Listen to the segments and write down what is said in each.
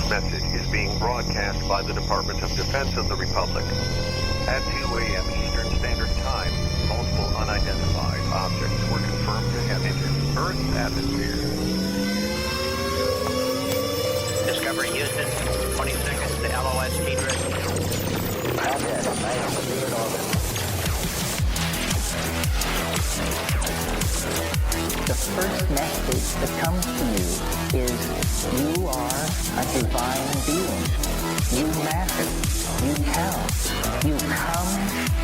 Message is being broadcast by the Department of Defense of the Republic. At 2 a.m. Eastern Standard Time, multiple unidentified objects were confirmed to have entered Earth's atmosphere. Discovery Houston, 20 seconds to LOS speed risk. Roger, nice to be in orbit. The first message that comes to you is you are a divine being. You matter. You count. You come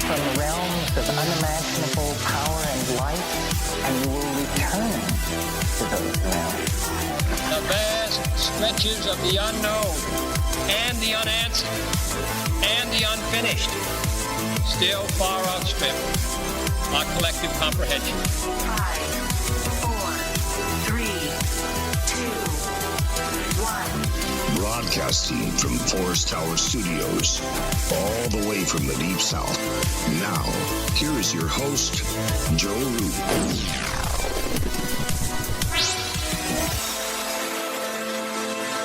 from realms of unimaginable power and light, and you will return to those realms. The vast stretches of the unknown and the unanswered and the unfinished still far outstrip our collective comprehension. 5, 4, 3, 2, 1. Broadcasting from Forest Tower Studios, all the way from the Deep South. Now, here is your host, Joe Root.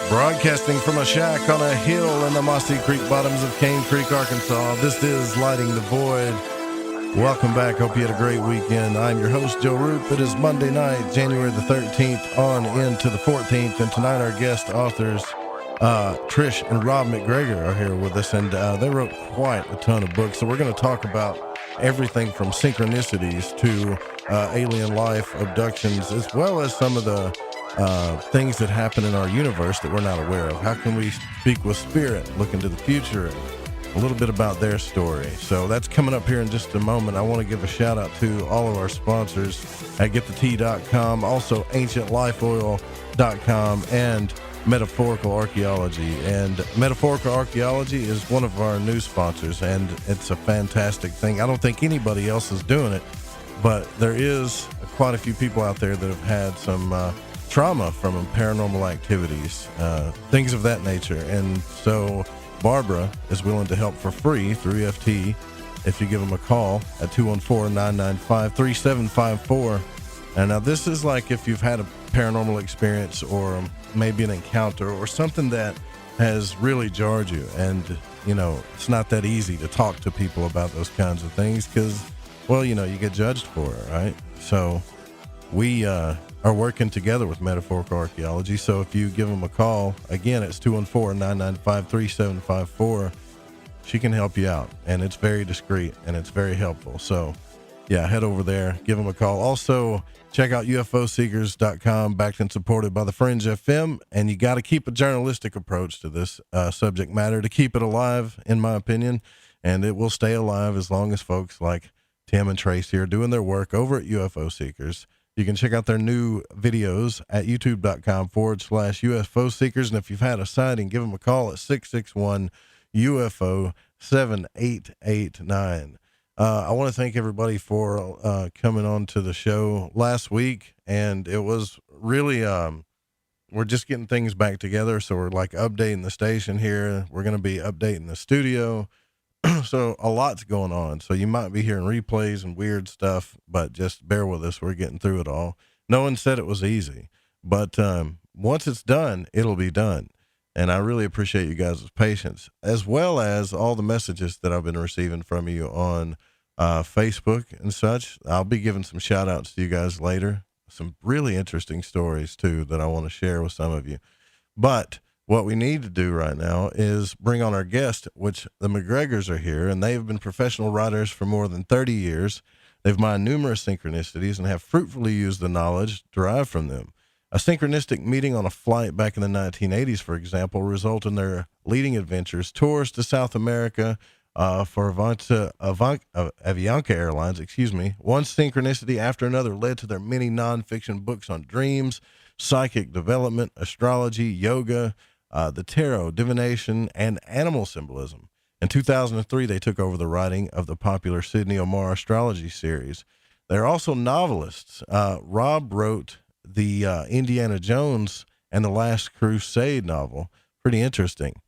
Broadcasting from a shack on a hill in the mossy creek bottoms of Cane Creek, Arkansas. This is Lighting the Void. Welcome back. Hope you had a great weekend. I'm your host, Joe Root. It is Monday night, January the 13th on into the 14th. And tonight our guest authors, Trish and Rob MacGregor, are here with us. And they wrote quite a ton of books. So we're going to talk about everything from synchronicities to alien life, abductions, as well as some of the things that happen in our universe that we're not aware of. How can we speak with spirit, look into the future, and a little bit about their story. So that's coming up here in just a moment. I want to give a shout out to all of our sponsors at getthetea.com, also ancientlifeoil.com, and Metaphorical Archaeology. And Metaphorical Archaeology is one of our new sponsors, and it's a fantastic thing. I don't think anybody else is doing it, but there is quite a few people out there that have had some trauma from paranormal activities, things of that nature. And so Barbara is willing to help for free through EFT if you give them a call at 214-995-3754. And now this is like if you've had a paranormal experience or maybe an encounter or something that has really jarred you. And, you know, it's not that easy to talk to people about those kinds of things because, well, you know, you get judged for it, right? So we are working together with Metaphorical Archaeology. So if you give them a call, again, it's 214-995-3754. She can help you out, and it's very discreet and it's very helpful. So yeah, head over there, give them a call. Also, check out ufoseekers.com, backed and supported by the Fringe FM. And you got to keep a journalistic approach to this subject matter to keep it alive, in my opinion. And it will stay alive as long as folks like Tim and Tracy are doing their work over at UFO Seekers. You can check out their new videos at youtube.com/UFO Seekers. And if you've had a sighting, give them a call at 661-UFO-7889. I want to thank everybody for coming on to the show last week. And it was really, we're just getting things back together. So we're like updating the station here. We're going to be updating the studio. So a lot's going on. So you might be hearing replays and weird stuff, but just bear with us. We're getting through it all. No one said it was easy, but once it's done, it'll be done. And I really appreciate you guys' patience, as well as all the messages that I've been receiving from you on Facebook and such. I'll be giving some shout outs to you guys later. Some really interesting stories too that I want to share with some of you. But what we need to do right now is bring on our guest, which the MacGregors are here, and they've been professional writers for more than 30 years. They've mined numerous synchronicities and have fruitfully used the knowledge derived from them. A synchronistic meeting on a flight back in the 1980s, for example, resulted in their leading adventures, tours to South America for Avianca Airlines, One synchronicity after another led to their many nonfiction books on dreams, psychic development, astrology, yoga, the tarot, divination, and animal symbolism. In 2003, they took over the writing of the popular Sydney Omarr astrology series. They're also novelists. Rob wrote the Indiana Jones and the Last Crusade novel. Pretty interesting.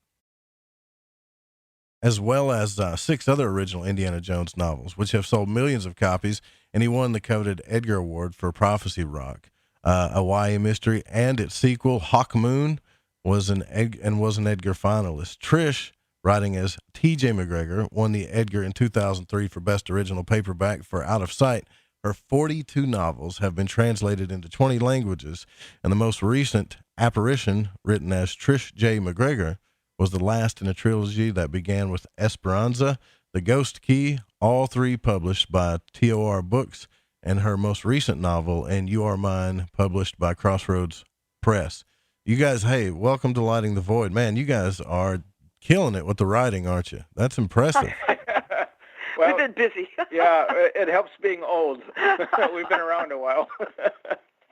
As well as 6 other original Indiana Jones novels, which have sold millions of copies, and he won the coveted Edgar Award for Prophecy Rock. a YA mystery, and its sequel, Hawk Moon, was an Edgar finalist. Trish, writing as T.J. MacGregor, won the Edgar in 2003 for Best Original Paperback for Out of Sight. Her 42 novels have been translated into 20 languages, and the most recent, Apparition, written as Trish J. MacGregor, was the last in a trilogy that began with Esperanza, The Ghost Key, all three published by TOR Books, and her most recent novel, And You Are Mine, published by Crossroads Press. You guys, hey, welcome to Lighting the Void. Man, you guys are killing it with the writing, aren't you? That's impressive. Well, We've been busy. yeah, it helps being old. We've been around a while.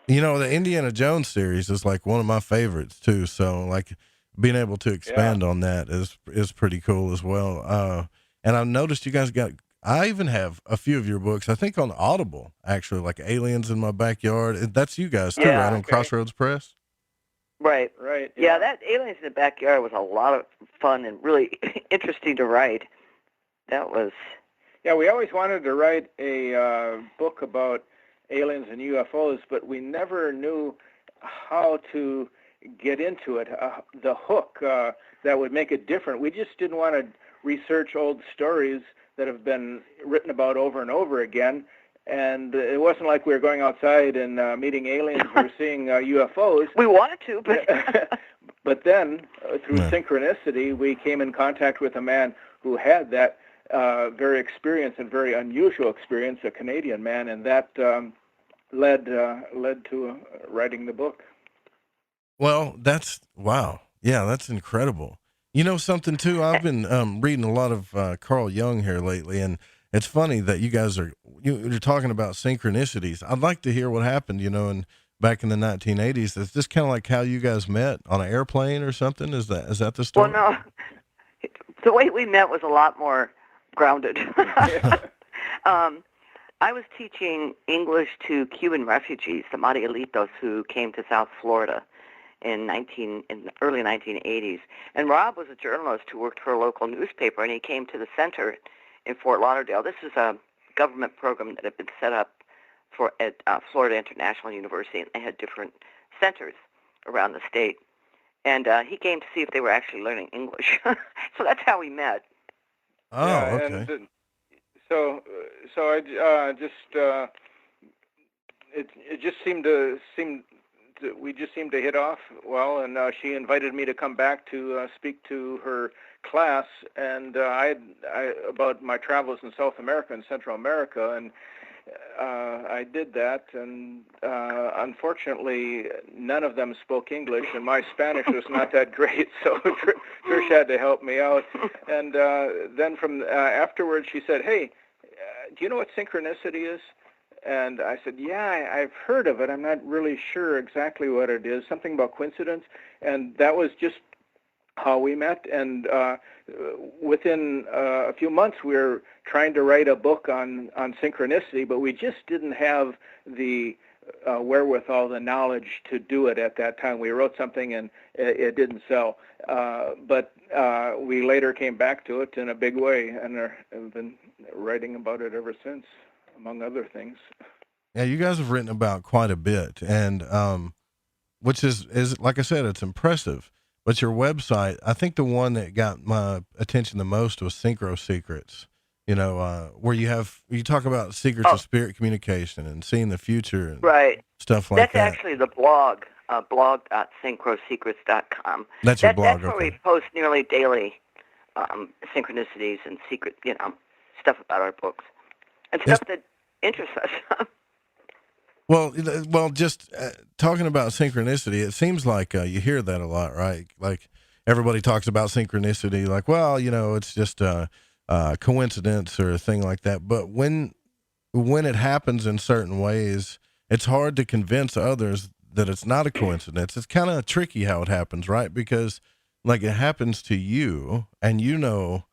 You know, the Indiana Jones series is like one of my favorites too. So like being able to expand on that is pretty cool as well. And I've noticed you guys I even have a few of your books, I think on Audible, actually, like Aliens in My Backyard. That's you guys too, right? On Crossroads Press? Right. Right. Yeah, that Aliens in the Backyard was a lot of fun and really interesting to write. That was... Yeah, we always wanted to write a book about aliens and UFOs, but we never knew how to get into it, the hook that would make it different. We just didn't want to research old stories that have been written about over and over again, and it wasn't like we were going outside and meeting aliens or seeing UFOs. We wanted to, but... But then, through synchronicity, we came in contact with a man who had that very experienced and very unusual experience, a Canadian man, and that led to writing the book. Well, wow. Yeah, that's incredible. You know something too? I've been reading a lot of Carl Jung here lately, and it's funny that you guys you're talking about synchronicities. I'd like to hear what happened, and back in the 1980s. Is this kind of like how you guys met on an airplane or something? Is that the story? Well, no. The way we met was a lot more grounded. I was teaching English to Cuban refugees, the Marielitos, who came to South Florida in the early 1980s. And Rob was a journalist who worked for a local newspaper, and he came to the center in Fort Lauderdale. This is a government program that had been set up at Florida International University, and they had different centers around the state. And he came to see if they were actually learning English. So that's how we met. Oh, yeah, okay. And so I it just seemed we just seemed to hit off well, and she invited me to come back to speak to her class, and I about my travels in South America and Central America, and I did that, and unfortunately, none of them spoke English, and my Spanish was not that great, so Trish had to help me out. And then from afterwards, she said, "Hey, do you know what synchronicity is?" And I said, "Yeah, I've heard of it. I'm not really sure exactly what it is. Something about coincidence." And that was just how we met. And within a few months, we were trying to write a book on synchronicity, but we just didn't have the wherewithal, the knowledge to do it at that time. We wrote something and it didn't sell. But we later came back to it in a big way and have been writing about it ever since, among other things. Yeah, you guys have written about quite a bit, and which is like I said, it's impressive. But your website, I think the one that got my attention the most was Synchro Secrets. Where you talk about secrets of spirit communication and seeing the future and stuff like that. That's actually the blog, blog.synchronicity.com. That's your blog, That's where we post nearly daily synchronicities and secret, stuff about our books and stuff that interests us. Well, just talking about synchronicity, it seems like you hear that a lot, right? Like everybody talks about synchronicity, like, well, it's just a coincidence or a thing like that. But when it happens in certain ways, it's hard to convince others that it's not a coincidence. It's kind of tricky how it happens, right? Because like it happens to you, and you know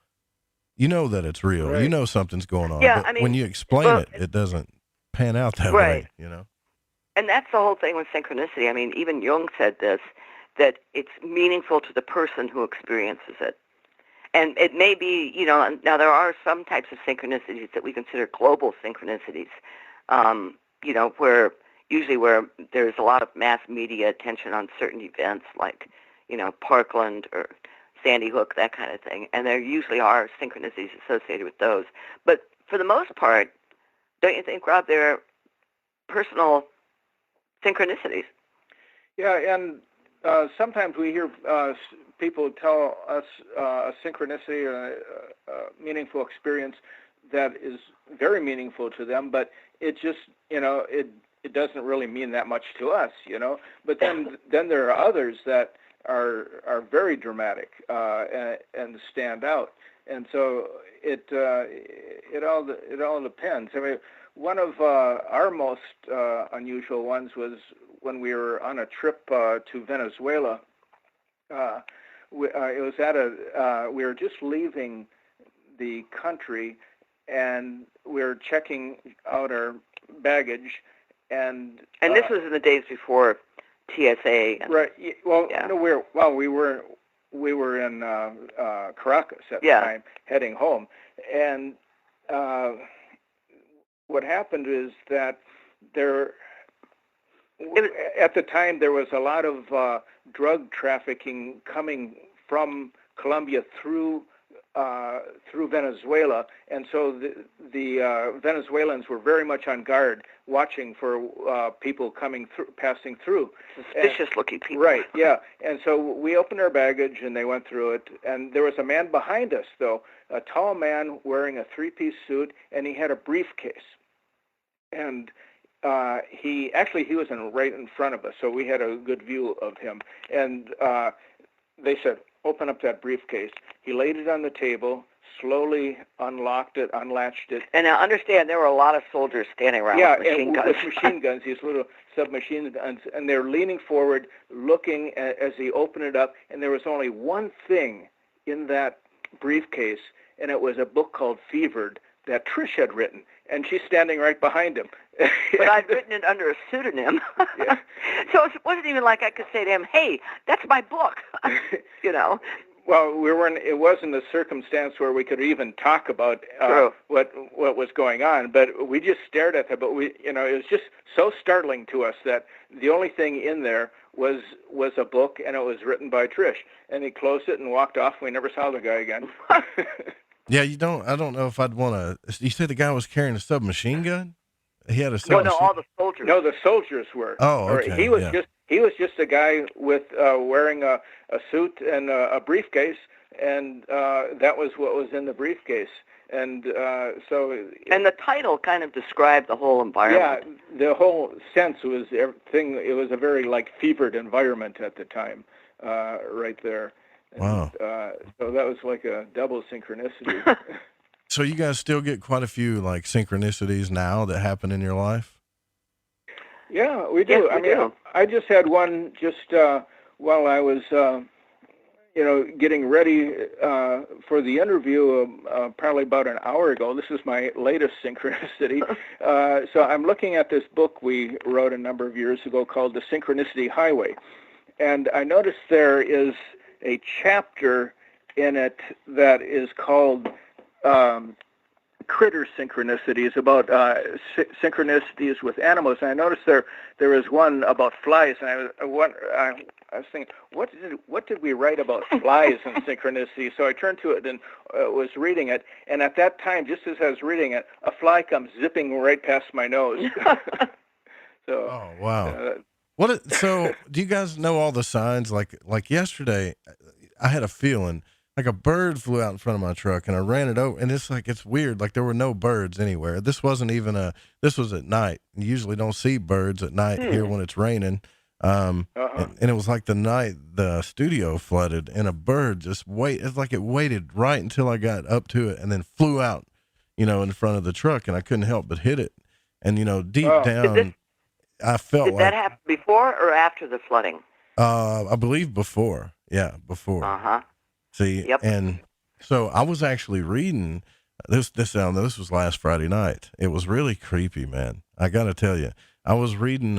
that it's real. Right. You know something's going on. Yeah, but when you explain it doesn't pan out that way, And that's the whole thing with synchronicity. I mean, even Jung said this, that it's meaningful to the person who experiences it. And it may be, now there are some types of synchronicities that we consider global synchronicities, where usually where there's a lot of mass media attention on certain events like, Parkland or Sandy Hook, that kind of thing. And there usually are synchronicities associated with those. But for the most part, don't you think, Rob, there are personal synchronicities? Yeah, and sometimes we hear people tell us a synchronicity or a meaningful experience that is very meaningful to them, but it just, it doesn't really mean that much to us, But then there are others that are very dramatic and stand out, and so it all depends. I mean, one of our most unusual ones was when we were on a trip to Venezuela. It was at we were just leaving the country, and we were checking out our baggage, and this was in the days before TSA. Right. Well, yeah. no, we were in Caracas at the time, heading home, and what happened is that at the time there was a lot of drug trafficking coming from Colombia through Venezuela, and so the Venezuelans were very much on guard, watching for people passing through. Suspicious-looking people. Right, yeah. And so we opened our baggage, and they went through it, and there was a man behind us, though, a tall man wearing a three-piece suit, and he had a briefcase. And he was right in front of us, so we had a good view of him. And they said, "Open up that briefcase." He laid it on the table, slowly unlocked it, unlatched it. And now understand, there were a lot of soldiers standing around with machine guns. With machine guns, these little submachine guns, and they're leaning forward, looking as he opened it up, and there was only one thing in that briefcase, and it was a book called Fevered that Trish had written, and she's standing right behind him. But I'd written it under a pseudonym. Yeah. So it wasn't even like I could say to him, "Hey, that's my book," Well, it wasn't a circumstance where we could even talk about what was going on, but we just stared at that. But it was just so startling to us that the only thing in there was a book, and it was written by Trish. And he closed it and walked off. We never saw the guy again. Yeah, I don't know if I'd want to. You said the guy was carrying a submachine gun? He had a submachine. No, all the soldiers. No, the soldiers were. Oh, okay. He was just a guy with wearing a suit and a briefcase, and that was what was in the briefcase. And And the title kind of described the whole environment. Yeah, the whole sense was everything. It was a very fevered environment at the time, right there. And, wow. So that was like a double synchronicity. So you guys still get quite a few synchronicities now that happen in your life? Yeah, we do. Yes, we do. I just had one while I was, getting ready for the interview probably about an hour ago. This is my latest synchronicity. So I'm looking at this book we wrote a number of years ago called The Synchronicity Highway. And I noticed there is a chapter in it that is called critter synchronicities, about synchronicities with animals. And I noticed there was one about flies, and I was thinking, what did we write about flies and synchronicity? So I turned to it and was reading it, and at that time, just as I was reading it, a fly comes zipping right past my nose. So, oh wow! So do you guys know all the signs? Like yesterday, I had a feeling like a bird flew out in front of my truck, and I ran it over, and it's weird. Like there were no birds anywhere. This wasn't even this was at night. You usually don't see birds at night here when it's raining. And it was like the night the studio flooded, and a bird it's like it waited right until I got up to it and then flew out, in front of the truck, and I couldn't help but hit it. And, deep down, I felt Did that happen before or after the flooding? I believe before. Yeah, before. Uh-huh. See, yep. And so I was actually reading this was last Friday night. It was really creepy, man. I got to tell you, I was reading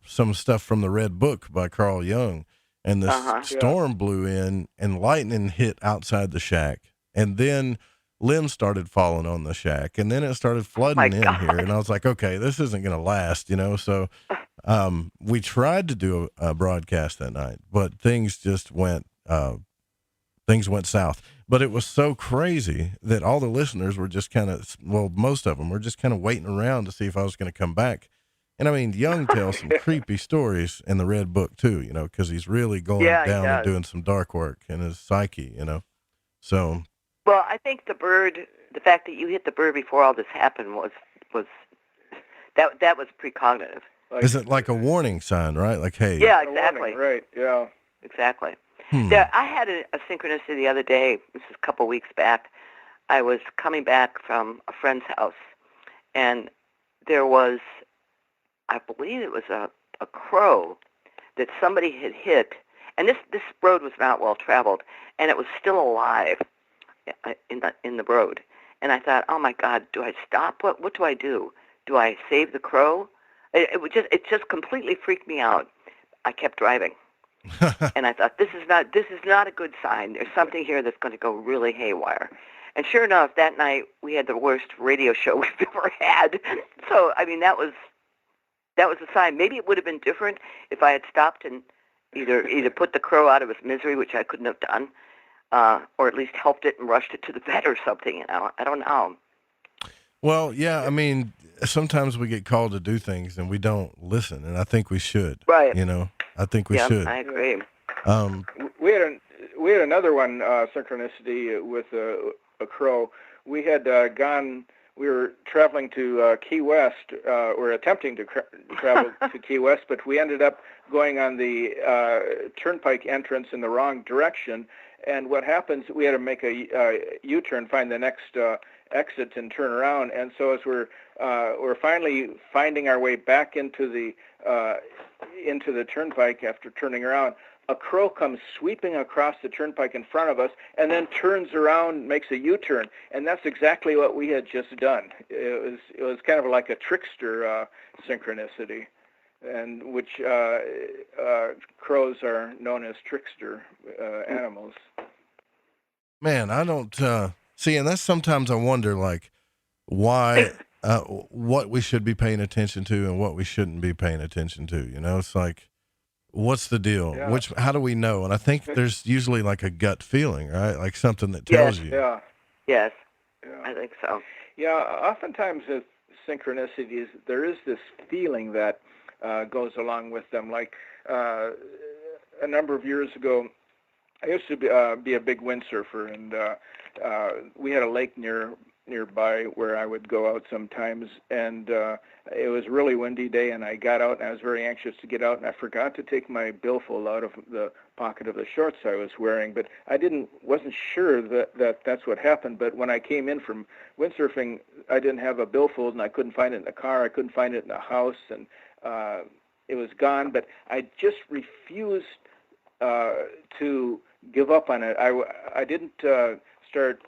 some stuff from the Red Book by Carl Jung, and the storm blew in and lightning hit outside the shack. And then limbs started falling on the shack, and then it started flooding in here, and I was like, okay, this isn't going to last, so we tried to do a broadcast that night, but things just went south. But it was so crazy that all the listeners were just most of them were just kind of waiting around to see if I was going to come back. And I mean, Jung tells some creepy stories in the Red Book too, because he's really going down and doing some dark work in his psyche, So. Well, I think the fact that you hit the bird before all this happened was that was precognitive. Is it like a warning sign, right? Like, hey. Yeah, exactly. Warning, right, yeah. Exactly. I had a synchronicity the other day. This is a couple weeks back. I was coming back from a friend's house, and there was, I believe it was a crow that somebody had hit, and this road was not well traveled, and it was still alive in the road. And I thought, oh my God, do I stop? What do I do? Do I save the crow? It just completely freaked me out. I kept driving. And I thought, this is not a good sign. There's something here that's going to go really haywire. And sure enough, that night we had the worst radio show we've ever had. So, I mean, that was a sign. Maybe it would have been different if I had stopped and either put the crow out of his misery, which I couldn't have done, or at least helped it and rushed it to the vet or something. I don't know. Well, yeah, I mean, sometimes we get called to do things and we don't listen, and I think we should. Right. I think we should. I agree. We had another one, synchronicity with a crow. We had we were traveling to Key West, or attempting to travel to Key West, but we ended up going on the turnpike entrance in the wrong direction. And what happens, we had to make a U-turn, find the next exit and turn around. And so as we're finally finding our way back into the turnpike after turning around, a crow comes sweeping across the turnpike in front of us and then turns around, makes a U-turn. And that's exactly what we had just done. It was kind of like a trickster synchronicity, and which crows are known as trickster animals. Man, I don't see, and that's sometimes I wonder, like, why, what we should be paying attention to and what we shouldn't be paying attention to. It's like, what's the deal? Yeah. How do we know? And I think there's usually like a gut feeling, right? Like something that tells you. Yeah. Yes. Yeah. I think so. Yeah. Oftentimes with synchronicities, there is this feeling that goes along with them. Like a number of years ago, I used to be a big windsurfer, and we had a lake nearby where I would go out sometimes, and it was a really windy day, and I got out, and I was very anxious to get out, and I forgot to take my billfold out of the pocket of the shorts I was wearing, but I wasn't sure that that's what happened. But when I came in from windsurfing, I didn't have a billfold, and I couldn't find it in the car, I couldn't find it in the house, and it was gone. But I just refused to give up on it. I didn't start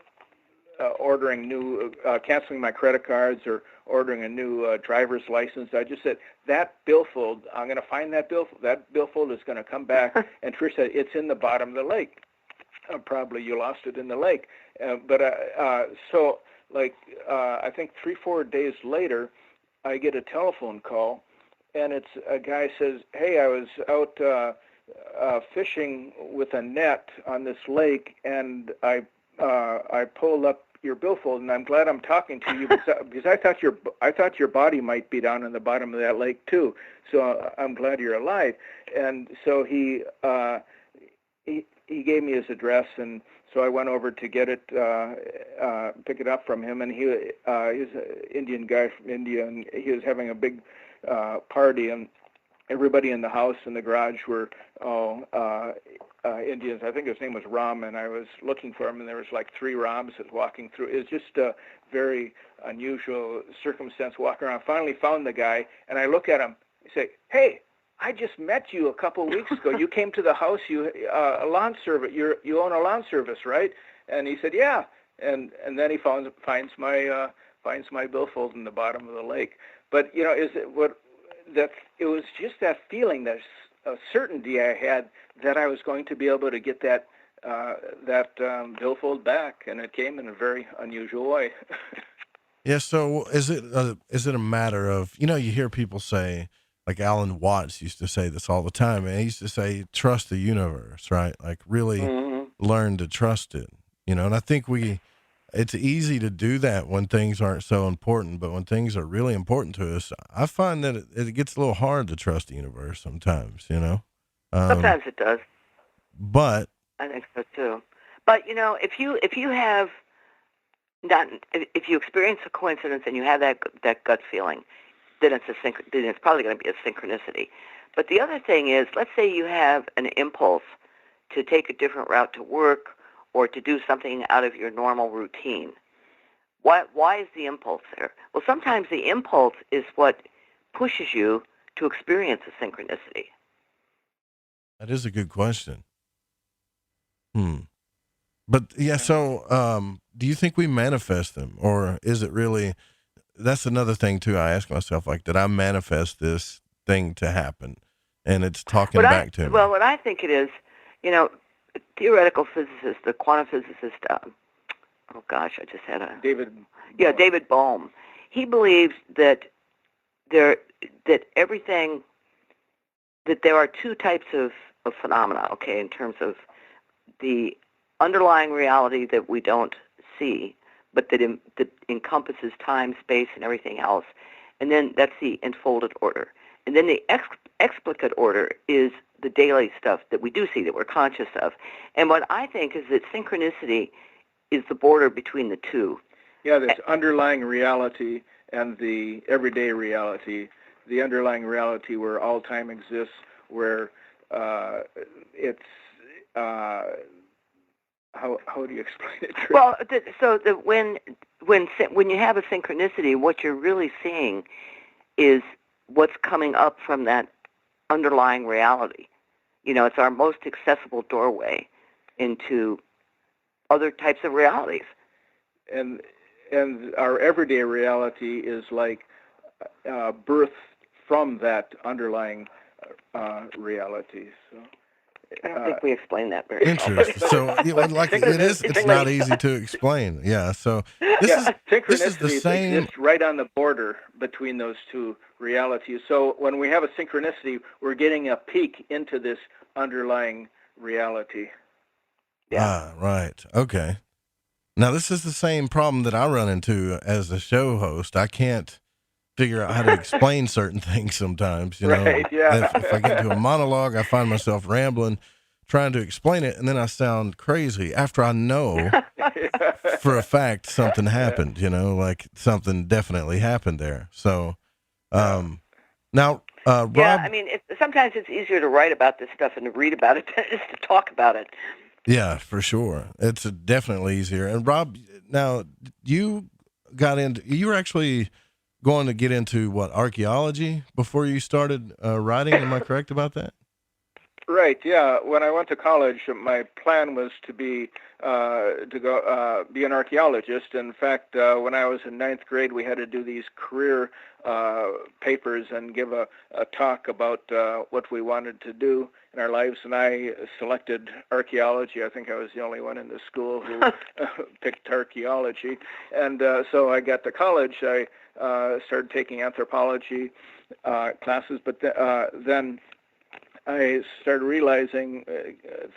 ordering new, canceling my credit cards or ordering a new driver's license. I just said, that billfold, I'm going to find that billfold. That billfold is going to come back. And Trish said, it's in the bottom of the lake. Probably you lost it in the lake. So I think 3-4 days later, I get a telephone call, and it's a guy says, hey, I was out fishing with a net on this lake, and I pulled up your billfold, and I'm glad I'm talking to you because I thought your body might be down in the bottom of that lake too. So I'm glad you're alive. And so he gave me his address, and so I went over to get it, pick it up from him. And he's an Indian guy from India, and he was having a big party, and everybody in the house and the garage were all Indians. I think his name was Ram, and I was looking for him, and there was like 3 Rams walking through. It was just a very unusual circumstance walking around. Finally found the guy, and I look at him and say, hey, I just met you a couple of weeks ago. You came to the house, a lawn service. You own a lawn service, right? And he said, yeah. And then he finds my billfold in the bottom of the lake. But it was just that feeling, that certainty I had that I was going to be able to get that that billfold back, and it came in a very unusual way. Yeah. So is it a matter of, you hear people say, like Alan Watts used to say this all the time, and he used to say, trust the universe, right? Like really learn to trust it, and I think it's easy to do that when things aren't so important, but when things are really important to us, I find that it gets a little hard to trust the universe sometimes, Sometimes it does. But I think so too. But if you have if you experience a coincidence and you have that gut feeling, then it's probably going to be a synchronicity. But the other thing is, let's say you have an impulse to take a different route to work or to do something out of your normal routine. Why is the impulse there? Well, sometimes the impulse is what pushes you to experience a synchronicity. that is a good question. But yeah, so do you think we manifest them, or is it really? That's another thing too. I ask myself, like, did I manifest this thing to happen, and it's talking back to me? Well, what I think it is, theoretical physicist, the quantum physicist. Oh gosh, I just had a David Bohm. He believes that there are two types of phenomena. Okay, in terms of the underlying reality that we don't see, but that encompasses time, space, and everything else. And then that's the enfolded order. And then the explicate order is the daily stuff that we do see, that we're conscious of. And what I think is that synchronicity is the border between the two. Yeah, there's underlying reality and the everyday reality. The underlying reality where all time exists, where it's... How do you explain it, Trish? Well, when you have a synchronicity, what you're really seeing is what's coming up from that underlying reality. It's our most accessible doorway into other types of realities. And our everyday reality is like birth from that underlying reality. So. I don't think we explained that very well. Interesting. So, it's not easy to explain. Yeah. So this is the same. Exists right on the border between those two realities. So when we have a synchronicity, we're getting a peek into this underlying reality. Yeah. Right. Okay. Now this is the same problem that I run into as a show host. I can't figure out how to explain certain things sometimes, Right, yeah. If I get into a monologue, I find myself rambling, trying to explain it, and then I sound crazy after I know for a fact something happened, like something definitely happened there. So, now, Rob. Yeah, I mean, sometimes it's easier to write about this stuff and to read about it than it is to talk about it. Yeah, for sure. It's definitely easier. And Rob, now you were actually going to get into archaeology before you started writing. Am I correct about that? Right. Yeah. When I went to college, my plan was to be be an archaeologist. In fact, when I was in ninth grade, we had to do these career papers and give a talk about what we wanted to do in our lives. And I selected archaeology. I think I was the only one in the school who picked archaeology. And so I got to college. I started taking anthropology classes, but then I started realizing,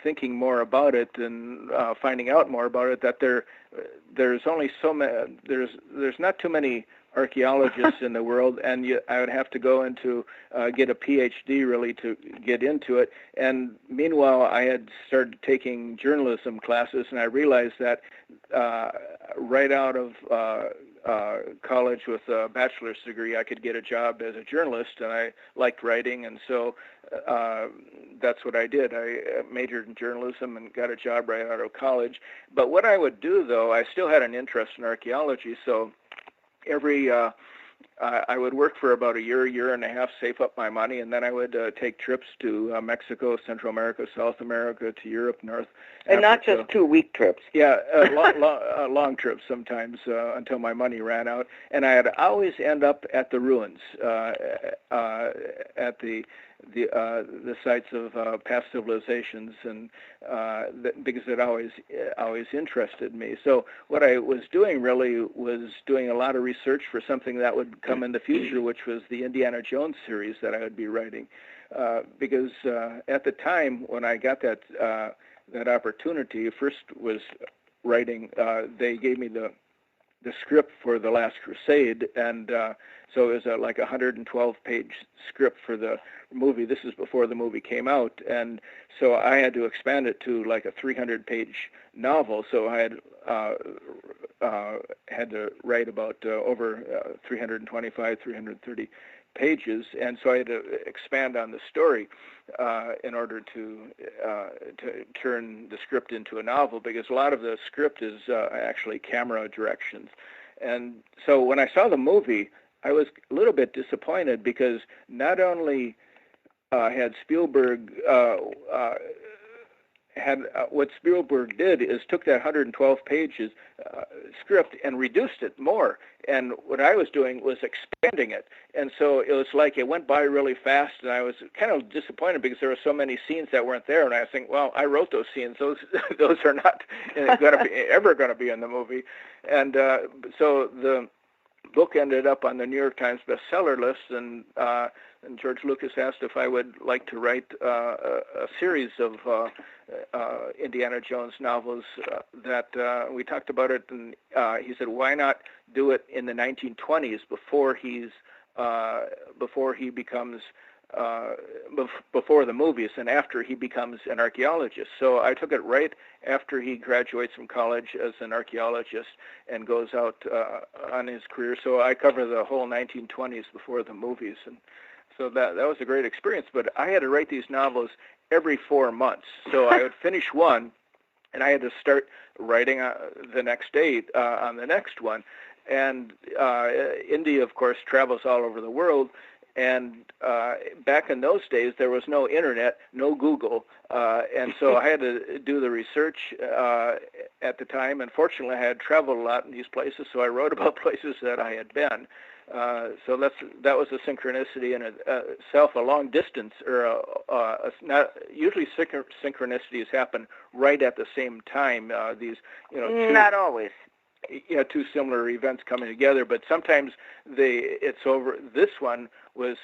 thinking more about it and finding out more about it, that there's only so many, there's not too many archaeologists in the world, and I would have to go into get a PhD really to get into it. And meanwhile, I had started taking journalism classes, and I realized that right out of college with a bachelor's degree, I could get a job as a journalist, and I liked writing, and so that's what I did. I majored in journalism and got a job right out of college. But what I would do, though, I still had an interest in archaeology, so I would work for about a year and a half, save up my money, and then I would take trips to Mexico, Central America, South America, to Europe, North and Africa. Not just 2-week trips. Yeah, long trips sometimes until my money ran out. And I'd always end up at the ruins, at the the sites of past civilizations, and because it always interested me. So what I was doing really was doing a lot of research for something that would come in the future, which was the Indiana Jones series that I would be writing. Because at the time when I got that opportunity, first was writing. They gave me the script for the Last Crusade, and so it was like a 112-page script for the movie. This is before the movie came out, and so I had to expand it to like a 300-page novel. So I had to write about over 325, 330 pages, and so I had to expand on the story in order to turn the script into a novel, because a lot of the script is actually camera directions. And so when I saw the movie, I was a little bit disappointed, because not only had Spielberg what Spielberg did is took that 112 pages script and reduced it more, and what I was doing was expanding it, and so it was like it went by really fast, and I was kind of disappointed because there were so many scenes that weren't there, and I was thinking, well, I wrote those scenes; those are not ever going to be in the movie, and so the book ended up on the New York Times bestseller list, and George Lucas asked if I would like to write a series of Indiana Jones novels that we talked about it, and he said, why not do it in the 1920s before he becomes before the movies and after he becomes an archaeologist. So I took it right after he graduates from college as an archaeologist and goes out on his career. So I cover the whole 1920s before the movies, and so that was a great experience. But I had to write these novels every 4 months. So I would finish one, and I had to start writing the next day on the next one. And India, of course, travels all over the world. And back in those days, there was no internet, no Google, and so I had to do the research at the time. And fortunately, I had traveled a lot in these places, so I wrote about places that I had been. So that was a synchronicity in itself, a long distance, or not usually synchronicities happen right at the same time. These, not always. Yeah, two similar events coming together, but sometimes it's over. This one was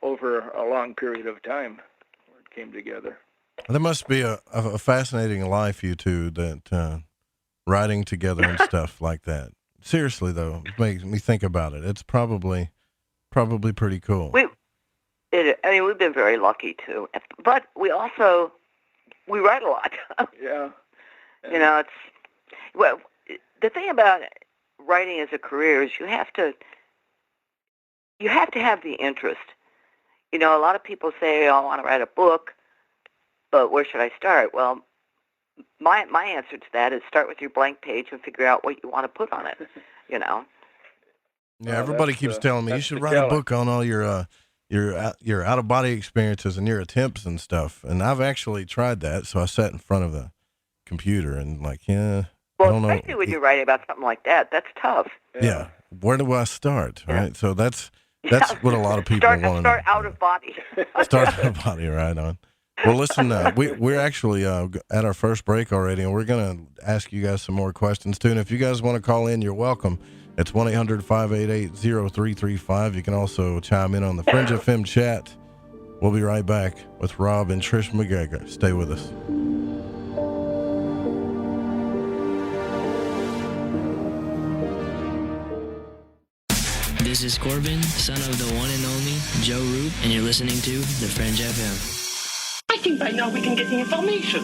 over a long period of time where it came together. There must be a fascinating life, you two, that writing together and stuff like that. Seriously, though, it makes me think about it. It's probably pretty cool. We've been very lucky too, but we write a lot. Yeah. The thing about writing as a career is you have to have the interest. A lot of people say, I want to write a book, but where should I start? Well, my answer to that is start with your blank page and figure out what you want to put on it, Yeah, everybody keeps telling me you should write a book on all your out-of-body experiences and your attempts and stuff. And I've actually tried that, so I sat in front of the computer and Well, especially when you're writing about something like that, that's tough. Yeah. Where do I start? Right. Yeah. So that's what a lot of people want to know. Start out of body. Start out of body, right on. Well, listen, we're actually at our first break already, and we're going to ask you guys some more questions, too. And if you guys want to call in, you're welcome. It's 1-800-588-0335. You can also chime in on the Fringe FM chat. We'll be right back with Rob and Trish MacGregor. Stay with us. This is Corbin, son of the one and only Joe Root, and you're listening to The Fringe FM. I think by now we can get the information.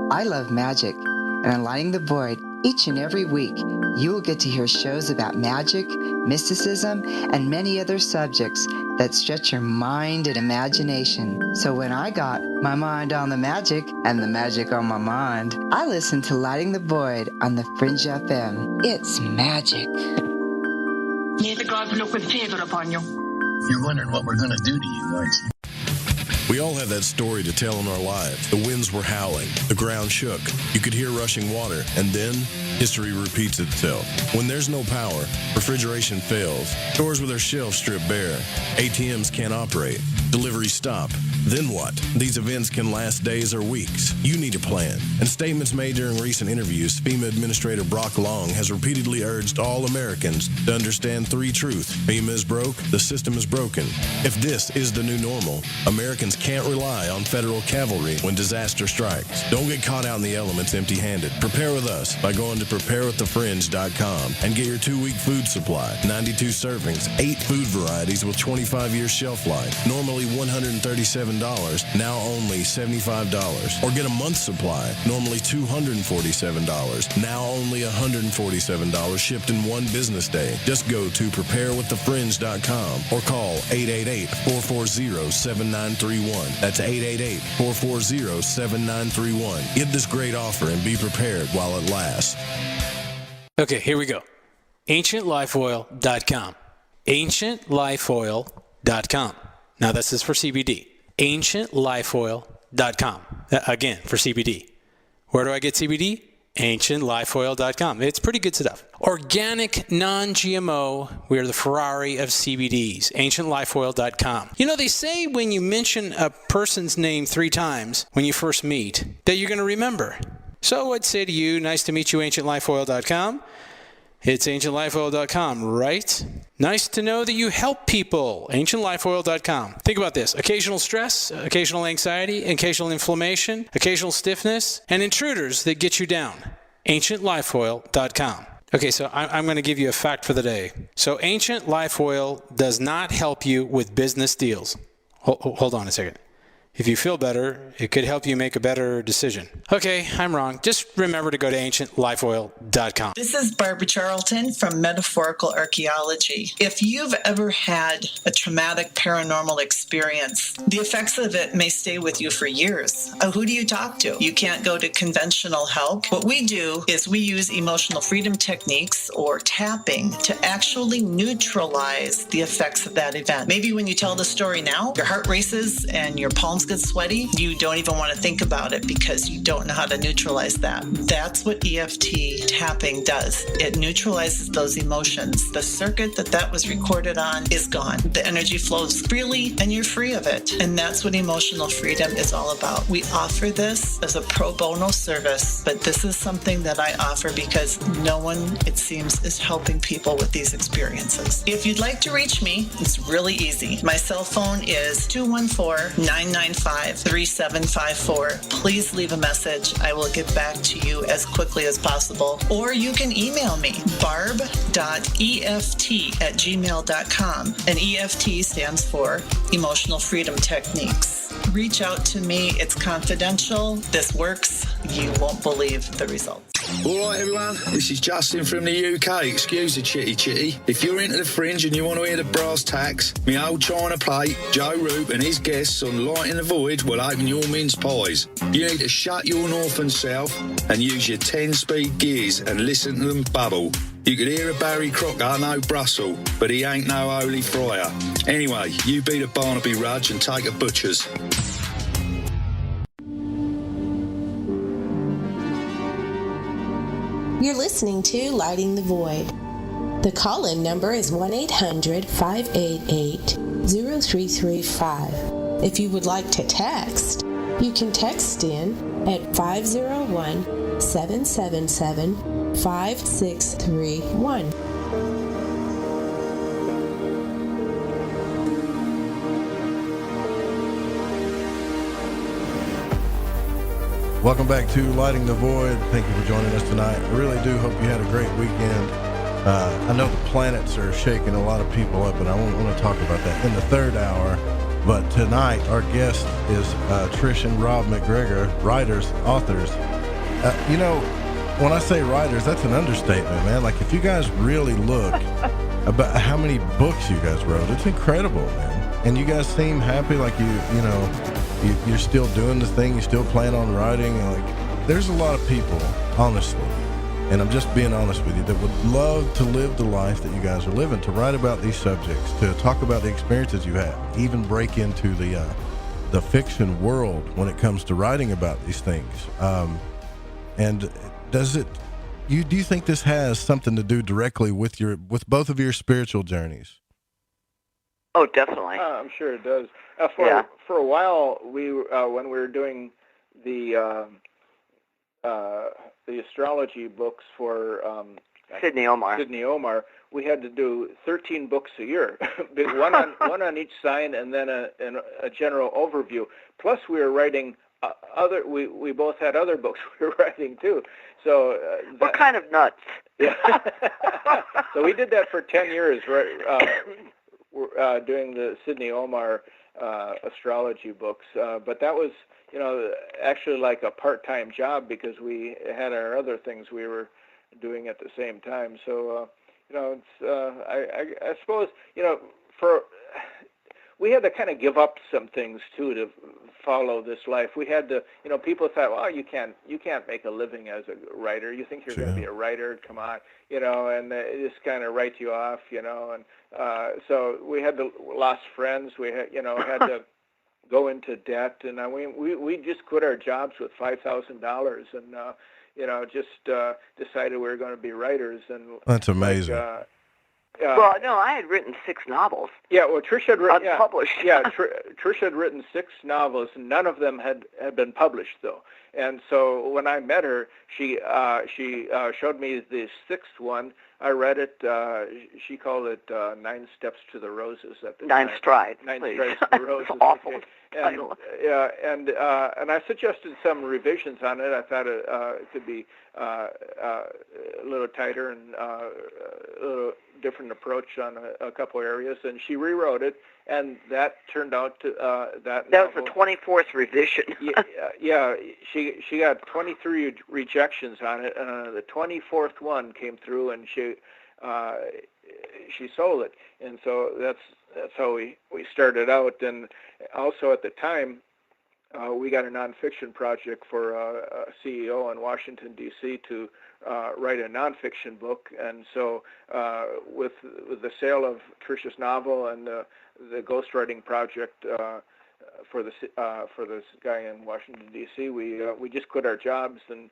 I love magic, and on Lighting the Void, each and every week, you will get to hear shows about magic, mysticism, and many other subjects that stretch your mind and imagination. So when I got my mind on the magic and the magic on my mind, I listened to Lighting the Void on the Fringe FM. It's magic. May the gods look with favor upon you. You're wondering what we're going to do to you, aren't you? We all have that story to tell in our lives. The winds were howling, the ground shook, you could hear rushing water, and then history repeats itself. When there's no power, refrigeration fails, stores with their shelves strip bare, ATMs can't operate, deliveries stop. Then what? These events can last days or weeks. You need a plan. In statements made during recent interviews, FEMA Administrator Brock Long has repeatedly urged all Americans to understand three truths. FEMA is broke, the system is broken. If this is the new normal, Americans can't rely on federal cavalry when disaster strikes. Don't get caught out in the elements empty-handed. Prepare with us by going to preparewiththefringe.com and get your 2-week food supply. 92 servings, 8 food varieties with 25-year shelf life. Normally $137, now only $75. Or get a month's supply, normally $247, now only $147, shipped in one business day. Just go to preparewiththefringe.com or call 888-440-7931. That's 888-440-7931. Get this great offer and be prepared while it lasts. Okay, here we go. AncientLifeOil.com. AncientLifeOil.com. Now this is for CBD. AncientLifeOil.com. Again, for CBD. Where do I get CBD? AncientLifeOil.com. It's pretty good stuff. Organic, non-GMO. We are the Ferrari of CBDs. AncientLifeOil.com. You know, they say when you mention a person's name 3 times when you first meet, that you're going to remember. So I'd say to you, nice to meet you, AncientLifeOil.com. It's AncientLifeOil.com, right? Nice to know that you help people. AncientLifeOil.com. Think about this. Occasional stress, occasional anxiety, occasional inflammation, occasional stiffness, and intruders that get you down. AncientLifeOil.com. Okay, so I'm going to give you a fact for the day. So Ancient Life Oil does not help you with business deals. Hold on a second. If you feel better, it could help you make a better decision. Okay, I'm wrong. Just remember to go to AncientLifeOil.com. This is Barbara Charlton from Metaphorical Archaeology. If you've ever had a traumatic paranormal experience, the effects of it may stay with you for years. Who do you talk to? You can't go to conventional help. What we do is we use emotional freedom techniques or tapping to actually neutralize the effects of that event. Maybe when you tell the story now, your heart races and your palms get sweaty, you don't even want to think about it because you don't know how to neutralize that. That's what EFT tapping does. It neutralizes those emotions. The circuit that was recorded on is gone. The energy flows freely and you're free of it. And that's what emotional freedom is all about. We offer this as a pro bono service, but this is something that I offer because no one, it seems, is helping people with these experiences. If you'd like to reach me, it's really easy. My cell phone is 214-995-3754. Please leave a message. I will get back to you as quickly as possible. Or you can email me, barb.eft@gmail.com. And EFT stands for Emotional Freedom Techniques. Reach out to me. It's confidential. This works. You won't believe the results. All right, everyone, this is Justin from the UK. Excuse the chitty. If you're into the fringe and you want to hear the brass tacks, me old China plate, Joe Roop and his guests on Light in the Void will open your mince pies. You need to shut your northern south and use your 10-speed gears and listen to them bubble. You could hear a Barry Crocker, no Brussels, but he ain't no holy friar. Anyway, you beat a Barnaby Rudge and take a butcher's. You're listening to Lighting the Void. The call-in number is 1-800-588-0335. If you would like to text, you can text in at 501-777-5631. Welcome back to Lighting the Void. Thank you for joining us tonight. I really do hope you had a great weekend. I know the planets are shaking a lot of people up, and I won't want to talk about that in the third hour. But tonight, our guest is Trish and Rob MacGregor, writers, authors. You know, when I say writers, that's an understatement, man. Like, if you guys really look about how many books you guys wrote, it's incredible, man. And you guys seem happy, like you're still doing the thing, you still plan on writing. Like, there's a lot of people, honestly, and I'm just being honest with you, that would love to live the life that you guys are living, to write about these subjects, to talk about the experiences you had, even break into the the fiction world when it comes to writing about these things. And do you think this has something to do directly with both of your spiritual journeys? Oh, definitely. I'm sure it does. For a while, when we were doing the astrology books for Sydney Omarr, we had to do 13 books a year, one on each sign, and then a general overview. Plus, we were writing we both had other books we were writing too. So we're kind of nuts. Yeah. So we did that for 10 years, doing the Sydney Omarr astrology books. But that was, actually like a part-time job because we had our other things we were doing at the same time. So, it's I suppose, we had to kind of give up some things too to follow this life. We had to, people thought, well, you can't make a living as a writer. You think you're going to be a writer? Come on, and it just kind of write you off, and so we had to lost friends. We had, had to go into debt, and we just quit our jobs with $5,000, and just decided we were going to be writers. And that's amazing. Well, no, I had written 6 novels. Yeah, well, Trish had written unpublished. Trish had written 6 novels, and none of them had been published though. And so when I met her, she showed me the 6th one. I read it. She called it 9 Steps to the Roses at the time. 9 Strides. 9 Strides to the Roses. Awful. Okay. And I suggested some revisions on it. I thought it could be a little tighter and a little different approach on a couple areas, and she rewrote it, and that turned out to that was the 24th revision. Yeah, she got 23 rejections on it, and the 24th one came through, and she sold it, and so that's how we started out. And also at the time, we got a nonfiction project for a CEO in Washington, D.C. to write a nonfiction book. And so with the sale of Trish's novel and the ghostwriting project for this guy in Washington, D.C., we just quit our jobs. And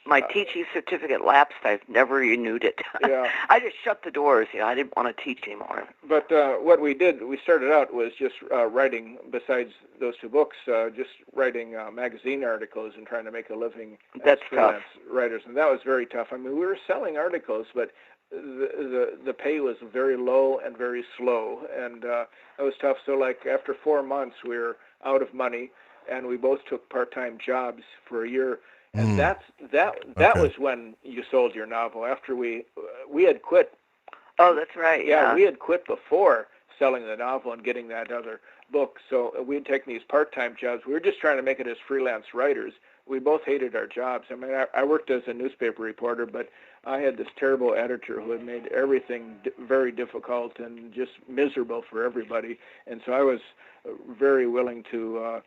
my teaching certificate lapsed. I've never renewed it. Yeah. I just shut the doors. I didn't want to teach anymore. But what we started out was just writing, besides those 2 books, just writing magazine articles and trying to make a living as freelance writers. And that was very tough. I mean, we were selling articles, but the pay was very low and very slow, and that was tough. So like after 4 months, we were out of money, and we both took part-time jobs for a year. And that was when you sold your novel. After we had quit. Oh, that's right. Yeah, we had quit before selling the novel and getting that other book. So we'd taken these part-time jobs. We were just trying to make it as freelance writers. We both hated our jobs. I mean, I worked as a newspaper reporter, but I had this terrible editor who had made everything very difficult and just miserable for everybody. And so I was very willing to,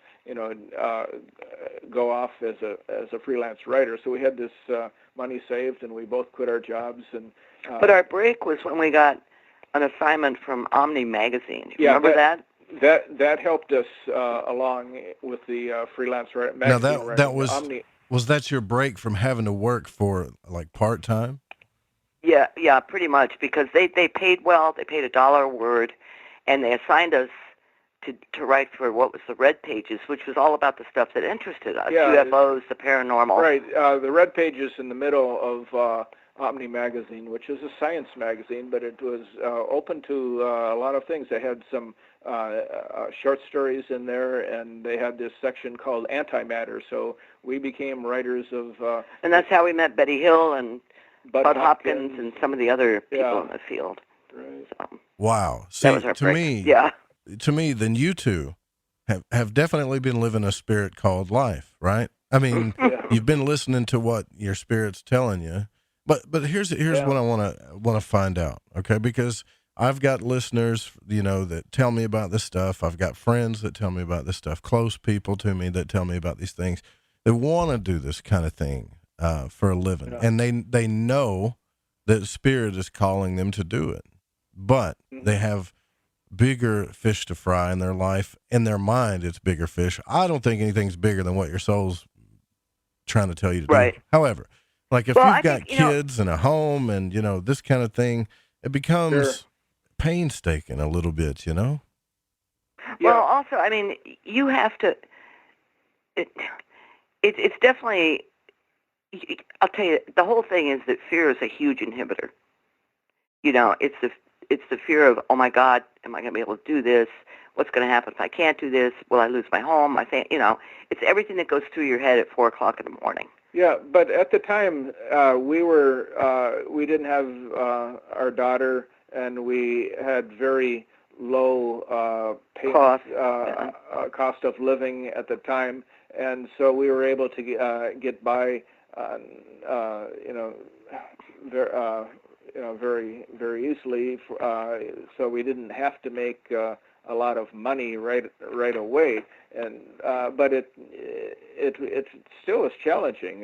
go off as a freelance writer. So we had this money saved, and we both quit our jobs. And but our break was when we got an assignment from Omni magazine. Do you remember that? That helped us along with the freelance magazine. Now that was Omni. Was that your break from having to work for like part time? Yeah, pretty much, because they paid well. They paid $1 a word, and they assigned us to write for what was the Red Pages, which was all about the stuff that interested us, UFOs, the paranormal. Right. The Red Pages in the middle of Omni magazine, which is a science magazine, but it was open to a lot of things. They had some short stories in there, and they had this section called Antimatter. So we became writers of... and that's how we met Betty Hill and Bud Hopkins and some of the other people in the field. Right. So, wow. See, that was our break. To me, then you two have definitely been living a spirit called life, right? I mean, you've been listening to what your spirit's telling you. But here's what I want to find out, okay? Because I've got listeners, that tell me about this stuff. I've got friends that tell me about this stuff, close people to me that tell me about these things. They want to do this kind of thing for a living, and they know that spirit is calling them to do it, but they have bigger fish to fry in their life. In their mind, it's bigger fish. I don't think anything's bigger than what your soul's trying to tell you to do. However, like if you've got kids and a home and, this kind of thing, it becomes painstaking a little bit, Well, also, I mean, you have to, it's definitely, I'll tell you, the whole thing is that fear is a huge inhibitor. It's the fear of, oh my God, am I going to be able to do this? What's going to happen if I can't do this? Will I lose my home? It's everything that goes through your head at 4 o'clock in the morning. Yeah, but at the time we didn't have our daughter, and we had very low cost of living at the time, and so we were able to get by, very, very easily. So we didn't have to make a lot of money right away, and but it still is challenging.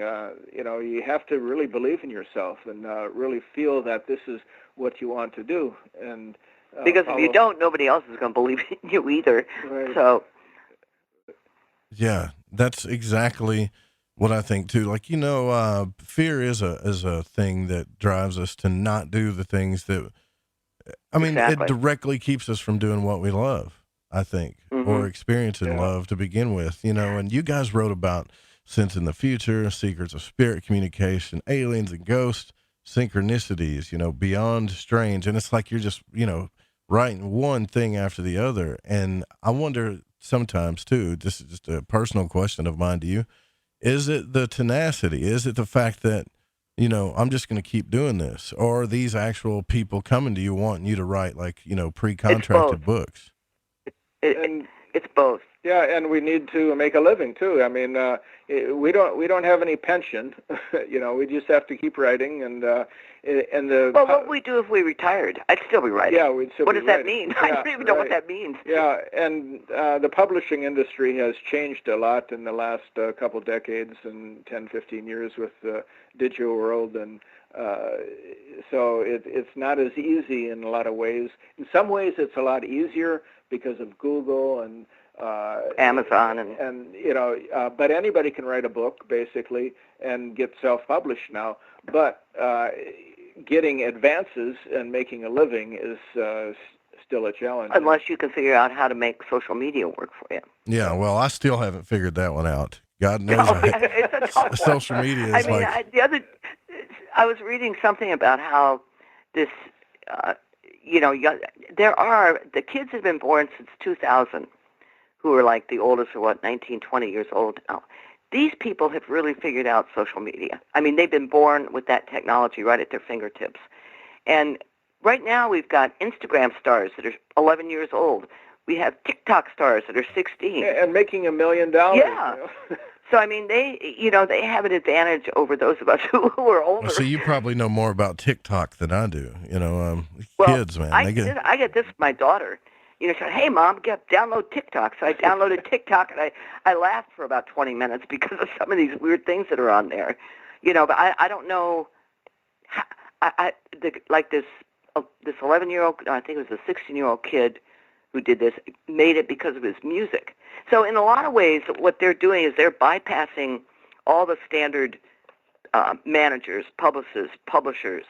You have to really believe in yourself and really feel that this is what you want to do, and because if you don't, nobody else is going to believe in you either. Right. So yeah, that's exactly what I think too. Like, fear is a thing that drives us to not do the things that, it directly keeps us from doing what we love, I think, or experiencing love to begin with, and you guys wrote about sensing the future, secrets of spirit communication, aliens and ghosts, synchronicities, beyond strange. And it's like, you're just, writing one thing after the other. And I wonder sometimes too, this is just a personal question of mine to you. Is it the tenacity? Is it the fact that, I'm just going to keep doing this? Or are these actual people coming to you wanting you to write, like, pre-contracted books? It's both. Yeah, and we need to make a living too. I mean, we don't have any pension. We just have to keep writing, and Well, what would we do if we retired? I'd still be writing. Yeah, we'd still What be does that writing. mean? I don't even know what that means. Yeah, and the publishing industry has changed a lot in the last couple decades and 10, 15 years with the digital world, and so it's not as easy in a lot of ways. In some ways, it's a lot easier because of Google and Amazon but anybody can write a book basically and get self-published now. But getting advances and making a living is still a challenge. Unless you can figure out how to make social media work for you. Yeah, well, I still haven't figured that one out. God knows. Social media is I was reading something about how this, the kids have been born since 2000, who are like the oldest are 19, 20 years old now. These people have really figured out social media. I mean, they've been born with that technology right at their fingertips. And right now we've got Instagram stars that are 11 years old. We have TikTok stars that are 16. And making $1 million. Yeah. So, I mean, they have an advantage over those of us who are older. Well, so you probably know more about TikTok than I do. Kids, man. I get this from my daughter. She said, hey, Mom, download TikTok. So I downloaded TikTok, and I laughed for about 20 minutes because of some of these weird things that are on there. But I don't know. This 11-year-old, I think it was a 16-year-old kid who did this, made it because of his music. So in a lot of ways, what they're doing is they're bypassing all the standard managers, publicists, publishers,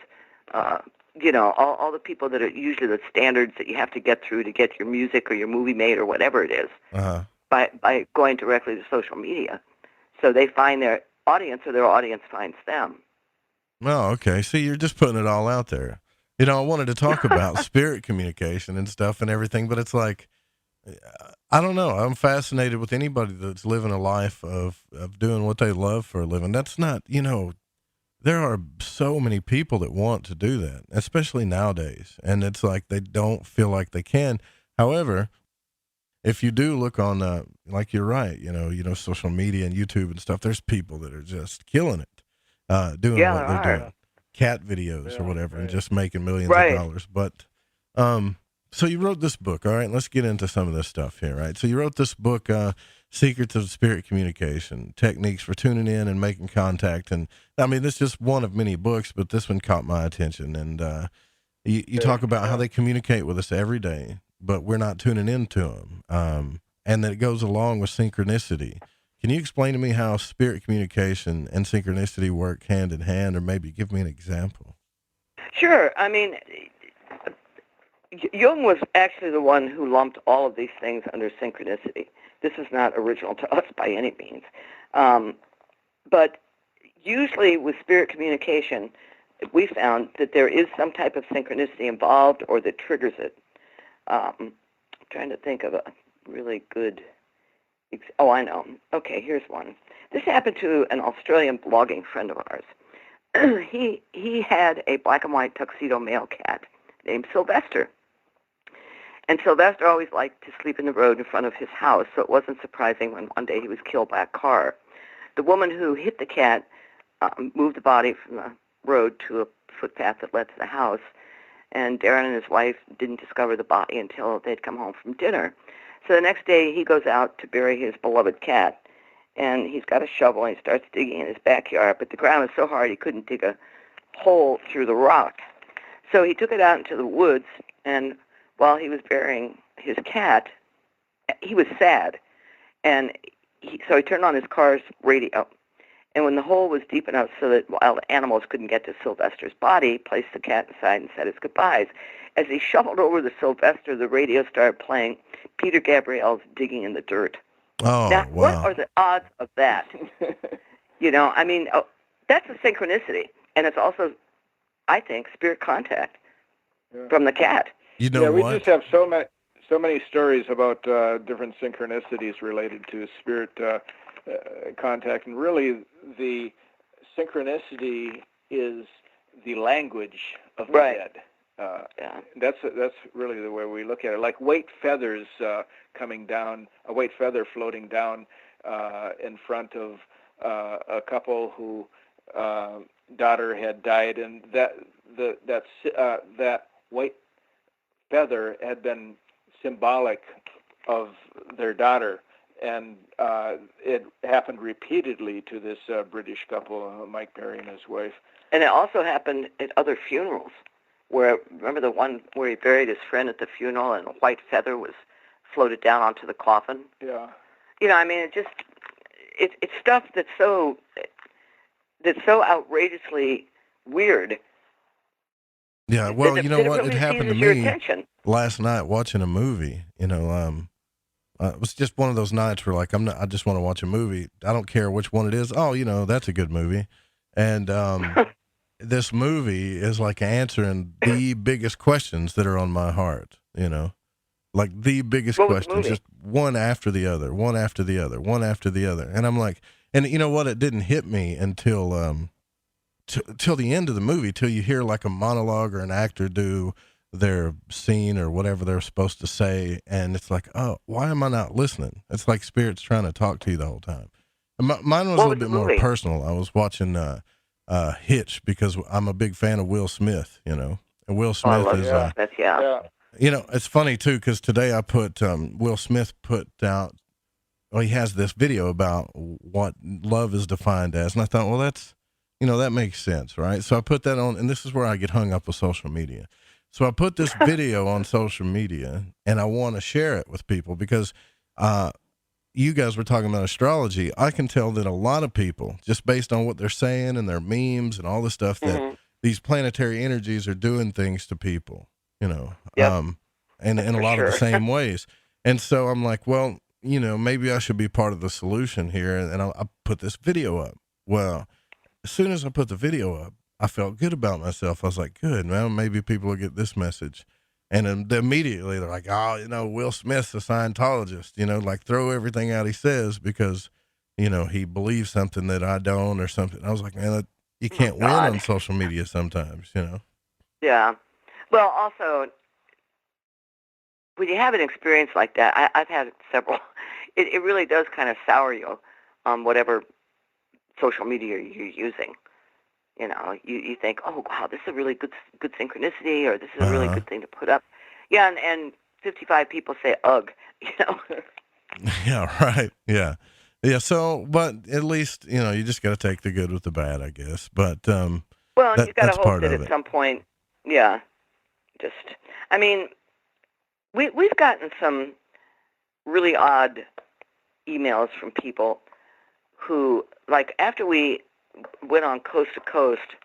all the people that are usually the standards that you have to get through to get your music or your movie made or whatever it is, by going directly to social media. So they find their audience or their audience finds them. Oh, okay. See, you're just putting it all out there. I wanted to talk about spirit communication and stuff and everything, but it's like, I don't know. I'm fascinated with anybody that's living a life of doing what they love for a living. That's not, there are so many people that want to do that, especially nowadays. And it's like they don't feel like they can. However, if you do look on, like you're right, social media and YouTube and stuff, there's people that are just killing it, doing what they're doing. Cat videos or whatever, and just making millions of dollars. But, so you wrote this book. All right, let's get into some of this stuff here. Right. So you wrote this book, Secrets of Spirit Communication, Techniques for Tuning In and Making Contact. And I mean, this is just one of many books, but this one caught my attention. And, you talk about how they communicate with us every day, but we're not tuning into them. And that it goes along with synchronicity. Can you explain to me how spirit communication and synchronicity work hand in hand, or maybe give me an example? Sure. I mean, Jung was actually the one who lumped all of these things under synchronicity. This is not original to us by any means. But usually with spirit communication, we found that there is some type of synchronicity involved or that triggers it. I'm trying to think of a really good... Oh, I know. Okay, here's one. This happened to an Australian blogging friend of ours. He had a black and white tuxedo male cat named Sylvester. And Sylvester always liked to sleep in the road in front of his house, so it wasn't surprising when one day he was killed by a car. The woman who hit the cat moved the body from the road to a footpath that led to the house, and Darren and his wife didn't discover the body until they'd come home from dinner. So the next day he goes out to bury his beloved cat, and he's got a shovel and he starts digging in his backyard, but the ground is so hard he couldn't dig a hole through the rock. So he took it out into the woods, and while he was burying his cat, he was sad, and so he turned on his car's radio. And when the hole was deep enough so that wild animals couldn't get to Sylvester's body, he placed the cat inside and said his goodbyes. As he shuffled over to Sylvester, the radio started playing Peter Gabriel's Digging in the Dirt. Oh, now, wow. what are the odds of that? I mean, that's a synchronicity. And it's also, I think, spirit contact from the cat. You know we what? just have so many stories about different synchronicities related to spirit contact, and really the synchronicity is the language of the dead. That's really the way we look at it. Like white feathers coming down, a white feather floating down in front of a couple who daughter had died, and that white feather had been symbolic of their daughter, and it happened repeatedly to this British couple, Mike Perry and his wife. And it also happened at other funerals, where, remember the one where he buried his friend at the funeral and a white feather was floated down onto the coffin? Yeah. I mean, it's stuff that's so outrageously weird. Yeah, well, you know what? Really it happened to your me attention. last night watching a movie. It was just one of those nights where, like, I just want to watch a movie. I don't care which one it is. Oh, that's a good movie. And this movie is like answering the biggest questions that are on my heart, like the biggest questions, just one after the other, one after the other, one after the other. And I'm like, and you know what? It didn't hit me until till the end of the movie, till you hear like a monologue or an actor do their scene or whatever they're supposed to say. And it's like, oh, why am I not listening? It's like spirit's trying to talk to you the whole time. And mine was a little bit more personal. I was watching Hitch because I'm a big fan of Will Smith, and Will Smith it's funny too, because today I put Will Smith put out, he has this video about what love is defined as, and I thought, well, that's, that makes sense, right? So I put that on, and this is where I get hung up with social media. So I put this video on social media, and I want to share it with people because you guys were talking about astrology. I can tell that a lot of people, just based on what they're saying and their memes and all the stuff, that these planetary energies are doing things to people, and in a lot of the same ways. And so I'm like, well, maybe I should be part of the solution here. And I put this video up. Well, as soon as I put the video up, I felt good about myself. I was like, good, man, maybe people will get this message. And immediately they're like, oh, Will Smith's a Scientologist, like throw everything out he says because, he believes something that I don't or something. I was like, man, you can't win on social media sometimes, Yeah. Well, also, when you have an experience like that, I've had several, it really does kind of sour you on whatever social media you're using. You think, oh, wow, this is a really good synchronicity, or this is a really good thing to put up. Yeah, and 55 people say, ugh, Yeah, right, yeah. Yeah, so, but at least, you just got to take the good with the bad, I guess. But, well, you got to hope that at some point, We've gotten some really odd emails from people who, like, after we went on Coast to Coast,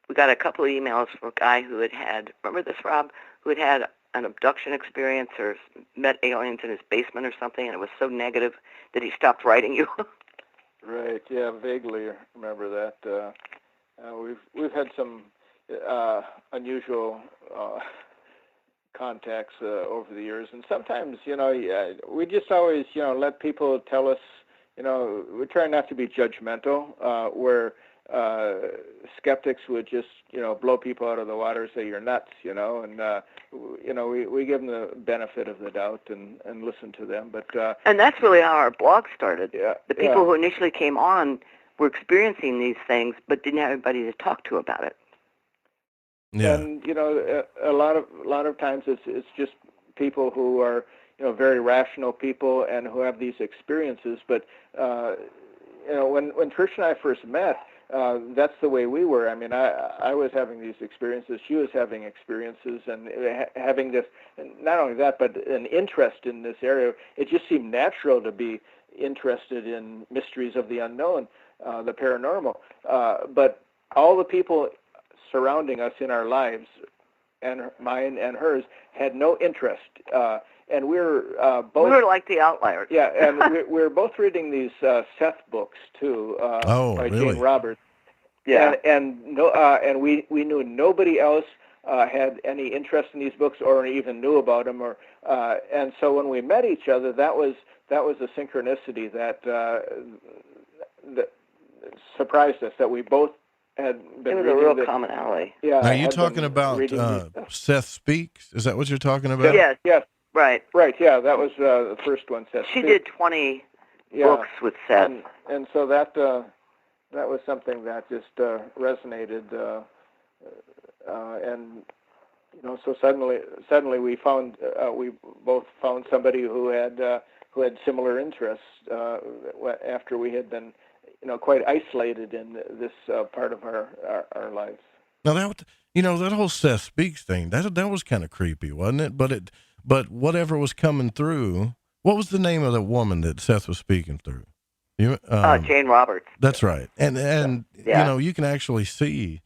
we got a couple of emails from a guy who had, remember this, Rob, who had an abduction experience or met aliens in his basement or something, and it was so negative that he stopped writing you. Right. Yeah, vaguely remember that. We've had some unusual contacts over the years, and sometimes, we just always, let people tell us, we try not to be judgmental, where skeptics would just, blow people out of the water, say you're nuts, and we give them the benefit of the doubt and listen to them. But and that's really how our blog started. Yeah, the people who initially came on were experiencing these things, but didn't have anybody to talk to about it. Yeah. And a lot of times it's just people who are very rational people and who have these experiences. But when Trish and I first met, that's the way we were. I mean, I was having these experiences, she was having experiences, and having this, not only that, but an interest in this area. It just seemed natural to be interested in mysteries of the unknown, the paranormal. But all the people surrounding us in our lives, and mine and hers, had no interest. And we were both... We were like the outliers. Yeah, and we were both reading these Seth books, too, by really? Jane Roberts. Yeah. And we knew nobody else had any interest in these books or even knew about them. And so when we met each other, that was a synchronicity that surprised us, that we both had been reading. It was a real commonality. Yeah. Are you talking about Seth Speaks? Is that what you're talking about? Yes. Right. Yeah, that was the first one. Seth. She did 20 books with Seth, and so that was something that just resonated, and so suddenly we both found somebody who had similar interests after we had been quite isolated in this part of our lives. Now that whole Seth Speaks thing, that was kind of creepy, wasn't it? But whatever was coming through, what was the name of the woman that Seth was speaking through? Jane Roberts. That's right. And you can actually see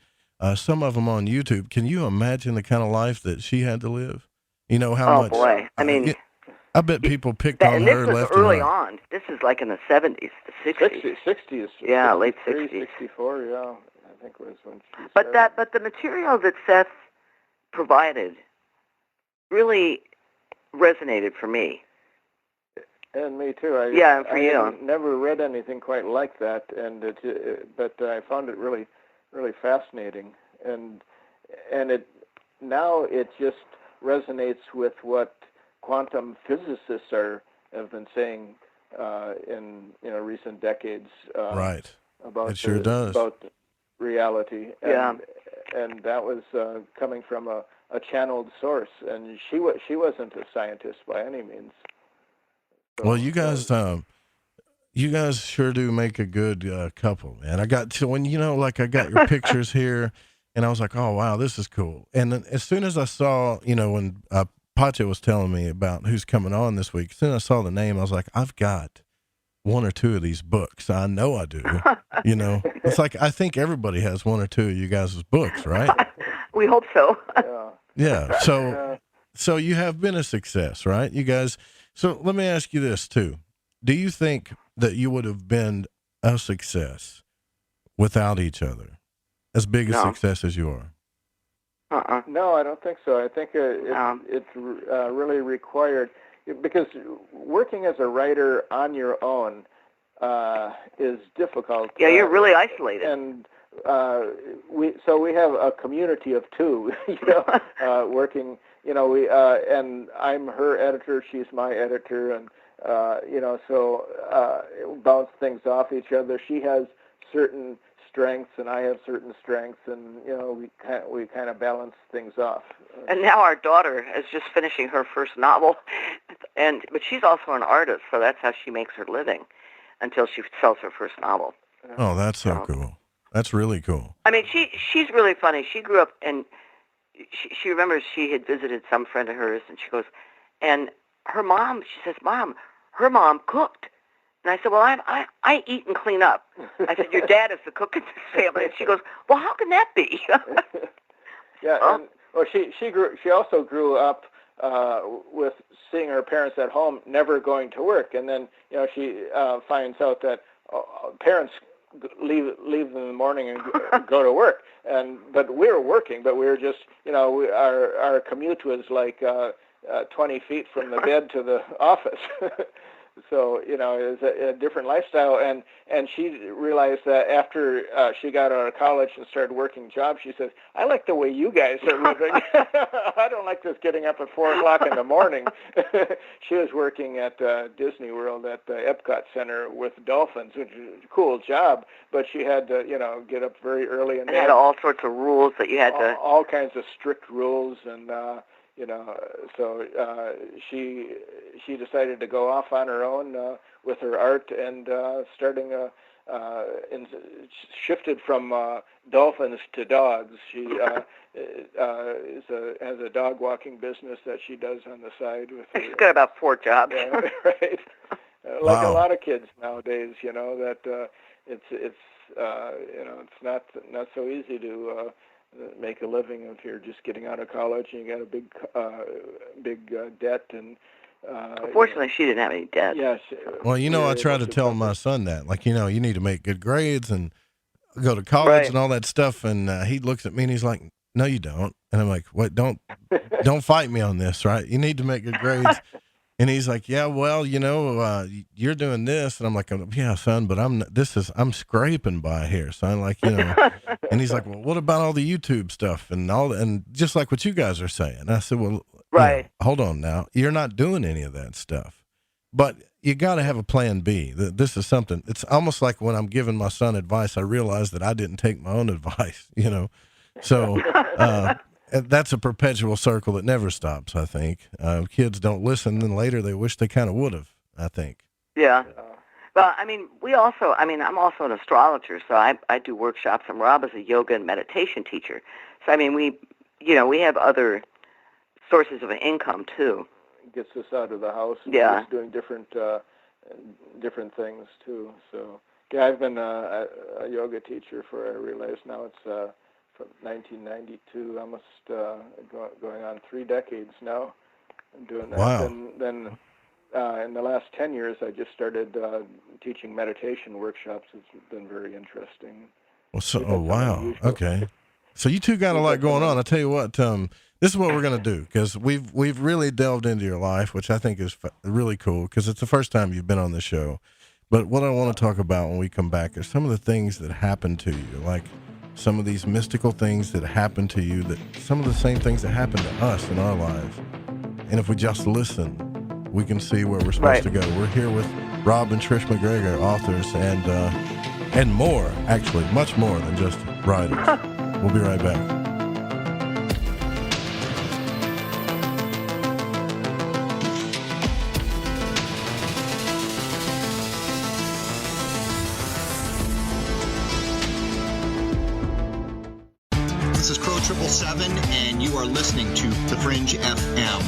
some of them on YouTube. Can you imagine the kind of life that she had to live? How much? Oh boy! I mean, I bet people picked on her left and right. This was early on. on. This is like in the 70s, the 60s. 60s. Yeah, late 60s. 64. Yeah, I think was when she But the material that Seth provided really resonated for me. And me too. I had never read anything quite like that, but I found it really, really fascinating, and it just resonates with what quantum physicists have been saying in recent decades. Right. About it sure does. About reality. And that was coming from a channeled source, and she wasn't a scientist by any means. So, well, you guys sure do make a good couple, man. I got your pictures here, and I was like, oh wow, this is cool. And then as soon as I saw, when Pacha was telling me about who's coming on this week, as soon as I saw the name, I was like, I've got one or two of these books. I know I do. It's like I think everybody has one or two of you guys' books, right? We hope so. Yeah. So you have been a success, right? You guys. So let me ask you this too. Do you think that you would have been a success without each other? As big a success as you are? No, I don't think so. I think it's really required, because working as a writer on your own is difficult. Yeah, you're really isolated. And we have a community of two, working. And I'm her editor, she's my editor, and we bounce things off each other. She has certain strengths, and I have certain strengths, and we kind of balance things off. And now our daughter is just finishing her first novel, but she's also an artist, so that's how she makes her living until she sells her first novel. Oh, that's so cool. That's really cool. I mean, she's really funny. She grew up, and she remembers she had visited some friend of hers, and she goes, And her mom, she says, Mom, her mom cooked. And I said, well, I eat and clean up. I said, your dad is the cook in this family. And she goes, well, how can that be? Yeah, she also grew up with seeing her parents at home never going to work, and then she finds out that parents leave in the morning and go to work, but we were working, but we were just our commute was like 20 feet from the bed to the office. So, it was a different lifestyle, and she realized that after she got out of college and started working jobs, she says, I like the way you guys are living. I don't like this getting up at 4 o'clock in the morning. She was working at Disney World at the Epcot Center with dolphins, which is a cool job, but she had to, get up very early. And had all sorts of rules that you had to... All kinds of strict rules, and... so she decided to go off on her own with her art and shifted from dolphins to dogs. She has a dog walking business that she does on the side. She's got about 4 jobs. Yeah, right. Like a lot of kids nowadays, that it's not so easy to make a living if you're just getting out of college and you got a big debt. And unfortunately, she didn't have any debt. Yes. Well, I try to tell my son that, you need to make good grades and go to college and all that stuff. And he looks at me and he's like, "No, you don't." And I'm like, "What? Don't fight me on this, right? You need to make good grades." And he's like, "Yeah, well, you're doing this." And I'm like, "Yeah, son, but I'm scraping by here, son." And he's like, "Well, what about all the YouTube stuff and just like what you guys are saying?" And I said, "Well, hold on now. You're not doing any of that stuff, but you got to have a plan B. This is something. It's almost like when I'm giving my son advice, I realize that I didn't take my own advice, So, that's a perpetual circle that never stops, I think. Kids don't listen, and later they wish they kind of would have, I think. Yeah. Well, I'm also an astrologer, so I do workshops, and Rob is a yoga and meditation teacher. So, we have other sources of income, too. It gets us out of the house and just doing different things, too. So, yeah, I've been a yoga teacher for, I realize now it's... from 1992, almost going on 3 decades now. I'm doing that. Wow. And then in the last 10 years, I just started teaching meditation workshops. It's been very interesting. Well, wow. Okay. So you two got a lot going on. I'll tell you what, this is what we're going to do, because we've really delved into your life, which I think is really cool, because it's the first time you've been on the show. But what I want to talk about when we come back are some of the things that happened to you, like some of these mystical things that happen to you, that some of the same things that happen to us in our lives. And if we just listen, we can see where we're supposed to go. We're here with Rob and Trish MacGregor, authors, and more, actually, much more than just writers. We'll be right back. This is Crow 777, and you are listening to The Fringe FM.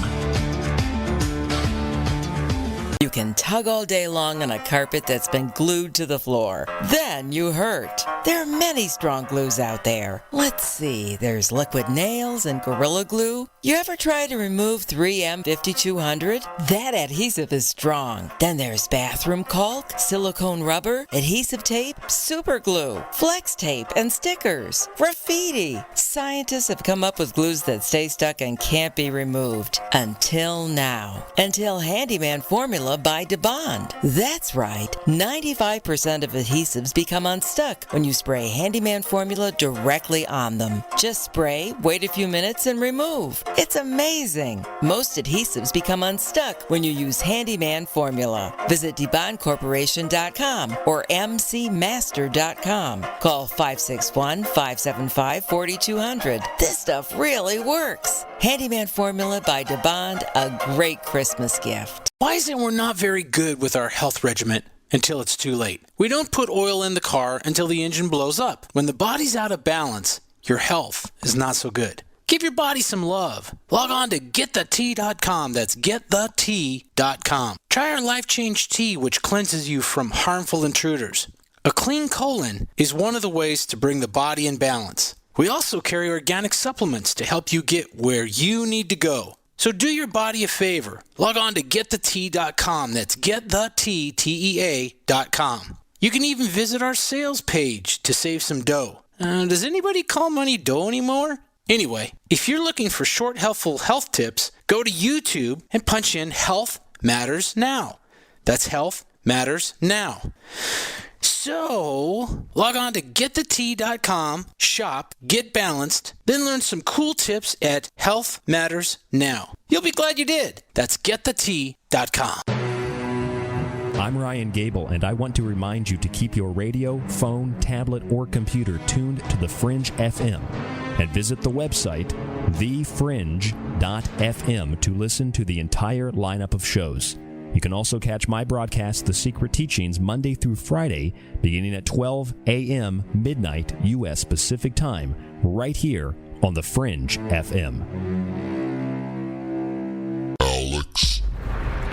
You can tug all day long on a carpet that's been glued to the floor. Then you hurt. There are many strong glues out there. Let's see, there's liquid nails and Gorilla Glue. You ever try to remove 3M 5200? That adhesive is strong. Then there's bathroom caulk, silicone rubber, adhesive tape, super glue, flex tape, and stickers. Graffiti. Scientists have come up with glues that stay stuck and can't be removed. Until now. Until Handyman Formula by Bond. That's right. 95% of adhesives become unstuck when you spray Handyman Formula directly on them. Just spray, wait a few minutes, and remove. It's amazing. Most adhesives become unstuck when you use Handyman Formula. Visit DeBondCorporation.com or MCMaster.com. Call 561-575-4200. This stuff really works. Handyman Formula by DeBond, a great Christmas gift. Why is it we're not very good with our health regimen until it's too late? We don't put oil in the car until the engine blows up. When the body's out of balance, your health is not so good. Give your body some love. Log on to getthetea.com. That's getthetea.com. Try our Life Change Tea, which cleanses you from harmful intruders. A clean colon is one of the ways to bring the body in balance. We also carry organic supplements to help you get where you need to go. So do your body a favor. Log on to getthetea.com. That's getthetea.com. You can even visit our sales page to save some dough. Does anybody call money dough anymore? Anyway, if you're looking for short, helpful health tips, go to YouTube and punch in Health Matters Now. That's Health Matters Now. So, log on to getthetea.com, shop, get balanced, then learn some cool tips at Health Matters Now. You'll be glad you did. That's getthetea.com. I'm Ryan Gable, and I want to remind you to keep your radio, phone, tablet, or computer tuned to The Fringe FM, and visit the website thefringe.fm to listen to the entire lineup of shows. You can also catch my broadcast, The Secret Teachings, Monday through Friday, beginning at 12 a.m. midnight U.S. Pacific Time, right here on The Fringe FM. Alex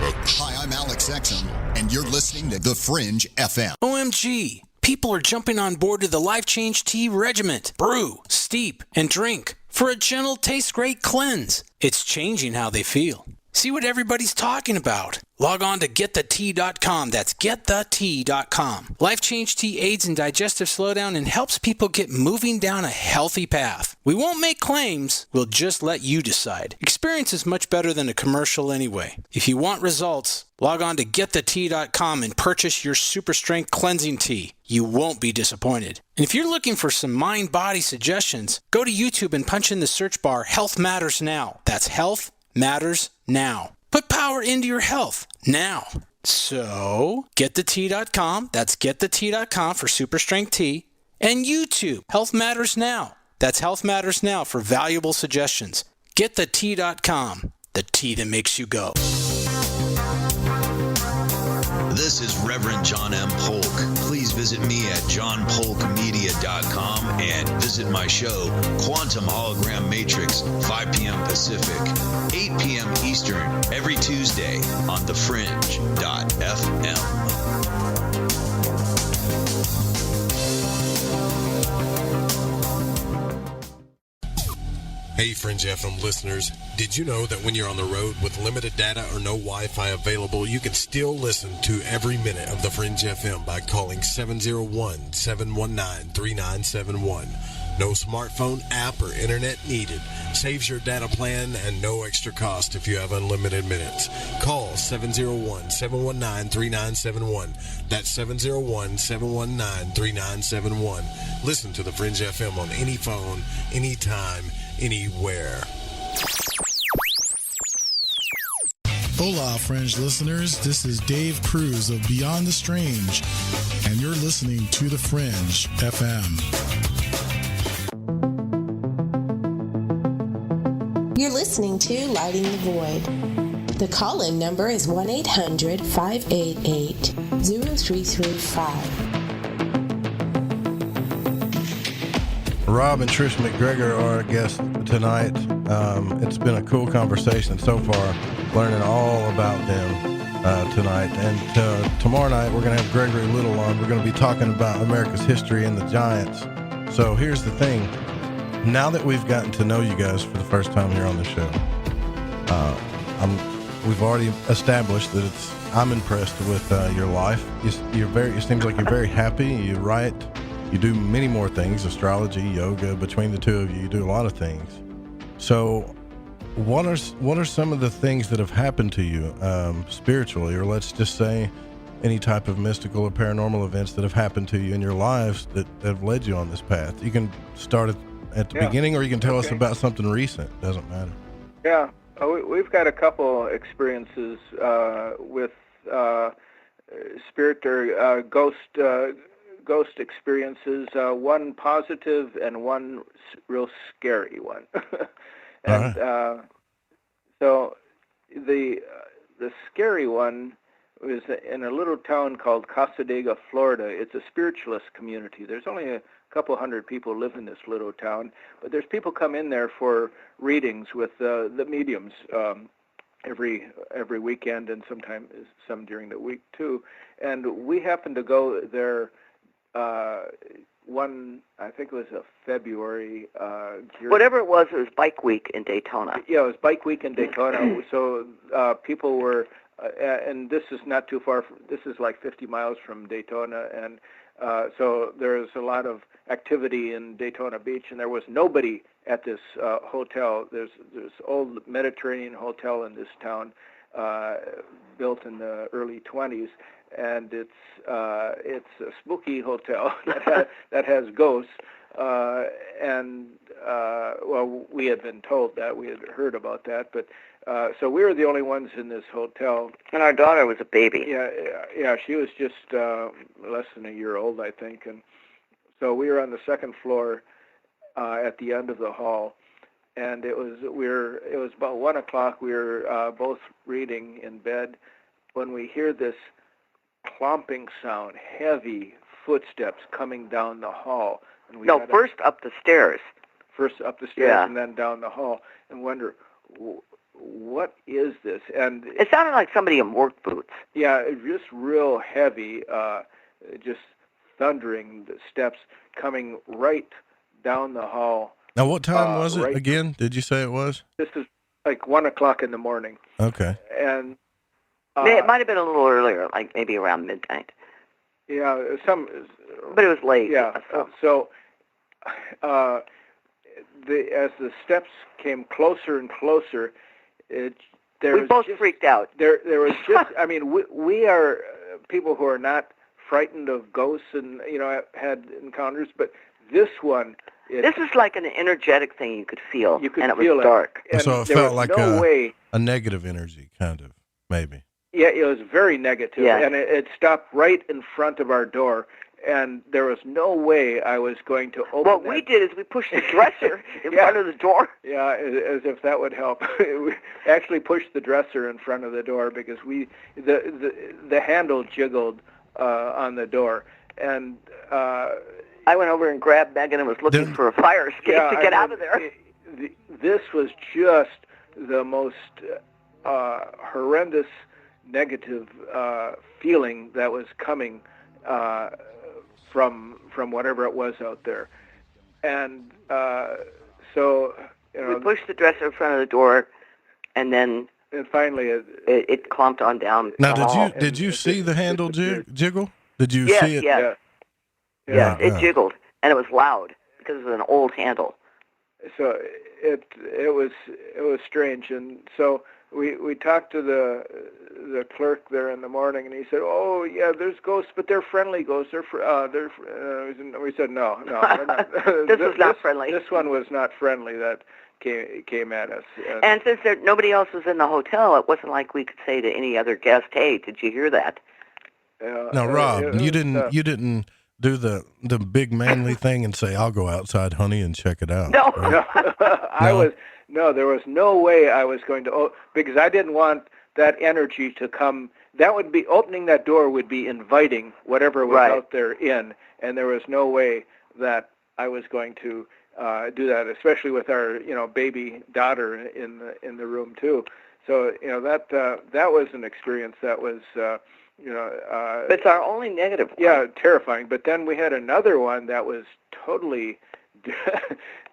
X. Hi, I'm Alex Exum, and you're listening to The Fringe FM. OMG! People are jumping on board to the Life Change Tea Regiment. Brew, steep, and drink for a gentle, taste-great cleanse. It's changing how they feel. See what everybody's talking about. Log on to getthetea.com. That's getthetea.com. Life Change Tea aids in digestive slowdown and helps people get moving down a healthy path. We won't make claims. We'll just let you decide. Experience is much better than a commercial anyway. If you want results, log on to getthetea.com and purchase your super strength cleansing tea. You won't be disappointed. And if you're looking for some mind-body suggestions, go to YouTube and punch in the search bar Health Matters Now. That's Health Matters Now. Put power into your health now. So, getthetea.com. That's getthetea.com for super strength tea. And YouTube, Health Matters Now. That's Health Matters Now for valuable suggestions. Getthetea.com. The tea that makes you go. This is Reverend John M. Polk. Please visit me at johnpolkmedia.com and visit my show, Quantum Hologram Matrix, 5 p.m. Pacific, 8 p.m. Eastern, every Tuesday on thefringe.fm. Hey, Fringe FM listeners, did you know that when you're on the road with limited data or no Wi-Fi available, you can still listen to every minute of the Fringe FM by calling 701-719-3971. No smartphone app or internet needed. Saves your data plan and no extra cost if you have unlimited minutes. Call 701-719-3971. That's 701-719-3971. Listen to the Fringe FM on any phone, anytime, anywhere. Hola, Fringe listeners. This is Dave Cruz of Beyond the Strange, and you're listening to The Fringe FM. You're listening to Lighting the Void. The call-in number is 1-800-588-0335. Rob and Trish MacGregor are our guests tonight. It's been a cool conversation so far, learning all about them tonight. And tomorrow night, we're going to have Gregory Little on. We're going to be talking about America's history and the giants. So here's the thing. Now that we've gotten to know you guys for the first time here on the show, we've already established that I'm impressed with your life. It seems like you're very happy. You write. You do many more things, astrology, yoga. Between the two of you, you do a lot of things. So what are some of the things that have happened to you spiritually, or let's just say any type of mystical or paranormal events that have happened to you in your lives that have led you on this path? You can start at the beginning, or you can tell us about something recent. Doesn't matter. Yeah, we've got a couple experiences with spirit or ghost experiences. One positive and one real scary one. And so the scary one It was in a little town called Casadega, Florida. It's a spiritualist community. There's only a couple hundred people live in this little town, but there's people come in there for readings with the mediums every weekend, and sometimes some during the week too. And we happened to go there I think it was a February. Whatever it was Bike Week in Daytona. Yeah, it was Bike Week in Daytona. So people were, and this is not too far. This is like 50 miles from Daytona, and so there's a lot of activity in Daytona Beach, and there was nobody at this hotel. There's old Mediterranean hotel in this town, built in the early 20s. And it's a spooky hotel that has ghosts, and we had been told that, we had heard about that, but so we were the only ones in this hotel. And our daughter was a baby. Yeah, she was just less than a year old, I think, and so we were on the second floor at the end of the hall, and it was about 1 o'clock. We were both reading in bed when we hear this clomping sound, heavy footsteps coming down the hall. And first up the stairs. First up the stairs, and then down the hall, and wonder, what is this? And it sounded like somebody in work boots. Yeah, just real heavy, just thundering the steps coming right down the hall. Now, what time was it again? Did you say it was? This is like 1 o'clock in the morning. Okay. And it might have been a little earlier, like maybe around midnight. Yeah, but it was late. Yeah. So, as the steps came closer and closer, we both freaked out. There was just. I mean, we are people who are not frightened of ghosts, and had encounters, but this one. This is like an energetic thing you could feel, and it was dark. And so it felt like a negative energy, kind of, maybe. Yeah, it was very negative, and it stopped right in front of our door, and there was no way I was going to open What we did is we pushed the dresser in front of the door. Yeah, as if that would help. We actually pushed the dresser in front of the door because the handle jiggled on the door, and I went over and grabbed Megan and was looking for a fire escape to get out of there. This was just the most horrendous negative feeling that was coming from whatever it was out there, and so we pushed the dresser in front of the door, and then finally it clomped on down. Now, did you see the handle jiggle? Did you see it? Yes. Yes, it jiggled, and it was loud because it was an old handle. So it was strange, and so we talked to the clerk there in the morning, and he said, "Oh yeah, there's ghosts, but they're friendly ghosts. We said, "No, they're not. This was not friendly. This one was not friendly. That came at us." And since nobody else was in the hotel, it wasn't like we could say to any other guest, "Hey, did you hear that?" Now, Rob, you didn't do the big manly thing and say, "I'll go outside, honey, and check it out." No, right? There was no way I was going to, because I didn't want that energy to come. That would be, opening that door would be inviting whatever was out there in, and there was no way that I was going to do that, especially with our baby daughter in the room too. So that was an experience that was. It's our only negative one. Yeah, terrifying. But then we had another one that was totally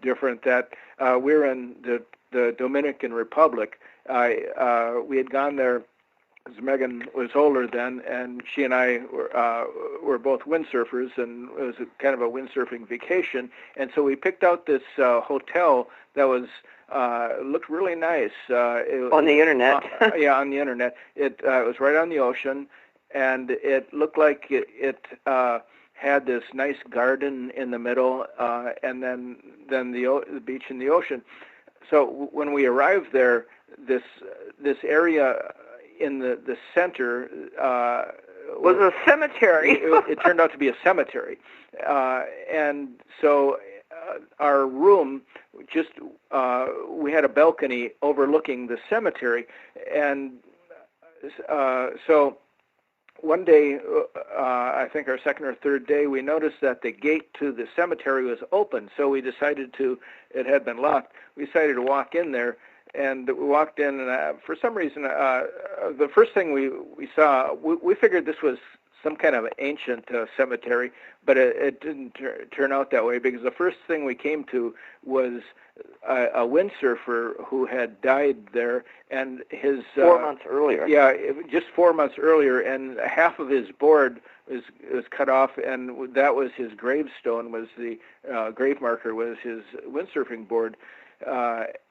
different. That we were in the Dominican Republic. We had gone there because Megan was older then, and she and I were both windsurfers, and it was kind of a windsurfing vacation. And so we picked out this hotel that was looked really nice. On the internet. On the internet. It was right on the ocean. And it looked like it had this nice garden in the middle, and then the beach and the ocean. So when we arrived there, this area in the center was a cemetery. it turned out to be a cemetery, and so our room just we had a balcony overlooking the cemetery, and so. one day, I think our second or third day, we noticed that the gate to the cemetery was open. So we decided it had been locked. We decided to walk in there, and we walked in, and for some reason, the first thing we saw, we figured this was some kind of ancient cemetery, but it didn't turn out that way, because the first thing we came to was a windsurfer who had died there, and his 4 months earlier. Yeah, just 4 months earlier, and half of his board was cut off, and that was his gravestone. Was the grave marker was his windsurfing board,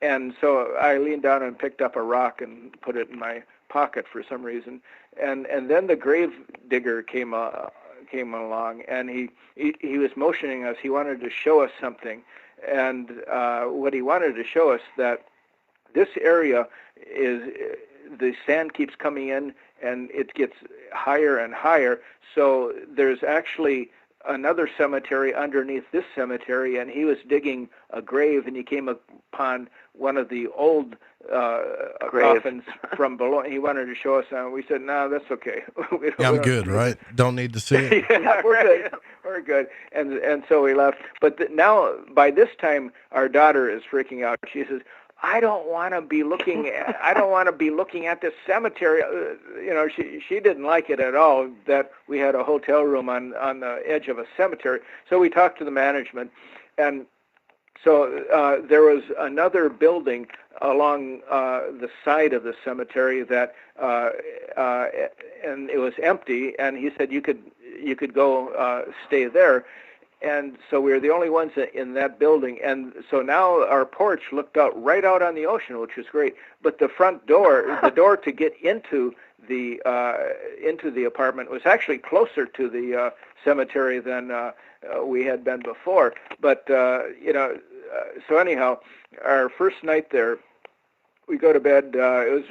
and so I leaned down and picked up a rock and put it in my pocket for some reason, and then the grave digger came along, and he was motioning us. He wanted to show us something. And what he wanted to show us, that this area is, the sand keeps coming in and it gets higher and higher. So there's actually another cemetery underneath this cemetery, and he was digging a grave, and he came upon one of the old coffins from below. He wanted to show us, and we said, "No, that's okay. I'm good, right? Don't need to see it." Yeah, we're good. We're good. And so we left. But now, by this time, our daughter is freaking out. She says, "I don't want to be looking at this cemetery." She didn't like it at all that we had a hotel room on the edge of a cemetery. So we talked to the management, and so there was another building along the side of the cemetery that, and it was empty. And he said you could go stay there. And so we were the only ones in that building. And so now our porch looked right out on the ocean, which was great. But the front door, the door to get into the apartment, was actually closer to the cemetery than we had been before. But so anyhow, our first night there, we go to bed. It was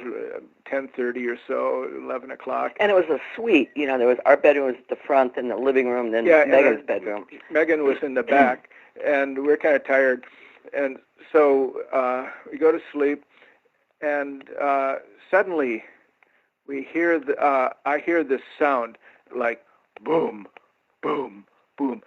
10:30 or so, 11 o'clock. And it was a suite. There was our bedroom was at the front, and the living room, then Megan's bedroom. Megan was in the back, and we were kind of tired. And so we go to sleep, and suddenly we hear I hear this sound like boom, boom, boom,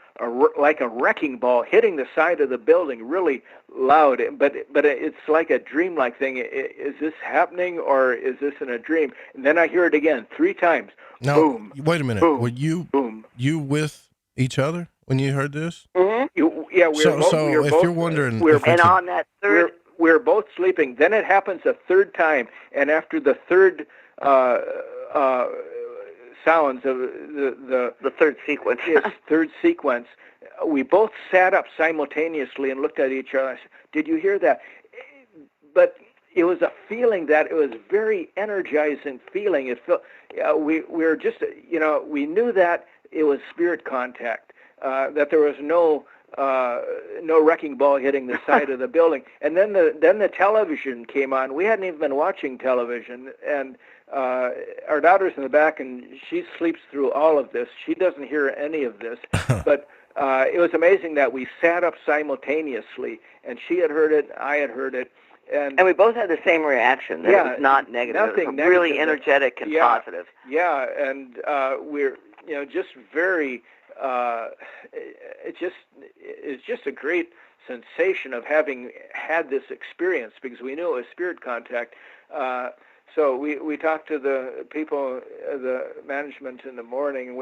like a wrecking ball hitting the side of the building, really loud. But it's like a dreamlike thing. Is this happening, or is this in a dream? And then I hear it again 3 times. Now, boom. Wait a minute. Boom, Were you boom. You with each other when you heard this? Mm-hmm. We were both. So we were if both, you're wondering, on that third, we were both sleeping. Then it happens a third time, and after the third sounds of the third sequence, we both sat up simultaneously and looked at each other. I said, "Did you hear that?" But it was a feeling that it was very energizing feeling. It felt we were just we knew that it was spirit contact, that there was no wrecking ball hitting the side of the building. And then the television came on. We hadn't even been watching television, and our daughter's in the back, and she sleeps through all of this. She doesn't hear any of this. But it was amazing that we sat up simultaneously, and she had heard it, I had heard it. And we both had the same reaction. That it was not negative. Nothing it was negative, really energetic and positive. Yeah, and we're just very. It's just a great sensation of having had this experience, because we knew it was spirit contact. So we talked to the people, the management in the morning, and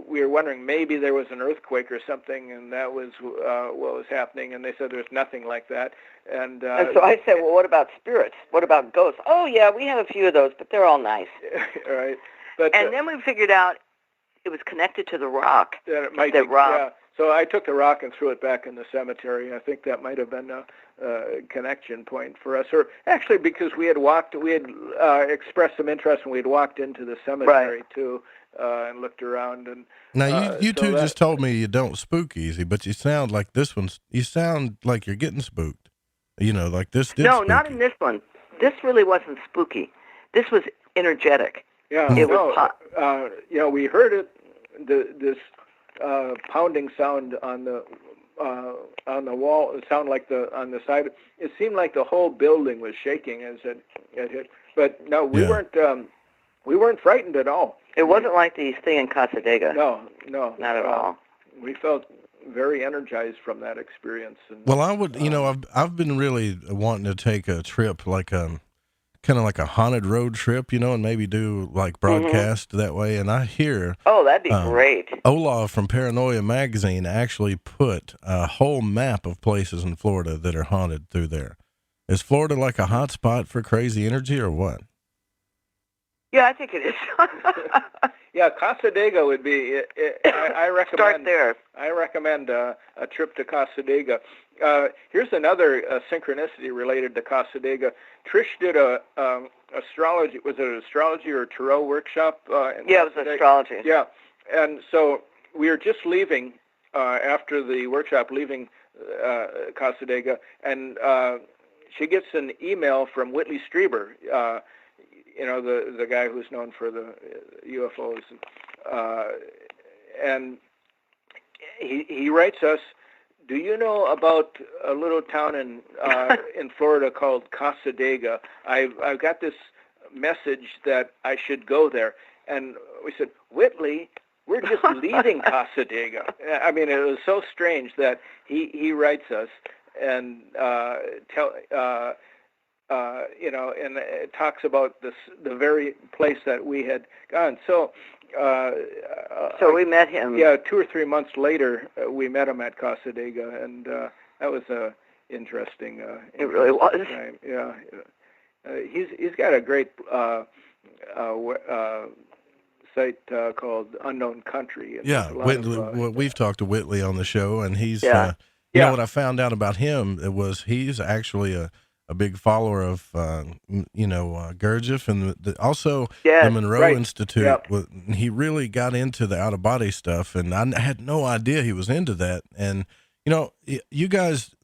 we were wondering maybe there was an earthquake or something, and that was what was happening. And they said there's nothing like that. And so I said, well, what about spirits? What about ghosts? Oh yeah, we have a few of those, but they're all nice. Right. But and then we figured out it was connected to the rock. That it might be, rock. Yeah. So I took the rock and threw it back in the cemetery. I think that might have been a connection point for us, or actually because we had expressed some interest, and we had walked into the cemetery too, and looked around. And now you two just told me you don't spook easy, but you sound like you sound like you're getting spooked. Like this did. No, spook not you. in this one. This really wasn't spooky. This was energetic. Yeah, it was. We heard it. This pounding sound on the wall. It sounded like on the side. It seemed like the whole building was shaking as it hit. But no, we weren't frightened at all. It wasn't like the thing in Casadega. No, not at all. We felt very energized from that experience. And, well, I would, I've been really wanting to take a trip, like kind of like a haunted road trip, and maybe do like broadcast that way. And I hear, that'd be great. Olaf from Paranoia magazine actually put a whole map of places in Florida that are haunted through there. Is Florida like a hot spot for crazy energy or what? Yeah, I think it is. Yeah, Casadega would be. I recommend. Start there. I recommend a trip to Casadega. Here's another synchronicity related to Casadega. Trish did a astrology. Was it an astrology or a tarot workshop? Yeah, it was astrology. Yeah, and so we were just leaving after the workshop, leaving Casadega, and she gets an email from Whitley Strieber. The guy who's known for the UFOs, and he writes us, do you know about a little town in Florida called Casadega? I've got this message that I should go there. And we said, Whitley, we're just leaving Casadega. I mean, it was so strange that he writes us and and it talks about the very place that we had gone. So we met him. Yeah, 2 or 3 months later, we met him at Casadega, and that was interesting. It really was. Time. Yeah, he's got a great site called Unknown Country. Yeah, Whitley, we've talked to Whitley on the show, and he's. You know what I found out about him? It was he's actually a big follower of, Gurdjieff and also the Monroe Institute. Yep. He really got into the out-of-body stuff, and I had no idea he was into that. And, you guys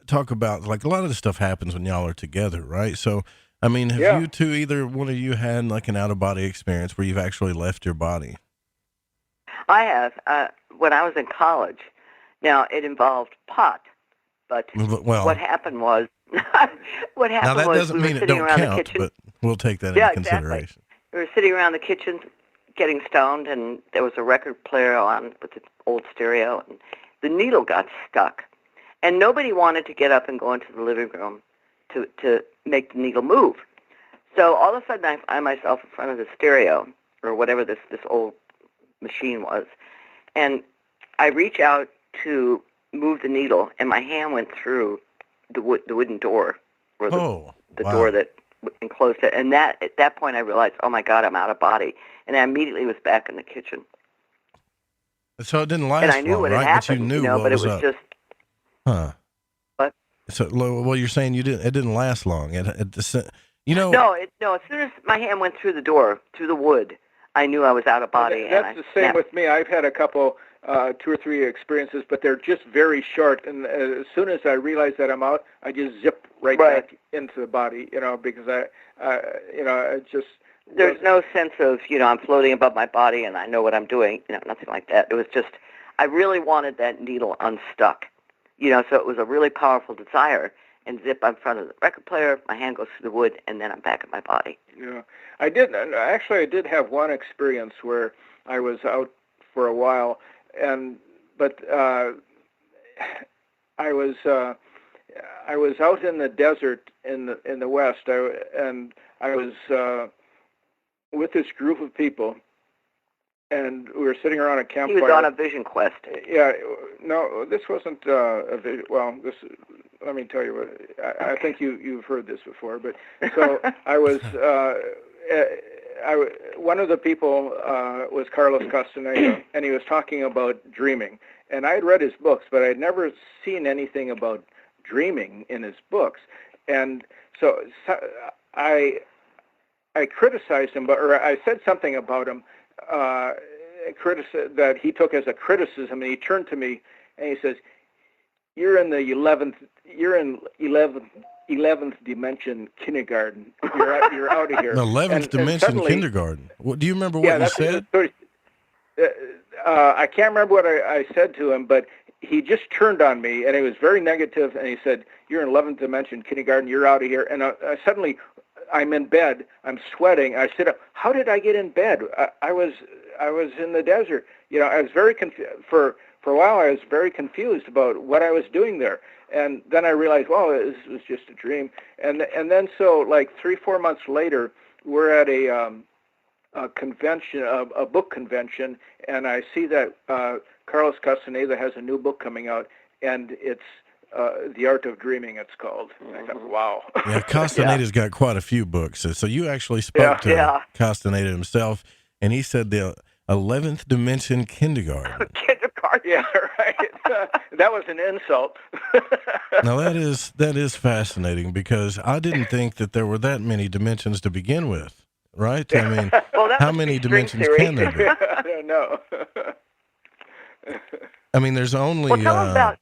talk about, like, a lot of this stuff happens when y'all are together, right? So, I mean, have you two, either one of you had, like, an out-of-body experience where you've actually left your body? I have. When I was in college. Now, it involved pot, but what happened was, now that doesn't mean it don't count, but we'll take that into consideration. Exactly. We were sitting around the kitchen getting stoned, and there was a record player on with the old stereo, and the needle got stuck. And nobody wanted to get up and go into the living room to make the needle move. So all of a sudden, I find myself in front of the stereo, or whatever this old machine was, and I reach out to move the needle, and my hand went through the wooden door, or the door that enclosed it. And at that point, I realized, oh my God, I'm out of body, and I immediately was back in the kitchen. So it didn't last and I knew long, what right? Had happened, but you knew what but was it was up. just. What? So, well, you're saying it didn't last long. No, as soon as my hand went through the door, through the wood, I knew I was out of body. That's the same with me. I've had a couple, 2 or 3 experiences, but they're just very short. And as soon as I realize that I'm out, I just zip right back into the body, because I just... There's no sense of, I'm floating above my body and I know what I'm doing, nothing like that. It was just, I really wanted that needle unstuck, so it was a really powerful desire. And zip, I'm in front of the record player, my hand goes through the wood, and then I'm back in my body. Yeah, I did have one experience where I was out for a while, but I was out in the desert in the West, and I was with this group of people, and we were sitting around a campfire. He was on a vision quest. Yeah, no, this wasn't a vision. Well, this. Let me tell you what. I think you've heard this before, but so I was. One of the people was Carlos Castaneda, and he was talking about dreaming. And I had read his books, but I had never seen anything about dreaming in his books. And so I criticized him, or I said something about him that he took as a criticism, and he turned to me and he says, You're in 11th dimension kindergarten. You're out of here. 11th dimension kindergarten. Do you remember what you said? I can't remember what I said to him, but he just turned on me, and he was very negative, and he said, "You're in 11th dimension kindergarten. You're out of here." And I'm in bed. I'm sweating. I sit up. How did I get in bed? I was in the desert. I was very for a while. I was very confused about what I was doing there. And then I realized, well, this was just a dream. And then so like 3-4 months later, we're at a convention, a book convention, and I see that Carlos Castaneda has a new book coming out, and it's The Art of Dreaming, it's called. And I thought, wow. Yeah, Castaneda's got quite a few books. So you actually spoke to Castaneda himself, and he said the 11th dimension kindergarten. Kindergarten. Yeah, right. That was an insult. Now that is fascinating, because I didn't think that there were that many dimensions to begin with, right? I mean, how many dimensions can there be? I don't know. I mean, there's only. Well, tell them about.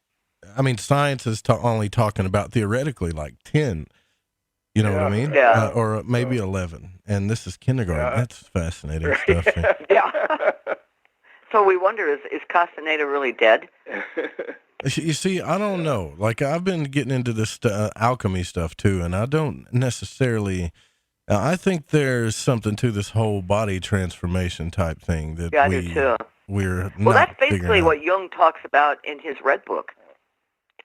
I mean, science is only talking about theoretically like 10. You know what I mean? Yeah. Or maybe 11. And this is kindergarten. Yeah. That's fascinating stuff. Yeah. So we wonder, is Castaneda really dead? You see, I don't know. Like, I've been getting into this alchemy stuff too, and I don't necessarily. I think there's something to this whole body transformation type thing that I do too. We're well, not that's basically out. What Jung talks about in his Red Book.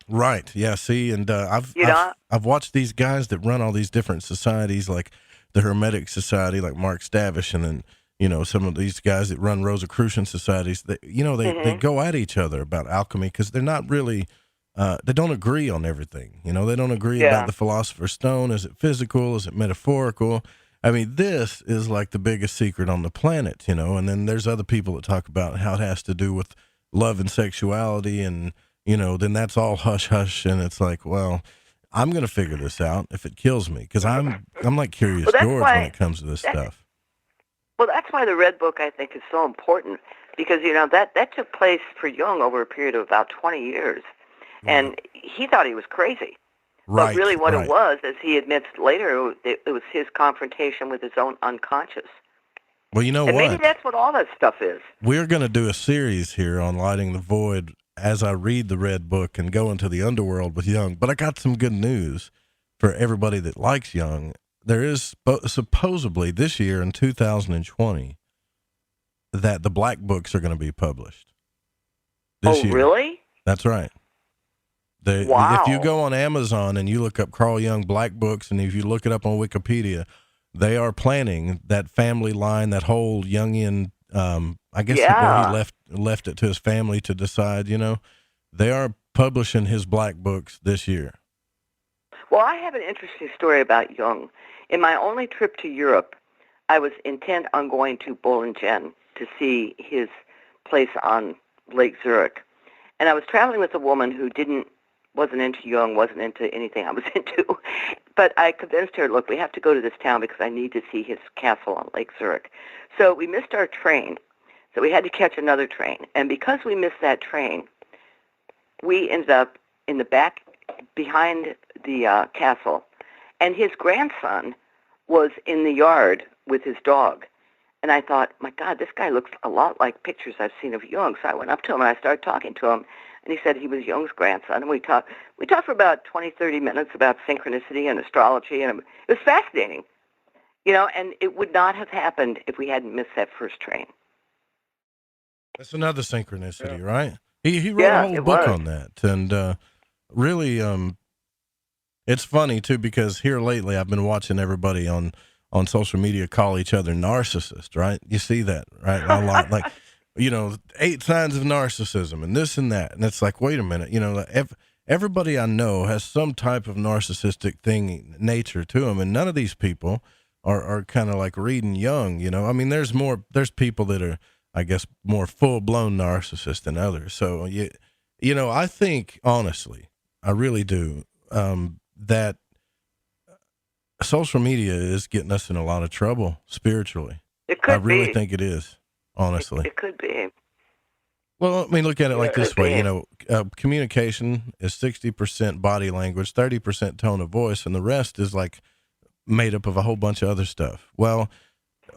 Right. Yeah. See, and I've watched these guys that run all these different societies, like the Hermetic Society, like Mark Stavish, and then some of these guys that run Rosicrucian societies. That they go at each other about alchemy, because they're not really they don't agree on everything. They don't agree about the Philosopher's Stone. Is it physical? Is it metaphorical? I mean, this is like the biggest secret on the planet. And then there's other people that talk about how it has to do with love and sexuality, and then that's all hush hush, and it's like, well, I'm gonna figure this out if it kills me, because I'm like Curious George when it comes to this stuff. Well, that's why the Red Book, I think, is so important, because that took place for Jung over a period of about 20 years, and he thought he was crazy. Right. But really, what it was, as he admits later, it was his confrontation with his own unconscious. Well, you know and what? Maybe that's what all that stuff is. We're going to do a series here on Lighting the Void as I read the Red Book and go into the underworld with Jung. But I got some good news for everybody that likes Jung. There is supposedly this year in 2020 that the black books are going to be published. This year. Really? That's right. Wow. If you go on Amazon and you look up Carl Jung Black Books, and if you look it up on Wikipedia, they are planning that family line, that whole Jungian, I guess where he left it to his family to decide, they are publishing his black books this year. Well, I have an interesting story about Jung. In my only trip to Europe, I was intent on going to Bollingen to see his place on Lake Zurich. And I was traveling with a woman who wasn't into Jung, wasn't into anything I was into. But I convinced her, look, we have to go to this town because I need to see his castle on Lake Zurich. So we missed our train. So we had to catch another train. And because we missed that train, we ended up in the back behind the castle. And his grandson was in the yard with his dog. And I thought, my God, this guy looks a lot like pictures I've seen of Jung. So I went up to him and I started talking to him. And he said he was Jung's grandson. And we talked for about 20, 30 minutes about synchronicity and astrology. And it was fascinating, and it would not have happened if we hadn't missed that first train. That's another synchronicity, right? He wrote a whole book on that. And really, it's funny, too, because here lately I've been watching everybody on social media call each other narcissists, right? You see that, right? A lot, like, 8 signs of narcissism and this and that. And it's like, wait a minute, everybody I know has some type of narcissistic nature to them. And none of these people are kind of like reading Jung, I mean, there's people that are, I guess, more full-blown narcissists than others. So, I think, honestly, I really do, that social media is getting us in a lot of trouble spiritually. It could I really be. think it is, honestly. It could be. Well, I mean, look at it like this way. Communication is 60% body language, 30% tone of voice, and the rest is like made up of a whole bunch of other stuff. Well,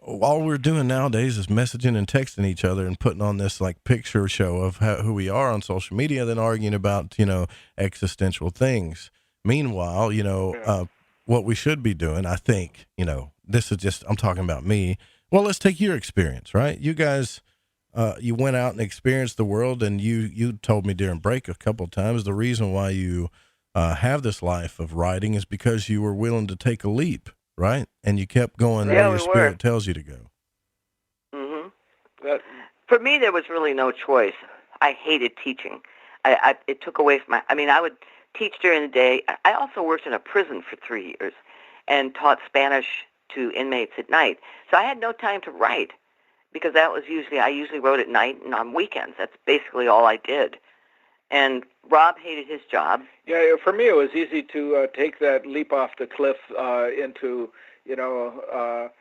all we're doing nowadays is messaging and texting each other and putting on this like picture show of who we are on social media, then arguing about, existential things. Meanwhile, what we should be doing, I think, this is just, I'm talking about me. Well, let's take your experience, right? You guys, you went out and experienced the world, and you told me during break a couple of times the reason why you have this life of writing is because you were willing to take a leap, right? And you kept going where your spirit tells you to go. Mm-hmm. For me, there was really no choice. I hated teaching. It took away from I would teach during the day. I also worked in a prison for 3 years and taught Spanish to inmates at night. So I had no time to write because I usually wrote at night and on weekends. That's basically all I did. And Rob hated his job. Yeah, for me it was easy to take that leap off the cliff into, a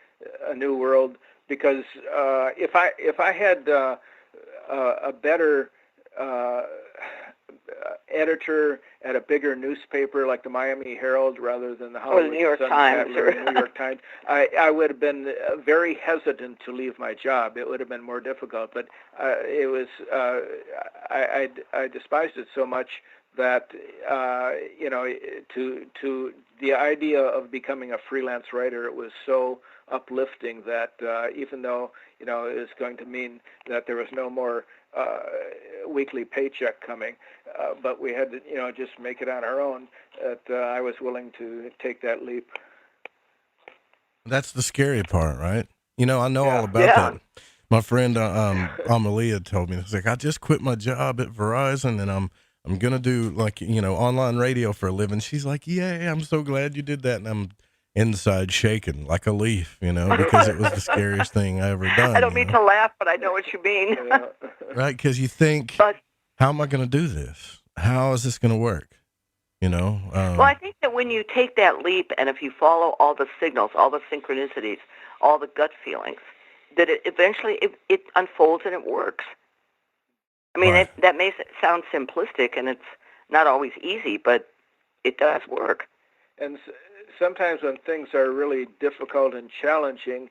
new world because if I had a better editor at a bigger newspaper like the Miami Herald rather than the Hollywood New York Sun Times, or New York Times, I would have been very hesitant to leave my job. It would have been more difficult, but it was I despised it so much that to the idea of becoming a freelance writer, it was so uplifting that even though it was going to mean that there was no more weekly paycheck coming, but we had to just make it on our own, that I was willing to take that leap. That's the scary part, right? I know all about that. My friend Amalia told me, it's like, I just quit my job at Verizon and I'm going to do online radio for a living. She's like, yeah, I'm so glad you did that. And I'm inside shaking like a leaf, because it was the scariest thing I ever done. I don't mean to laugh, but I know what you mean. Right, because you think, how am I going to do this? How is this going to work? Well, I think that when you take that leap and if you follow all the signals, all the synchronicities, all the gut feelings, that it eventually it unfolds and it works. I mean, that may sound simplistic and it's not always easy, but it does work. And sometimes when things are really difficult and challenging,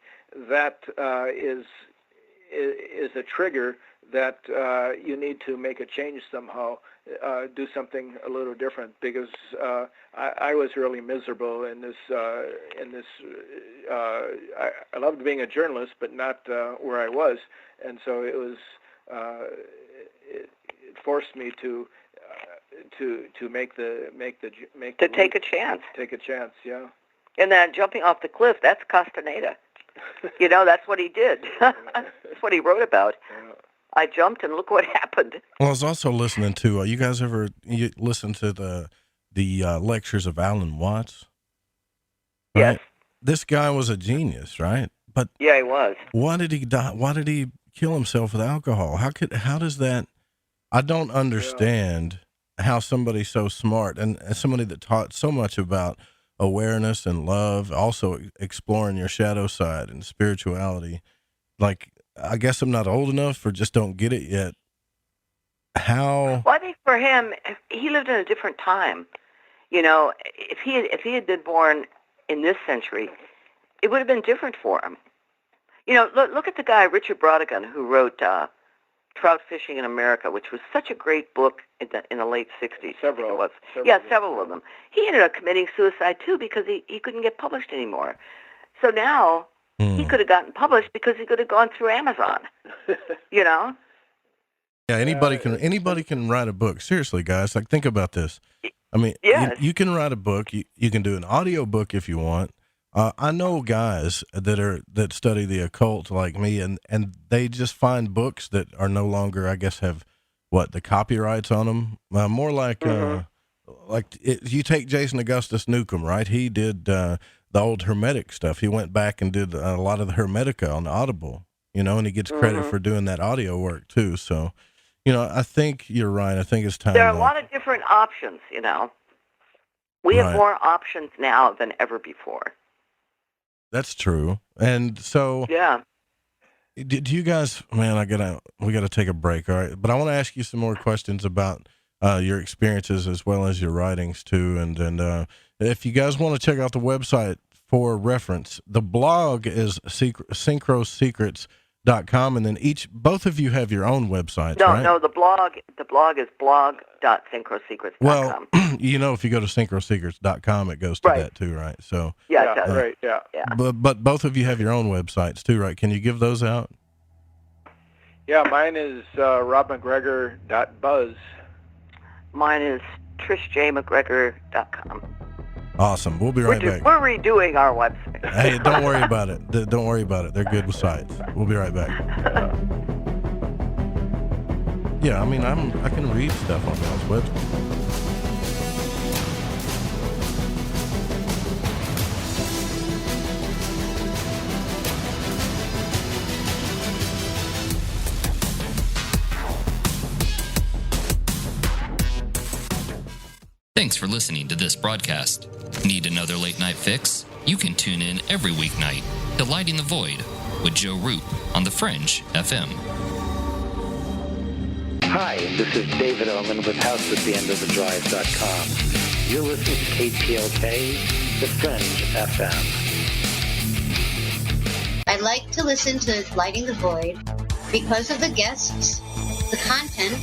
that is a trigger that you need to make a change somehow, do something a little different. Because I was really miserable in this. I loved being a journalist, but not where I was, and so it was. It forced me to take a chance. Take a chance, yeah. And then jumping off the cliff, that's Castaneda. That's what he did. That's what he wrote about. Yeah. I jumped and look what happened. Well, I was also listening to, you guys ever listen to the lectures of Alan Watts? Right? Yes. This guy was a genius, right? But yeah, he was. Why did he die? Why did he kill himself with alcohol? How does that, I don't understand how somebody so smart and somebody that taught so much about awareness and love, also exploring your shadow side and spirituality. Like, I guess I'm not old enough or just don't get it yet. How? Well, I think for him, he lived in a different time. If he had been born in this century, it would have been different for him. Look at the guy, Richard Brautigan, who wrote Trout Fishing in America, which was such a great book in the late 60s. Several of them. He ended up committing suicide, too, because he couldn't get published anymore. So now he could have gotten published because he could have gone through Amazon, Yeah, anybody can write a book. Seriously, guys, like, think about this. I mean, you can write a book. You can do an audio book if you want. I know guys that study the occult like me, and they just find books that are no longer, I guess, have the copyrights on them. More like you take Jason Augustus Newcomb, right? He did the old Hermetic stuff. He went back and did a lot of the Hermetica on Audible, and he gets credit for doing that audio work too. So, I think you're right. I think it's time. There are a lot of different options, We have more options now than ever before. That's true. And so, did you guys, man, we gotta take a break. All right. But I want to ask you some more questions about your experiences as well as your writings too. And if you guys want to check out the website for reference, the blog is synchrosecrets.com. synchronicity.com, and then both of you have your own websites, No, right? no, the blog is blog.synchronicity.com. Well, if you go to synchronicity.com, it goes to that too, right? So yeah, it does. Right, yeah. But both of you have your own websites too, right? Can you give those out? Yeah, mine is robmacgregor.buzz. Mine is trishjmacgregor.com. Awesome. We'll be right back. We're redoing our website. Hey, don't worry about it. Don't worry about it. They're good sites. We'll be right back. Yeah, I mean, I can read stuff on y'all's website. Thanks for listening to this broadcast. Need another late night fix? You can tune in every weeknight to Lighting the Void with Joe Roop on The Fringe FM. Hi, this is David Oman with HouseAtTheEndOfTheDrive.com. You're listening to KPLK, The Fringe FM. I like to listen to Lighting the Void because of the guests, the content,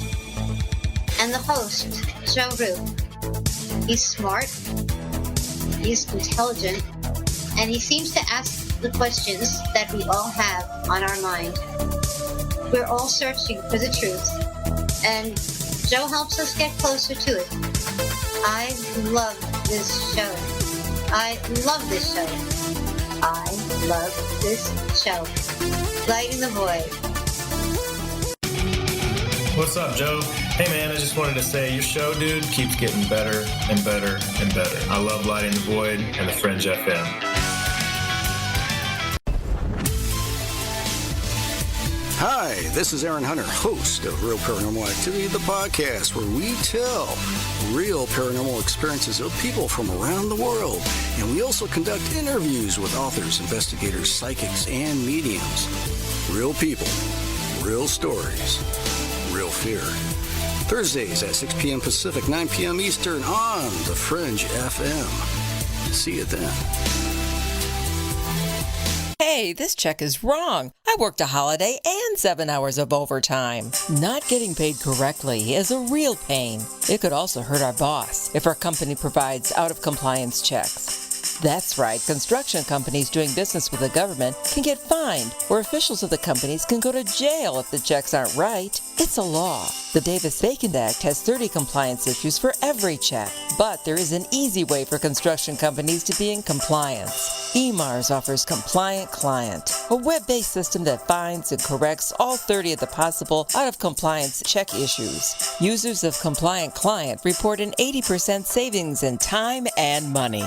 and the host, Joe Roop. He's smart, he's intelligent, and he seems to ask the questions that we all have on our mind. We're all searching for the truth, and Joe helps us get closer to it. I love this show. I love this show. I love this show. Lighting the Void. What's up, Joe? Hey, man, I just wanted to say your show, dude, keeps getting better and better and better. I love Lighting the Void and The Fringe FM. Hi, this is Aaron Hunter, host of Real Paranormal Activity, the podcast where we tell real paranormal experiences of people from around the world. And we also conduct interviews with authors, investigators, psychics, and mediums. Real people, real stories, real fear. Thursdays at 6 p.m. Pacific, 9 p.m. Eastern on The Fringe FM. See you then. Hey, this check is wrong. I worked a holiday and 7 hours of overtime. Not getting paid correctly is a real pain. It could also hurt our boss if our company provides out-of-compliance checks. That's right, construction companies doing business with the government can get fined, or officials of the companies can go to jail if the checks aren't right. It's a law. The Davis-Bacon Act has 30 compliance issues for every check, but there is an easy way for construction companies to be in compliance. Omarr offers Compliant Client, a web-based system that finds and corrects all 30 of the possible out-of-compliance check issues. Users of Compliant Client report an 80% savings in time and money.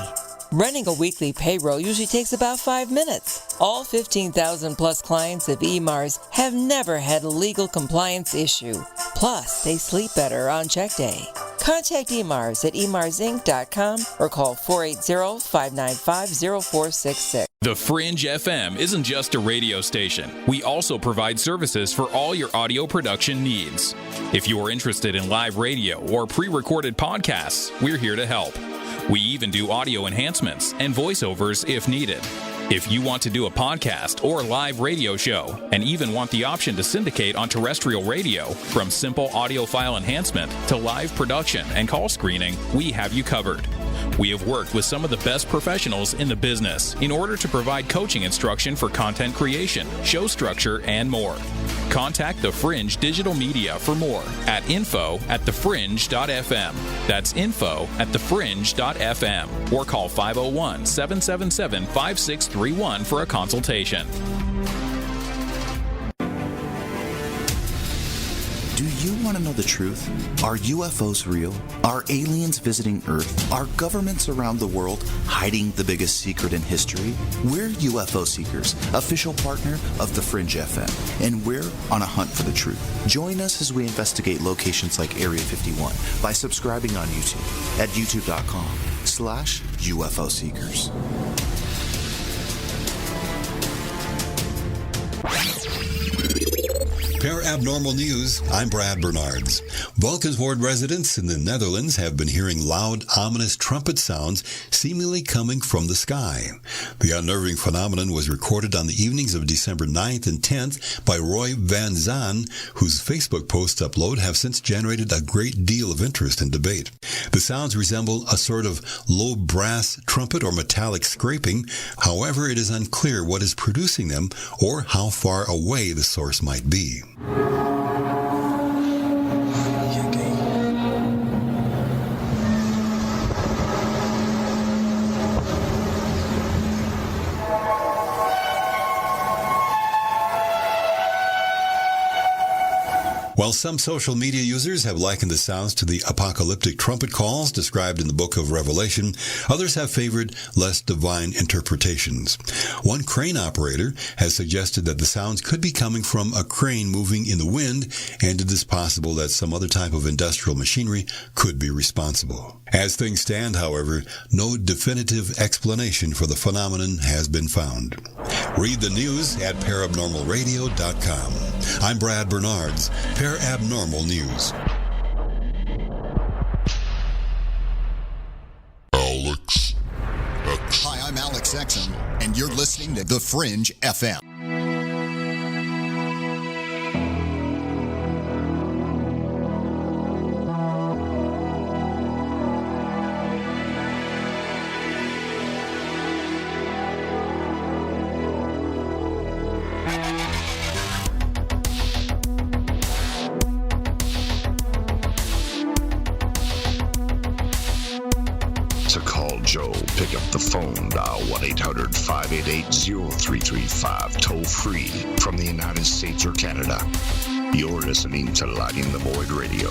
Running a weekly payroll usually takes about 5 minutes. All 15,000 plus clients of Omarr's have never had a legal compliance issue. Plus, they sleep better on check day. Contact Omarr's at omarrsinc.com or call 480-595-0466. The Fringe FM isn't just a radio station. We also provide services for all your audio production needs. If you are interested in live radio or pre-recorded podcasts, we're here to help. We even do audio enhancements and voiceovers if needed. If you want to do a podcast or live radio show and even want the option to syndicate on terrestrial radio, from simple audio file enhancement to live production and call screening, we have you covered. We have worked with some of the best professionals in the business in order to provide coaching instruction for content creation, show structure, and more. Contact The Fringe Digital Media for more at info@thefringe.fm. That's info@thefringe.fm. Or call 501-777-5631 for a consultation. Do you want to know the truth? Are UFOs real? Are aliens visiting Earth? Are governments around the world hiding the biggest secret in history? We're UFO Seekers, official partner of The Fringe FM, and we're on a hunt for the truth. Join us as we investigate locations like Area 51 by subscribing on YouTube at youtube.com/UFO Seekers. Paranormal News, I'm Brad Bernards. Valkenswaard residents in the Netherlands have been hearing loud, ominous trumpet sounds seemingly coming from the sky. The unnerving phenomenon was recorded on the evenings of December 9th and 10th by Roy Van Zaan, whose Facebook post upload have since generated a great deal of interest and debate. The sounds resemble a sort of low brass trumpet or metallic scraping. However, it is unclear what is producing them or how far away the source might be. While some social media users have likened the sounds to the apocalyptic trumpet calls described in the book of Revelation, others have favored less divine interpretations. One crane operator has suggested that the sounds could be coming from a crane moving in the wind, and it is possible that some other type of industrial machinery could be responsible. As things stand, however, no definitive explanation for the phenomenon has been found. Read the news at paranormalradio.com. I'm Brad Bernards, Paranormal News. Alex. Hi, I'm Alex Exum, and you're listening to The Fringe FM. To call Joe, pick up the phone, dial 1-800-588-0335, toll free from the United States or Canada. You're listening to Lighting the Void Radio.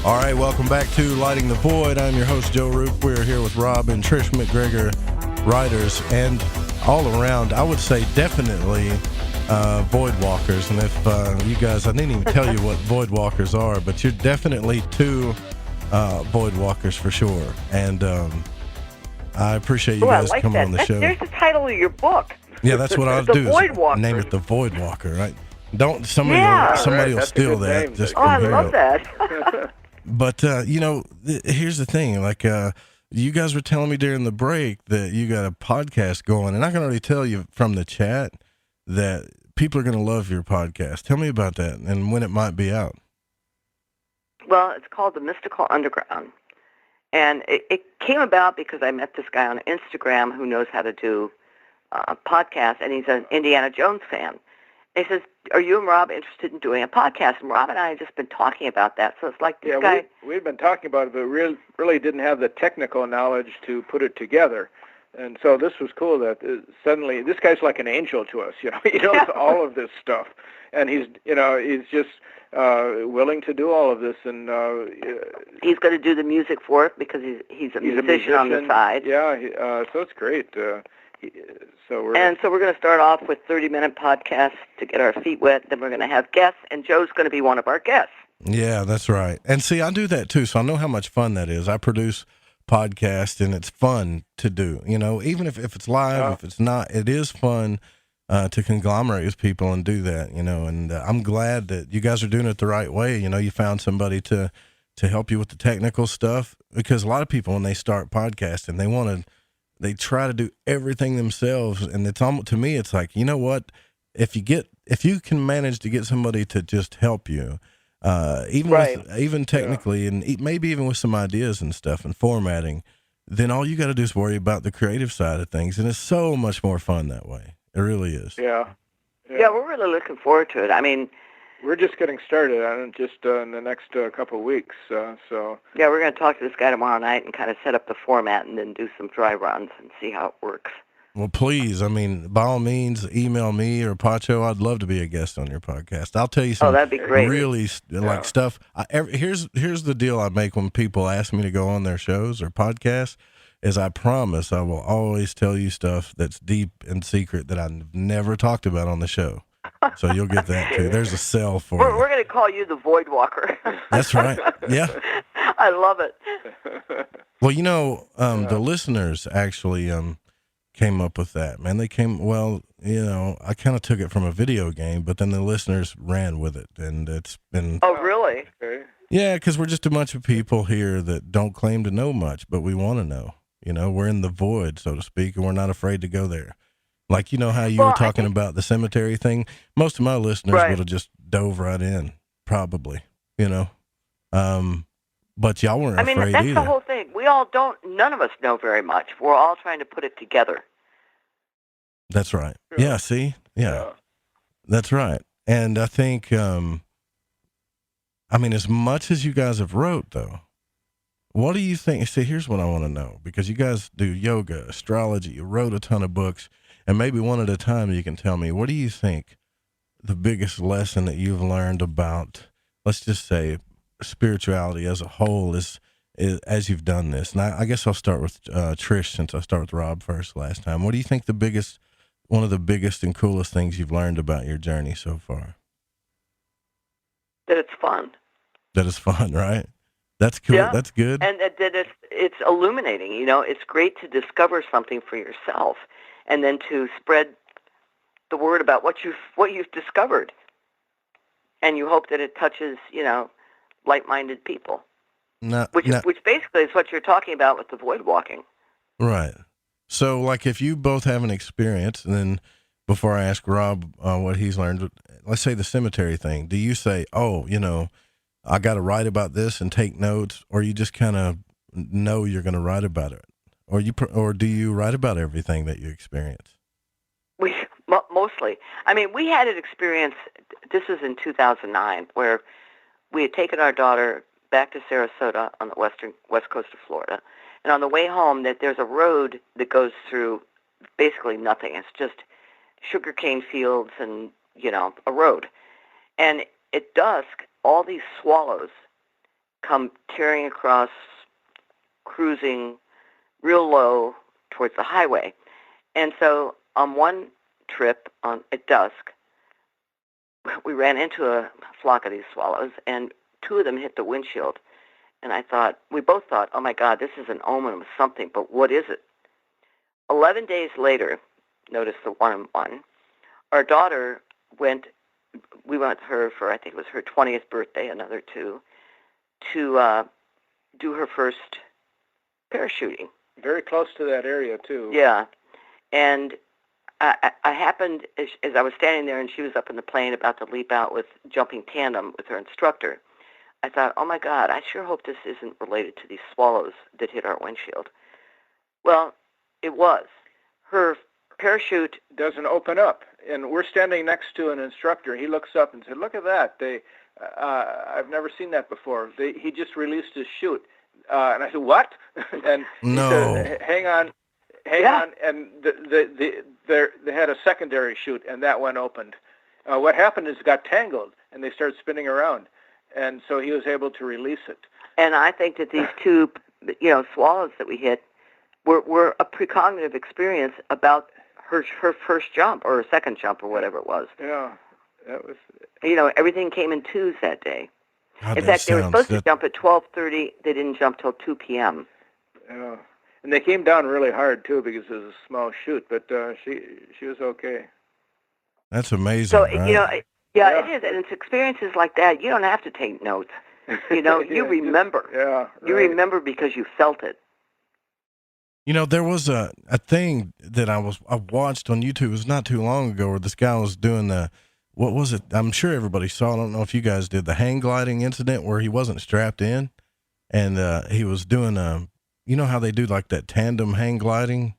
All right, welcome back to Lighting the Void. I'm your host, Joe Roop. We're here with Rob and Trish MacGregor, writers, and all around, I would say definitely void walkers. And if you guys, I didn't even tell you what void walkers are, but you're definitely two void walkers for sure. And I appreciate you guys coming on the show. There's the title of your book. Yeah, that's what I'll do. Void Walker. Name it the Void Walker, right? Don't somebody will steal that. Just I love that. But here's the thing. Like you guys were telling me during the break that you got a podcast going, and I can already tell you from the chat that people are going to love your podcast. Tell me about that and when it might be out. Well, it's called The Mystical Underground. And it came about because I met this guy on Instagram who knows how to do podcasts, and he's an Indiana Jones fan. And he says, are you and Rob interested in doing a podcast? And Rob and I have just been talking about that. So it's like this guy... We've been talking about it, but really didn't have the technical knowledge to put it together. And so this was cool that suddenly this guy's like an angel to us. He knows all of this stuff, and he's just willing to do all of this. And he's going to do the music for it because he's a musician on the side. Yeah, so it's great. So we're going to start off with 30-minute podcasts to get our feet wet. Then we're going to have guests, and Joe's going to be one of our guests. Yeah, that's right. And see, I do that too, so I know how much fun that is. I produce podcast, and it's fun to do, even if it's live, if it's not, it is fun to conglomerate with people and do that, and I'm glad that you guys are doing it the right way. You found somebody to help you with the technical stuff, because a lot of people, when they start podcasting, they try to do everything themselves, and it's almost, to me, it's like, you know what, if you can manage to get somebody to just help you, even technically, and maybe even with some ideas and stuff and formatting, then all you got to do is worry about the creative side of things, and it's so much more fun that way. It really is. Yeah, we're really looking forward to it. I mean, we're just getting started on it in the next couple of weeks. So we're going to talk to this guy tomorrow night and kind of set up the format and then do some dry runs and see how it works. Well, please, by all means, email me or Pacho. I'd love to be a guest on your podcast. I'll tell you some that'd be great. Really stuff. Here's the deal I make when people ask me to go on their shows or podcasts, is I promise I will always tell you stuff that's deep and secret that I've never talked about on the show. So you'll get that too. There's a cell for you. We're going to call you the Void Walker. That's right. Yeah. I love it. Well, the listeners actually came up with that, man. I kind of took it from a video game, but then the listeners ran with it, and it's been. Oh, really? Okay. Yeah, because we're just a bunch of people here that don't claim to know much, but we want to know. We're in the void, so to speak, and we're not afraid to go there. Like, how you were talking about the cemetery thing. Most of my listeners would have just dove right in, probably, But y'all weren't afraid that's either. the whole thing. None of us know very much. We're all trying to put it together. That's right. Yeah, see? Yeah. That's right. And I think, as much as you guys have wrote, though, what do you think? See, here's what I want to know, because you guys do yoga, astrology, you wrote a ton of books, and maybe one at a time you can tell me, what do you think the biggest lesson that you've learned about, let's just say, spirituality as a whole is as you've done this? And I guess I'll start with Trish, since I started with Rob first last time. What do you think one of the biggest and coolest things you've learned about your journey so far? That it's fun. That it's fun, right? That's cool. Yeah. That's good. And that it's illuminating. It's great to discover something for yourself, and then to spread the word about what you've discovered. And you hope that it touches, like-minded people. Which basically is what you're talking about with the void walking. Right. So, like, if you both have an experience, and then before I ask Rob what he's learned, let's say the cemetery thing, do you say, I got to write about this and take notes, or you just kind of know you're going to write about it? Or do you write about everything that you experience? Mostly. We had an experience, this was in 2009, where we had taken our daughter back to Sarasota on the west coast of Florida. And on the way home, there's a road that goes through basically nothing. It's just sugarcane fields and, a road. And at dusk, all these swallows come tearing across, cruising real low towards the highway. And so on one trip at dusk, we ran into a flock of these swallows, and two of them hit the windshield. And we both thought, oh my God, this is an omen of something, but what is it? 11 days later, notice the 1-on-1, our daughter we went with her for, I think it was her 20th birthday, another two, to do her first parachuting. Very close to that area, too. Yeah. And I happened, as I was standing there and she was up in the plane about to leap out with jumping tandem with her instructor, I thought, oh my God, I sure hope this isn't related to these swallows that hit our windshield. Well, it was. Her parachute doesn't open up, and we're standing next to an instructor. He looks up and said, look at that. I've never seen that before. He just released his chute. And I said, what? And no. He said, hang on. And they had a secondary chute, and that one opened. What happened is it got tangled, and they started spinning around. And so he was able to release it. And I think that these two, swallows that we hit were a precognitive experience about her first jump or her second jump or whatever it was. Yeah, that was. Everything came in twos that day. God, in fact, they were supposed to jump at 12:30. They didn't jump till 2 p.m. Yeah, and they came down really hard too because it was a small chute. But she was okay. That's amazing. So right? Yeah, it is, and it's experiences like that. You don't have to take notes. You remember. Right. You remember because you felt it. There was a thing that I watched on YouTube. It was not too long ago where this guy was doing what was it? I'm sure everybody saw. I don't know if you guys did the hang gliding incident where he wasn't strapped in, and he was doing how they do like that tandem hang gliding,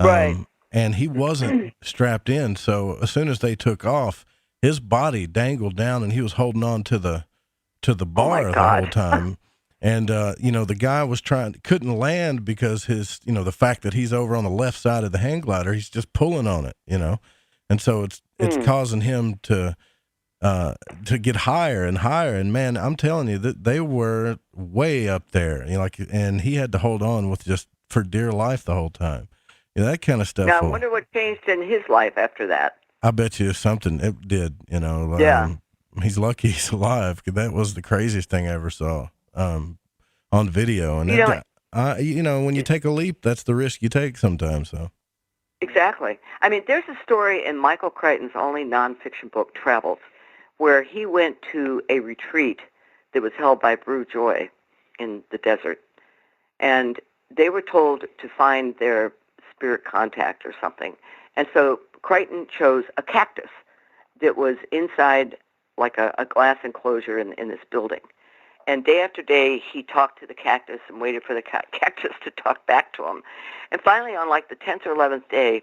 right? And he wasn't strapped in, so as soon as they took off, his body dangled down, and he was holding on to the bar the whole time. And, the guy couldn't land because his, the fact that he's over on the left side of the hang glider, he's just pulling on it, and so it's causing him to get higher and higher. And man, I'm telling you that they were way up there, and he had to hold on with just for dear life the whole time. That kind of stuff. Now, I wonder what changed in his life after that. I bet you something it did, Yeah. He's lucky he's alive, because that was the craziest thing I ever saw on video. And when you take a leap, that's the risk you take sometimes. So Exactly. I mean, there's a story in Michael Crichton's only nonfiction book, Travels, where he went to a retreat that was held by Brew Joy in the desert. And they were told to find their spirit contact or something. And so Crichton chose a cactus that was inside like a glass enclosure in this building. And day after day, he talked to the cactus and waited for the cactus to talk back to him. And finally, on like the 10th or 11th day,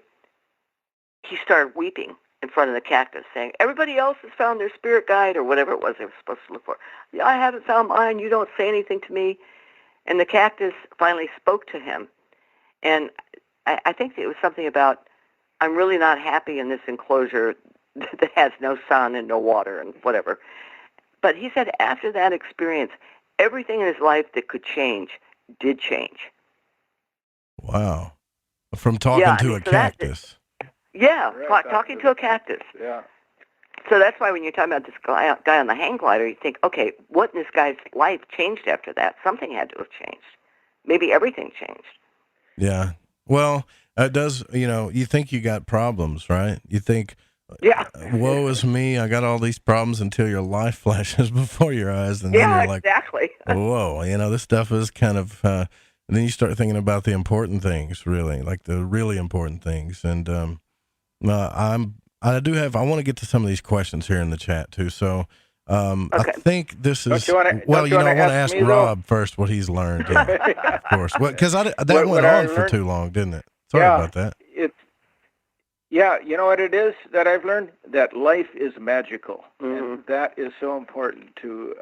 he started weeping in front of the cactus, saying, everybody else has found their spirit guide, or whatever it was they were supposed to look for. I haven't found mine. You don't say anything to me. And the cactus finally spoke to him. And I think it was something about, I'm really not happy in this enclosure that has no sun and no water and whatever. But he said after that experience, everything in his life that could change did change. Wow. From talking to a cactus. Talking to a cactus. Yeah. So that's why when you're talking about this guy on the hang glider, you think, okay, what in this guy's life changed after that? Something had to have changed. Maybe everything changed. Yeah. Well, it does, you think you got problems, right? You think, woe is me, I got all these problems, until your life flashes before your eyes. And then you're like, exactly. Whoa, this stuff is kind of, and then you start thinking about the important things, really, like the really important things. And I want to get to some of these questions here in the chat too. So I think this is, I want to ask Rob first what he's learned. Yeah, of course. Because that went on for too long, didn't it? Sorry about that. You know what it is that I've learned? That life is magical. Mm-hmm. And that is so important to,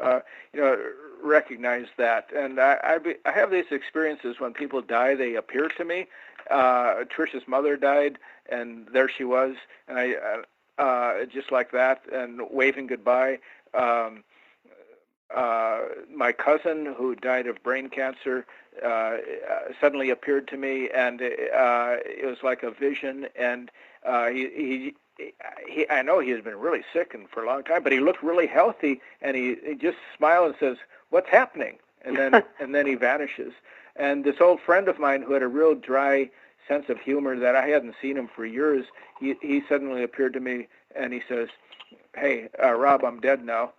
recognize that. And I have these experiences when people die, they appear to me. Trish's mother died, and there she was, and I just like that, and waving goodbye. My cousin, who died of brain cancer, suddenly appeared to me, and it was like a vision. And he I know he has been really sick and for a long time, but he looked really healthy, and he just smiled and says, "What's happening?" And then and then he vanishes. And this old friend of mine who had a real dry sense of humor that I hadn't seen him for years, he suddenly appeared to me, and he says, "Hey, Rob, I'm dead now."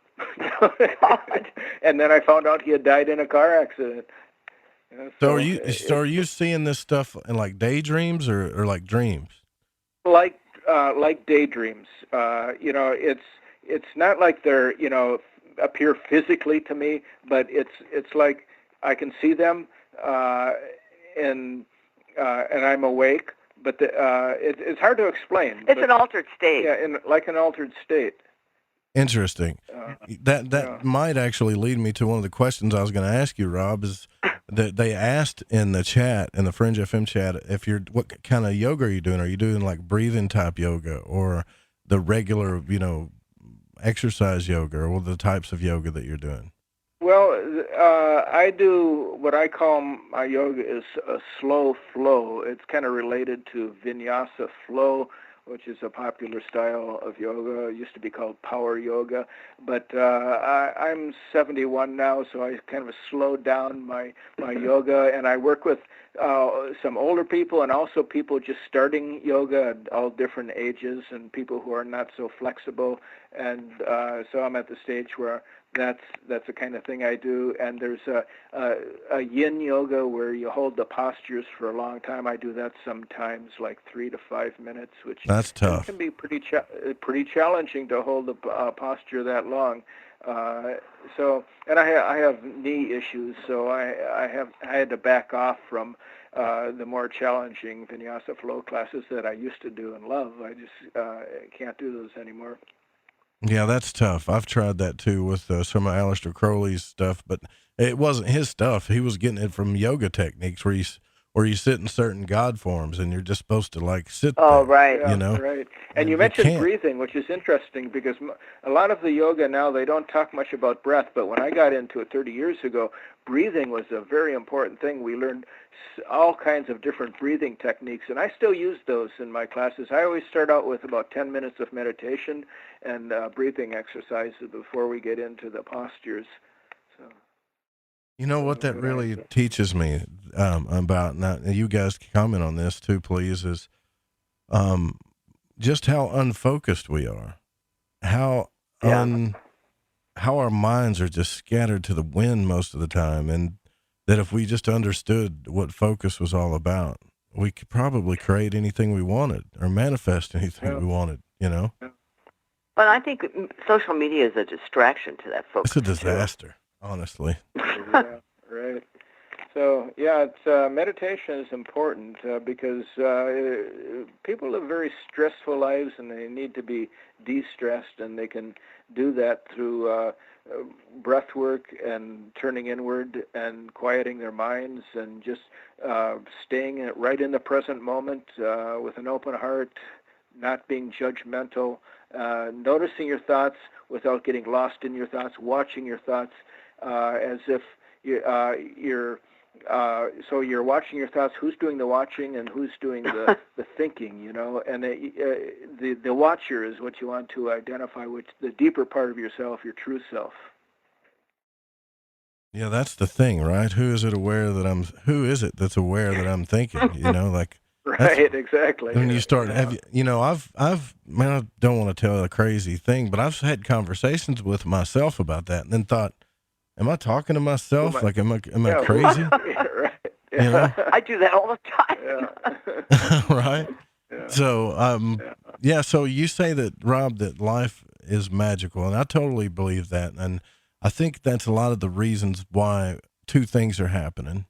And then I found out he had died in a car accident. So are you seeing this stuff in like daydreams or like dreams? Like daydreams. It's not like they're appear physically to me, but it's like I can see them, and I'm awake. But it's hard to explain. It's an altered state. Yeah, like an altered state. Interesting. That might actually lead me to one of the questions I was going to ask you, Rob, is that they asked in the chat, in the Fringe FM chat, what kind of yoga are you doing? Are you doing like breathing type yoga or the regular, exercise yoga, or the types of yoga that you're doing? Well, I do what I call my yoga is a slow flow. It's kind of related to vinyasa flow, which is a popular style of yoga. It used to be called power yoga. But I'm 71 now, so I kind of slowed down my yoga, and I work with some older people and also people just starting yoga at all different ages and people who are not so flexible. And so I'm at the stage where that's the kind of thing I do. And there's a yin yoga where you hold the postures for a long time. I do that sometimes, like 3 to 5 minutes, which that's tough. Can be pretty challenging to hold the posture that long. And I have knee issues, so I had to back off from the more challenging vinyasa flow classes that I used to do and love. I just can't do those anymore. Yeah, that's tough. I've tried that too with some of Aleister Crowley's stuff, but it wasn't his stuff. He was getting it from yoga techniques where you sit in certain God forms and you're just supposed to like sit there. Oh, right. Yeah, right. And you mentioned breathing, which is interesting because a lot of the yoga now, they don't talk much about breath, but when I got into it 30 years ago, breathing was a very important thing. We learned all kinds of different breathing techniques, and I still use those in my classes. I always start out with about 10 minutes of meditation and breathing exercises before we get into the postures. So, you know what that really teaches me about, now you guys comment on this too, please, is just how unfocused we are, how our minds are just scattered to the wind most of the time, and that if we just understood what focus was all about, we could probably create anything we wanted or manifest anything we wanted, you know? But I think social media is a distraction to that focus. It's a disaster, honestly. Yeah, right. So, yeah, meditation is important because people live very stressful lives, and they need to be de-stressed, and they can do that through breath work and turning inward and quieting their minds and just staying right in the present moment with an open heart, not being judgmental, noticing your thoughts without getting lost in your thoughts, watching your thoughts as if you're so you're watching your thoughts. Who's doing the watching and who's doing the thinking, you know? And the watcher is what you want to identify, which the deeper part of yourself, your true self. Yeah, that's the thing, right? Who is it that's aware that I'm thinking, you know, like. Right, exactly. When you start, I don't want to tell a crazy thing, but I've had conversations with myself about that, and then thought, am I talking to myself? Like, am I crazy? Yeah, right. You know? I do that all the time. Right. Yeah. So, so you say that, Rob, that life is magical, and I totally believe that, and I think that's a lot of the reasons why two things are happening,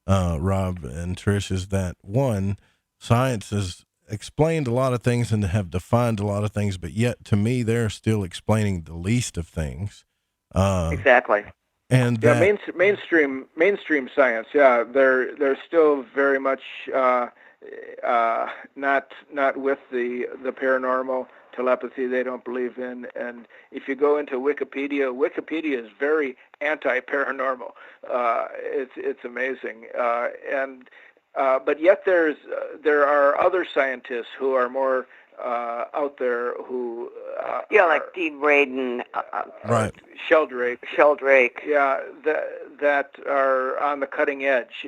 Rob and Trish, is that one, science has explained a lot of things and have defined a lot of things, but yet to me, they're still explaining the least of things. Exactly. And mainstream science, they're still very much not with the paranormal. Telepathy they don't believe in, and if you go into Wikipedia is very anti-paranormal. It's amazing, but yet there are other scientists who are more out there who like Dean Radin, right, Sheldrake, that are on the cutting edge,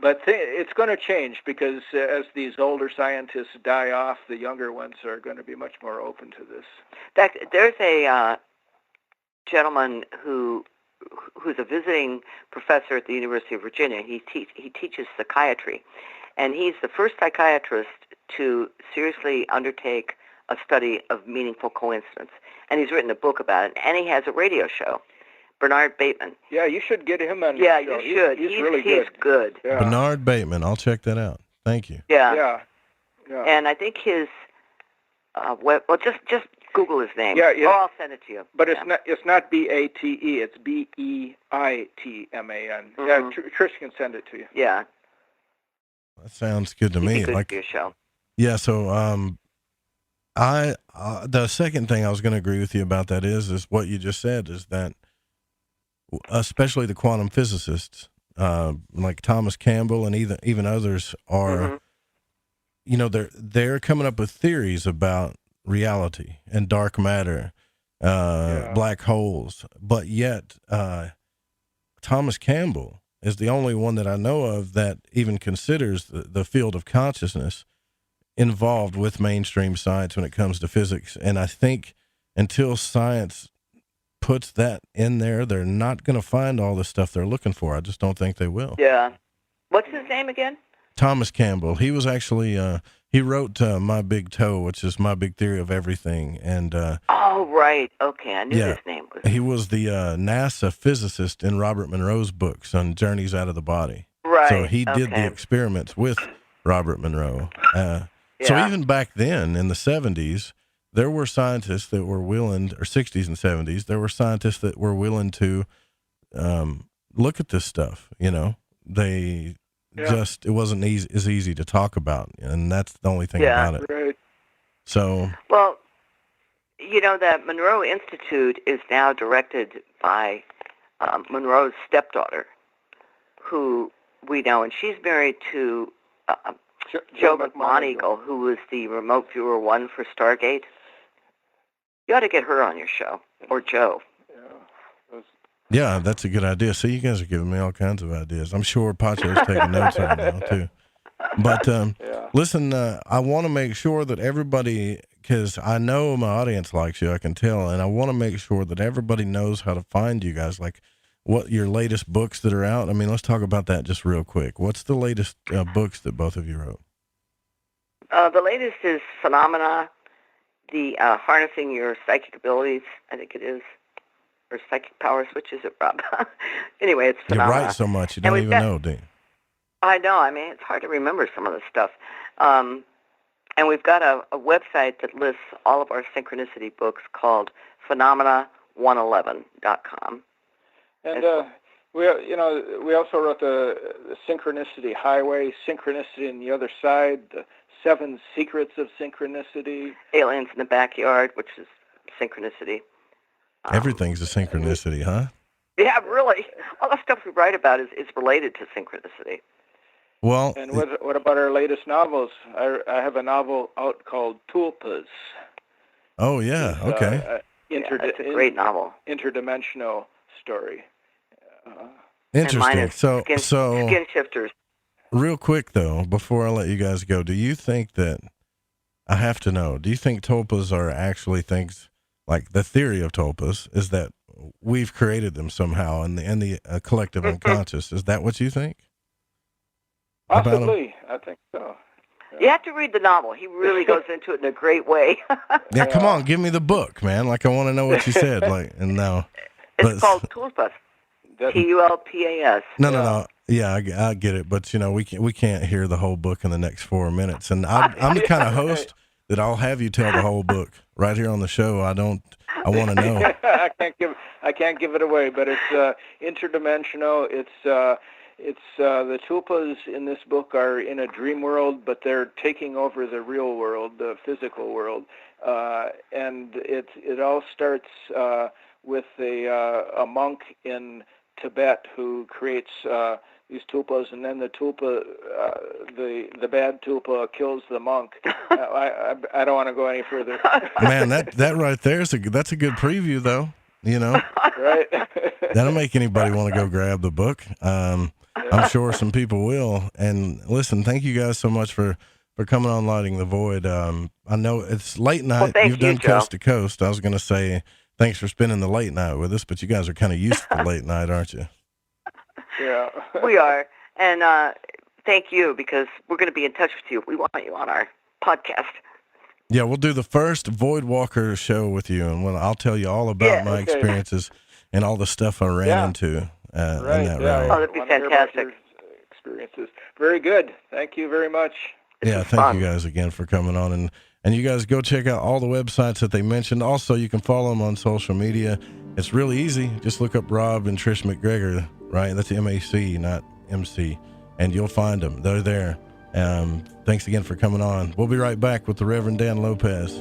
but it's going to change because as these older scientists die off, the younger ones are going to be much more open to this. In fact, there's a gentleman who's a visiting professor at the University of Virginia. He teaches psychiatry, and he's the first psychiatrist to seriously undertake a study of meaningful coincidence. And he's written a book about it, and he has a radio show. Bernard Bateman. Yeah, you should get him on. Yeah, you should. He's really good. He's good. Yeah. Bernard Bateman. I'll check that out. Thank you. Yeah. And I think his just Google his name. Yeah. Or I'll send it to you. But it's not Bate. It's Beitman. Mm-hmm. Yeah, Trish can send it to you. Yeah. That sounds good to me. Good for your show. Yeah. So the second thing I was going to agree with you about that is what you just said, is that especially the quantum physicists, like Thomas Campbell and even others are, they're coming up with theories about reality and dark matter, black holes, but yet Thomas Campbell is the only one that I know of that even considers the field of consciousness involved with mainstream science when it comes to physics. And I think until science puts that in there, they're not going to find all the stuff they're looking for. I just don't think they will. Yeah. What's his name again? Thomas Campbell. He was actually, he wrote My Big Toe, which is My Big Theory of Everything. And oh, right. Okay, I knew his name. He was the NASA physicist in Robert Monroe's books on Journeys Out of the Body. Right. So he did the experiments with Robert Monroe. So even back then, in the 70s, there were scientists that were willing, or 60s and 70s, there were scientists that were willing to look at this stuff. They just, it wasn't as easy to talk about, and that's the only thing about it. Right. So, well, that Monroe Institute is now directed by Monroe's stepdaughter, who we know, and she's married to Joe McMoneagle, who was the remote viewer one for Stargate. You ought to get her on your show, or Joe. Yeah, that's a good idea. See, you guys are giving me all kinds of ideas. I'm sure Pacho's taking notes right now, too. But listen, I want to make sure that everybody, because I know my audience likes you, I can tell, and I want to make sure that everybody knows how to find you guys, like what your latest books that are out. I mean, let's talk about that just real quick. What's the latest books that both of you wrote? The latest is Phenomena, the Harnessing Your Psychic Abilities, I think it is, or Psychic Powers, which is it, Rob? Anyway, it's Phenomena. You write so much, you don't even know, do you? I know. I mean, it's hard to remember some of the stuff. And we've got a website that lists all of our synchronicity books called Phenomena111.com. And we also wrote the Synchronicity Highway, Synchronicity on the Other Side, the 7 Secrets of Synchronicity. Aliens in the Backyard, which is synchronicity. Everything's a synchronicity, huh? Yeah, really. All the stuff we write about is related to synchronicity. Well, and what about our latest novels? I have a novel out called Tulpas. Oh, yeah, okay. It's a great novel. Interdimensional story. Interesting. So Skin Shifters. Real quick, though, before I let you guys go, do you think that, I have to know, do you think tulpas are actually things, like the theory of tulpas is that we've created them somehow in the collective unconscious? Is that what you think? Possibly. I think so. Yeah. You have to read the novel. He really goes into it in a great way. Yeah, come on, give me the book, man. Like, I want to know what you said. It's called Tulpas. Tulpas. No. Yeah, I get it, but we can't hear the whole book in the next 4 minutes, and I'm the kind of host that I'll have you tell the whole book right here on the show. I want to know. I can't give it away, but it's interdimensional. It's the tulpas in this book are in a dream world, but they're taking over the real world, the physical world, and it all starts with a monk in Tibet who creates these tulpas, and then the tulpa, the bad tulpa kills the monk. I don't want to go any further. Man, that right there that's a good preview, though. Right? That'll make anybody want to go grab the book. I'm sure some people will. And listen, thank you guys so much for coming on Lighting the Void. I know it's late night. Well, You've done Joe. coast to coast. I was going to say thanks for spending the late night with us, but you guys are kind of used to the late night, aren't you? Yeah. We are. And thank you, because we're going to be in touch with you. We want you on our podcast. Yeah, we'll do the first Void Walker show with you, and I'll tell you all about my experiences and all the stuff I ran into in that realm. Oh, that'd be fantastic. Experiences. Very good. Thank you very much. Thank you guys again for coming on, and you guys go check out all the websites that they mentioned. Also, you can follow them on social media. It's really easy. Just look up Rob and Trish MacGregor, right? That's MAC, not MC, and you'll find them. They're there. Thanks again for coming on. We'll be right back with the Reverend Dan Lopez.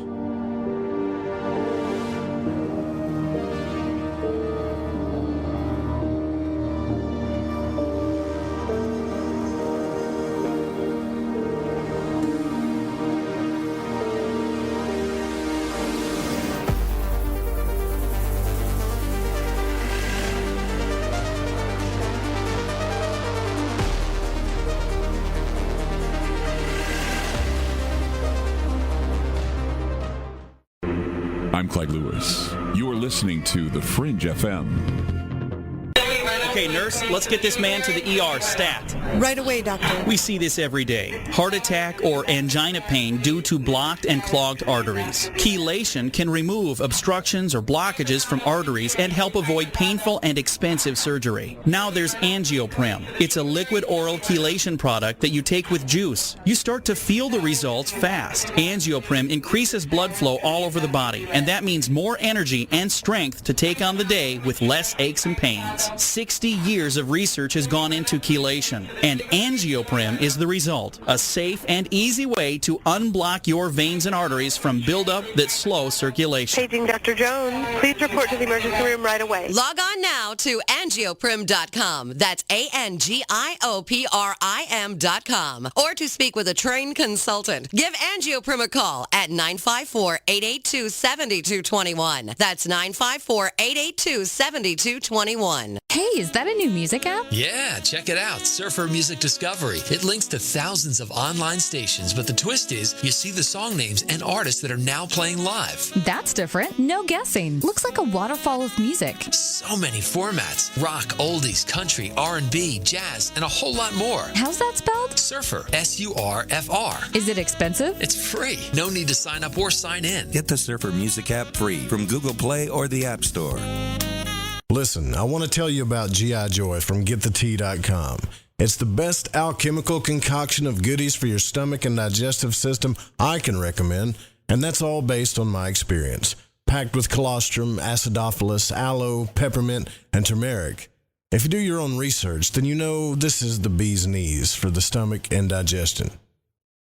I'm Clyde Lewis. You are listening to The Fringe FM. Okay, nurse, let's get this man to the ER stat. Right away, doctor. We see this every day. Heart attack or angina pain due to blocked and clogged arteries. Chelation can remove obstructions or blockages from arteries and help avoid painful and expensive surgery. Now there's Angioprim. It's a liquid oral chelation product that you take with juice. You start to feel the results fast. Angioprim increases blood flow all over the body, and that means more energy and strength to take on the day with less aches and pains. 60 years of research has gone into chelation, and Angioprim is the result. A safe and easy way to unblock your veins and arteries from buildup that slow circulation. Paging Dr. Jones. Please report to the emergency room right away. Log on now to angioprim.com. That's ANGIOPRIM.com. Or to speak with a trained consultant. Give Angioprim a call at 954-882-7221. That's 954-882-7221. Hey, is that a new music app? Yeah, check it out. Surfer Music Discovery. It links to thousands of online stations, but the twist is you see the song names and artists that are now playing live. That's different. No guessing. Looks like a waterfall of music. So many formats. Rock, oldies, country, R&B, jazz, and a whole lot more. How's that spelled? Surfer. S-U-R-F-R. Is it expensive? It's free. No need to sign up or sign in. Get the Surfer Music app free from Google Play or the App Store. Listen, I want to tell you about G.I. Joy from GetTheTea.com. It's the best alchemical concoction of goodies for your stomach and digestive system I can recommend, and that's all based on my experience. Packed with colostrum, acidophilus, aloe, peppermint, and turmeric. If you do your own research, then you know this is the bee's knees for the stomach and digestion.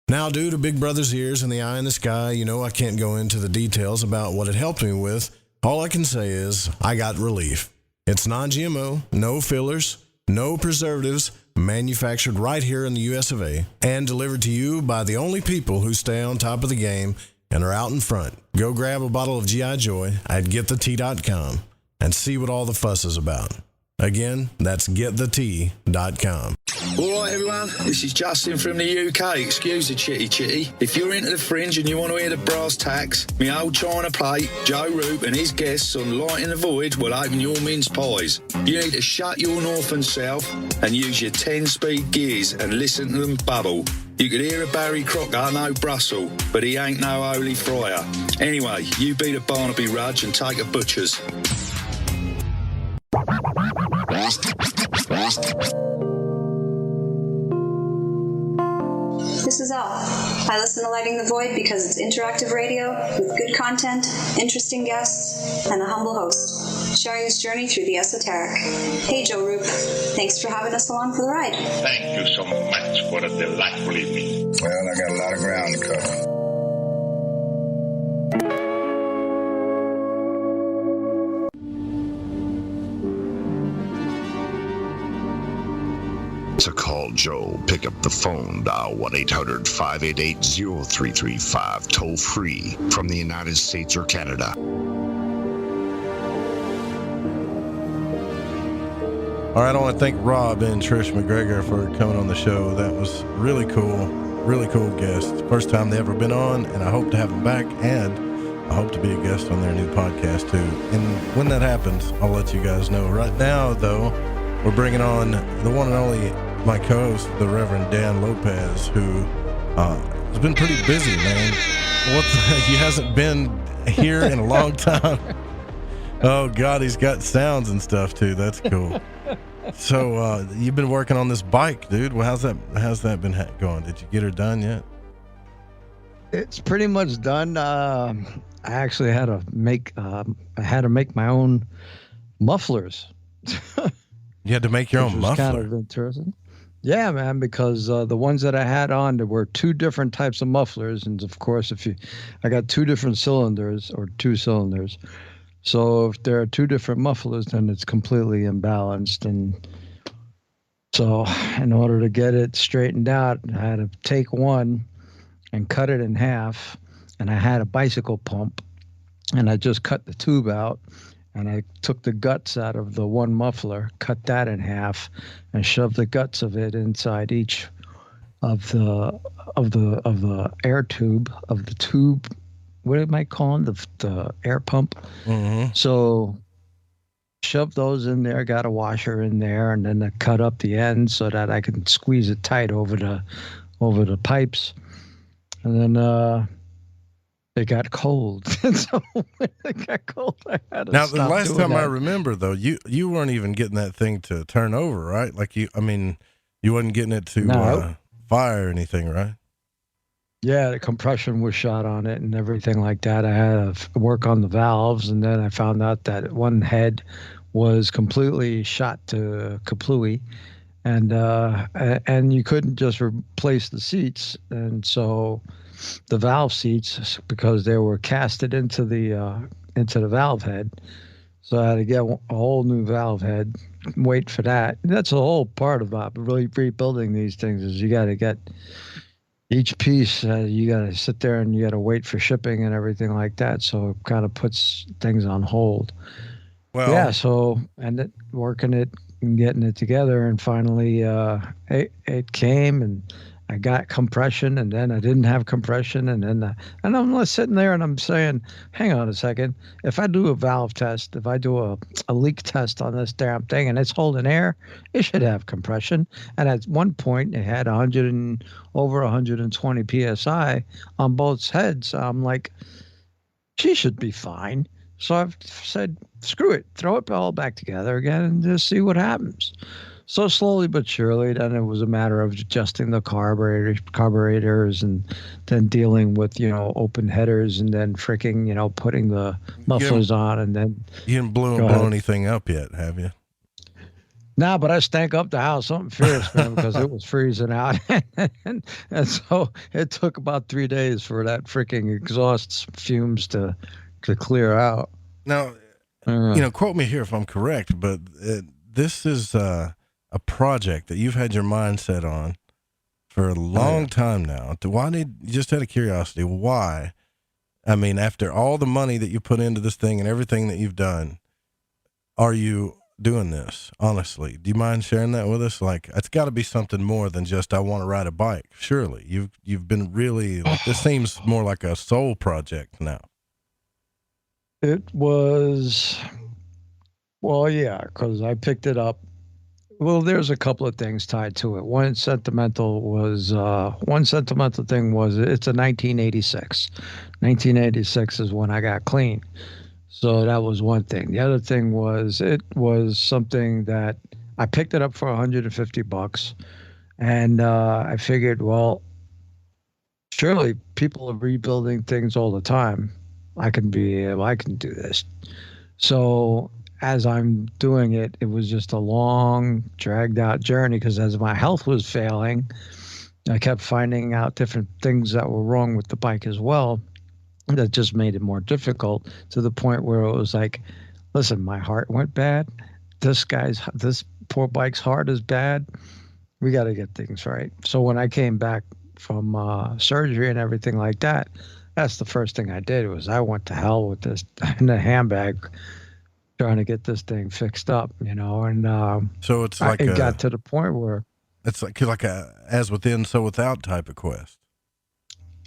Now, due to Big Brother's ears and the eye in the sky, you know I can't go into the details about what it helped me with. All I can say is I got relief. It's non-GMO, no fillers, no preservatives, manufactured right here in the US of A, and delivered to you by the only people who stay on top of the game and are out in front. Go grab a bottle of G.I. Joy at GetTheTea.com and see what all the fuss is about. Again, that's GetTheTea.com. All right, everyone, this is Justin from the UK. Excuse the chitty. If you're into the Fringe and you want to hear the brass tacks, me old China plate, Joe Roop and his guests on Light in the Void will open your mince pies. You need to shut your northern self and use your 10-speed gears and listen to them bubble. You could hear a Barry Crocker, no Brussels, but he ain't no holy friar. Anyway, you beat a Barnaby Rudge and take a butcher's. This is Elle. I listen to Lighting the Void because it's interactive radio with good content, interesting guests, and a humble host, sharing his journey through the esoteric. Hey, Joe Roop. Thanks for having us along for the ride. Thank you so much for a delightful evening. Well, I got a lot of ground to cover. To call Joe, pick up the phone, dial 1-800-588-0335, toll free from the United States or Canada. All right, I want to thank Rob and Trish MacGregor for coming on the show. That was really cool guest. First time they ever been on, and I hope to have them back, and I hope to be a guest on their new podcast too. And when that happens, I'll let you guys know. Right now, though, we're bringing on the one and only, my co-host, the Reverend Dan Lopez, who has been pretty busy, man. He hasn't been here in a long time. Oh, God, he's got sounds and stuff, too. That's cool. So you've been working on this bike, dude. Well, how's that been going? Did you get her done yet? It's pretty much done. I actually had to make my own mufflers. You had to make your own muffler? Kind of interesting. Yeah, man, because the ones that I had on, there were two different types of mufflers. And of course, I got two different cylinders or two cylinders. So if there are two different mufflers, then it's completely imbalanced. And so in order to get it straightened out, I had to take one and cut it in half. And I had a bicycle pump, and I just cut the tube out. And I took the guts out of the one muffler, cut that in half, and shoved the guts of it inside each of the air tube of the tube. What am I calling the air pump? Mm-hmm. So shoved those in there, got a washer in there, and then I cut up the end so that I can squeeze it tight over the pipes, and then. It got cold. And so when it got cold, I had to Now, stop the last doing time that. I remember, though, you weren't even getting that thing to turn over, right? Like you wasn't getting it to fire or anything, right? Yeah, the compression was shot on it and everything like that. I had to work on the valves, and then I found out that one head was completely shot to kaplooey, and you couldn't just replace the seats, and so the valve seats, because they were casted into the valve head, so I had to get a whole new valve head. Wait for that. That's the whole part about really rebuilding these things, is you got to get each piece. You got to sit there and you got to wait for shipping and everything like that. So it kind of puts things on hold. Well, yeah. So, working it and getting it together, and finally, it came, and I got compression, and then I didn't have compression, and then and I'm sitting there and I'm saying, hang on a second. If I do a valve test, if I do a leak test on this damn thing, and it's holding air, it should have compression. And at one point, it had over 120 psi on both heads. I'm like, she should be fine. So I've said, screw it, throw it all back together again and just see what happens. So slowly but surely, then it was a matter of adjusting the carburetors and then dealing with, open headers and then freaking, putting the mufflers on and then. You haven't blow anything up yet, have you? No, but I stank up the house something fierce, man, because it was freezing out. and so it took about 3 days for that freaking exhaust fumes to clear out. Now, quote me here if I'm correct, but this is a project that you've had your mind set on for a long time now. Just out of curiosity, why? I mean, after all the money that you put into this thing and everything that you've done, are you doing this? Honestly, do you mind sharing that with us? Like, it's got to be something more than just I want to ride a bike. Surely, you've been really this seems more like a soul project now. It was, well, yeah, because I picked it up. Well, there's a couple of things tied to it. One sentimental thing was it's a 1986. 1986 is when I got clean. So that was one thing. The other thing was it was something that I picked it up for $150, and I figured, well, surely people are rebuilding things all the time. I can do this. So as I'm doing it, it was just a long, dragged out journey because as my health was failing, I kept finding out different things that were wrong with the bike as well. That just made it more difficult to the point where it was like, listen, my heart went bad. This poor bike's heart is bad. We got to get things right. So when I came back from surgery and everything like that, that's the first thing I did was I went to hell with this in the handbag trying to get this thing fixed up, and so it's like it got to the point where it's like a as within, so without type of quest.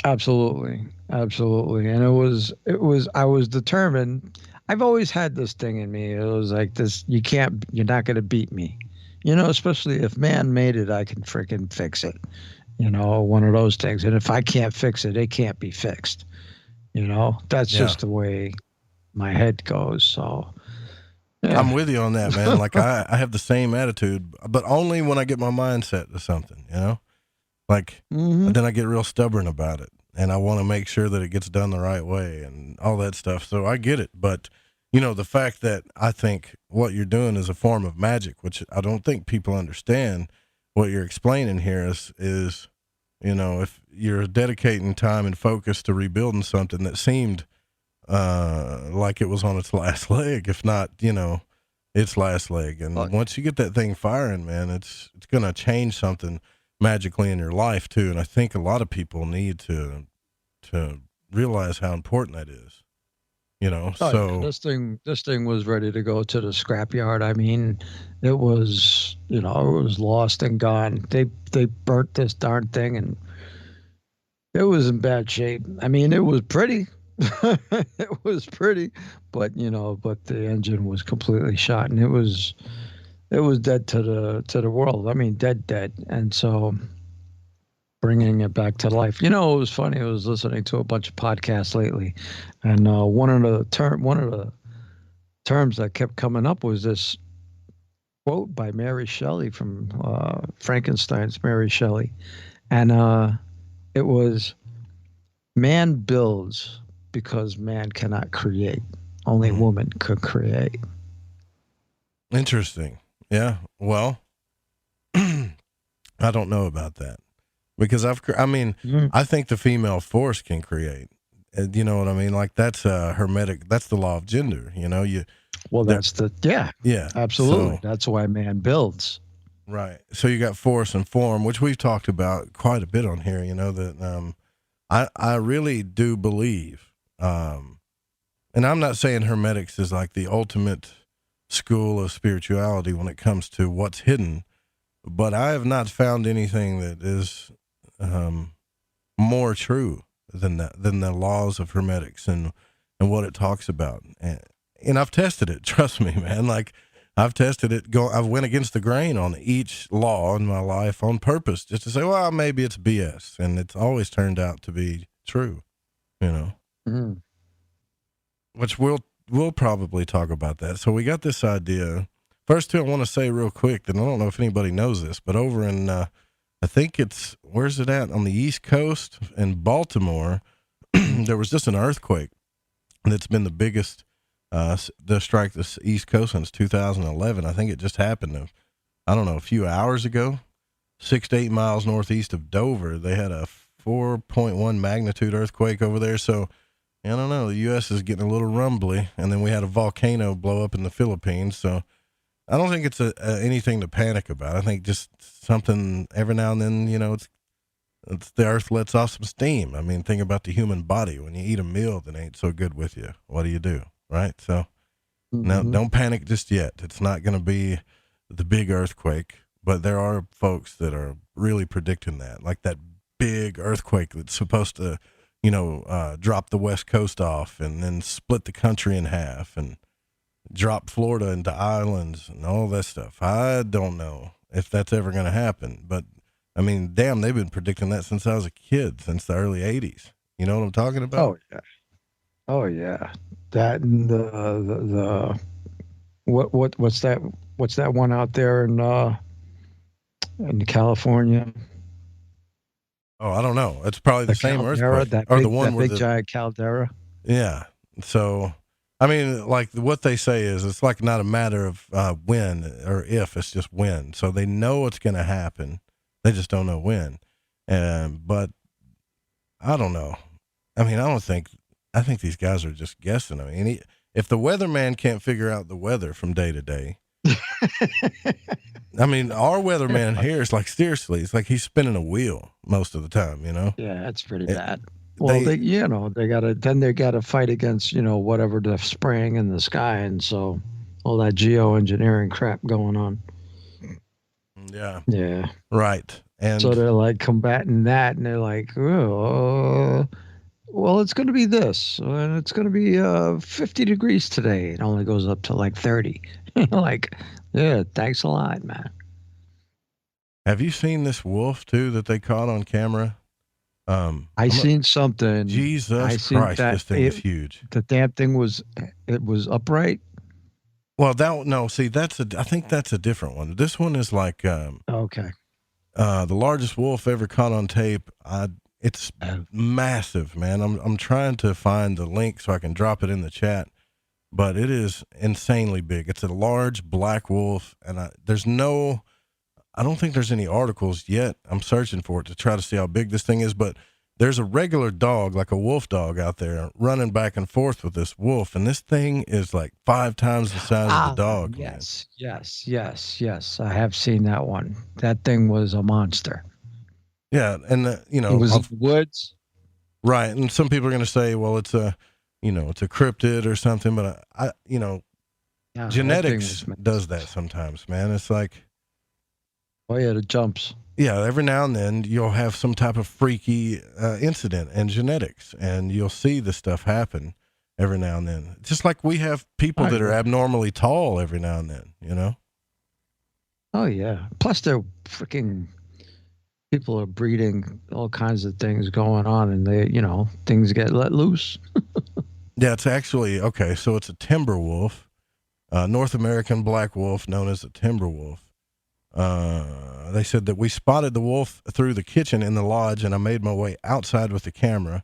Absolutely. And I was determined. I've always had this thing in me. It was like this, you're not going to beat me, especially if man made it, I can freaking fix it. One of those things. And if I can't fix it, it can't be fixed. That's just the way my head goes. So yeah. I'm with you on that, man. Like I have the same attitude, but only when I get my mind set to something, like then I get real stubborn about it and I want to make sure that it gets done the right way and all that stuff. So I get it. But the fact that I think what you're doing is a form of magic, which I don't think people understand. What you're explaining here is, if you're dedicating time and focus to rebuilding something that seemed like it was on its last leg, if not, its last leg. And once you get that thing firing, man, it's going to change something magically in your life too. And I think a lot of people need to realize how important that is. This thing was ready to go to the scrapyard. I mean, it was, it was lost and gone. They burnt this darn thing and it was in bad shape. I mean, it was pretty. It was pretty, but the engine was completely shot and it was dead to the world. I mean, dead. And so bringing it back to life. It was funny. I was listening to a bunch of podcasts lately, and one of the terms that kept coming up was this quote by Mary Shelley from Frankenstein's Mary Shelley, and it was, "Man builds because man cannot create. Only woman could create." Interesting. Yeah. Well, I don't know about that. Because I think the female force can create. You know what I mean? Like that's hermetic. That's the law of gender. Yeah, absolutely. So, that's why man builds. Right. So you got force and form, which we've talked about quite a bit on here. That I really do believe, and I'm not saying hermetics is like the ultimate school of spirituality when it comes to what's hidden, but I have not found anything that is more true than the laws of hermetics and what it talks about. And I've tested it. Trust me, man. Like, I've tested it. I've went against the grain on each law in my life on purpose, just to say, well, maybe it's BS, and it's always turned out to be true. You know, which we'll probably talk about that. So we got this idea. First, I want to say real quick that I don't know if anybody knows this, but over in I think where's it at, on the East Coast in Baltimore, there was just an earthquake that's been the biggest to strike the East Coast since 2011. I think it just happened, a few hours ago, 6 to 8 miles northeast of Dover. They had a 4.1 magnitude earthquake over there. So, I don't know, the U.S. is getting a little rumbly, and then we had a volcano blow up in the Philippines. So I don't think it's anything to panic about. I think just something every now and then, it's the earth lets off some steam. I mean, think about the human body. When you eat a meal that ain't so good with you, what do? Right? So now don't panic just yet. It's not going to be the big earthquake, but there are folks that are really predicting that, like that big earthquake that's supposed to, drop the West Coast off and then split the country in half and drop Florida into islands and all that stuff. I don't know if that's ever going to happen, but I mean, damn, they've been predicting that since I was a kid, since the early 80s. You know what I'm talking about? Oh yeah. That and the what's that one out there in California? Oh, I don't know. It's probably the same earthquake, that big giant caldera. Yeah. So, I mean, like what they say is it's like not a matter of when or if, it's just when. So they know it's going to happen. They just don't know when. But I don't know. I mean, I think these guys are just guessing. I mean, if the weatherman can't figure out the weather from day to day, I mean, our weatherman here is like, seriously, it's like he's spinning a wheel most of the time, Yeah, that's pretty bad. Well, they gotta fight against, whatever the spraying in the sky. And so all that geoengineering crap going on. Yeah. Yeah. Right. And so they're like combating that, and they're like, well, it's going to be this, and it's going to be 50 degrees today. It only goes up to like 30. Like, yeah, thanks a lot, man. Have you seen this wolf too that they caught on camera? I seen something. Jesus Christ, this thing is huge. The damn thing was upright. Well, I think that's a different one. This one is like, okay. The largest wolf ever caught on tape. It's massive, man. I'm trying to find the link so I can drop it in the chat, but it is insanely big. It's a large black wolf, and I don't think there's any articles yet. I'm searching for it to try to see how big this thing is, but there's a regular dog, like a wolf dog out there running back and forth with this wolf. And this thing is like 5 times the size of the dog. Yes. I have seen that one. That thing was a monster. Yeah. And it was in the woods. Right. And some people are going to say, well, it's a cryptid or something, but genetics does that sometimes, man. It's like, oh yeah, it jumps. Yeah, every now and then you'll have some type of freaky incident in genetics, and you'll see this stuff happen every now and then. Just like we have people that are abnormally tall every now and then, Oh, yeah. Plus, they're freaking people are breeding all kinds of things going on, and they, things get let loose. Yeah, it's actually, okay, so it's a timber wolf, North American black wolf known as a timber wolf. They said that we spotted the wolf through the kitchen in the lodge, and I made my way outside with the camera.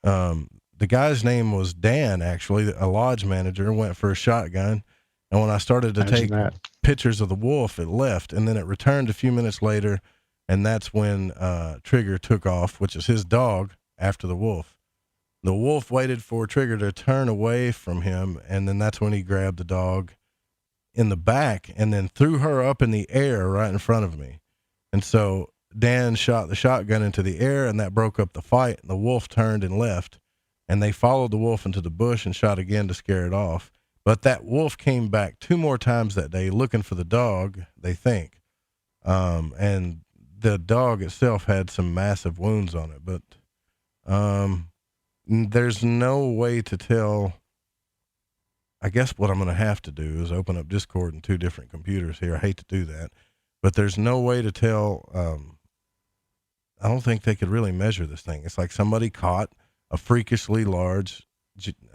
The guy's name was Dan, actually, a lodge manager, went for a shotgun. And when I started to take pictures of the wolf, it left, and then it returned a few minutes later. And that's when Trigger took off, which is his dog, after the wolf. The wolf waited for Trigger to turn away from him, and then that's when he grabbed the dog in the back and then threw her up in the air right in front of me. And so Dan shot the shotgun into the air, and that broke up the fight. And the wolf turned and left, and they followed the wolf into the bush and shot again to scare it off. But that wolf came back 2 more times that day looking for the dog, they think. And the dog itself had some massive wounds on it, but there's no way to tell. I guess what I'm going to have to do is open up Discord and 2 different computers here. I hate to do that, but there's no way to tell. I don't think they could really measure this thing. It's like somebody caught a freakishly large,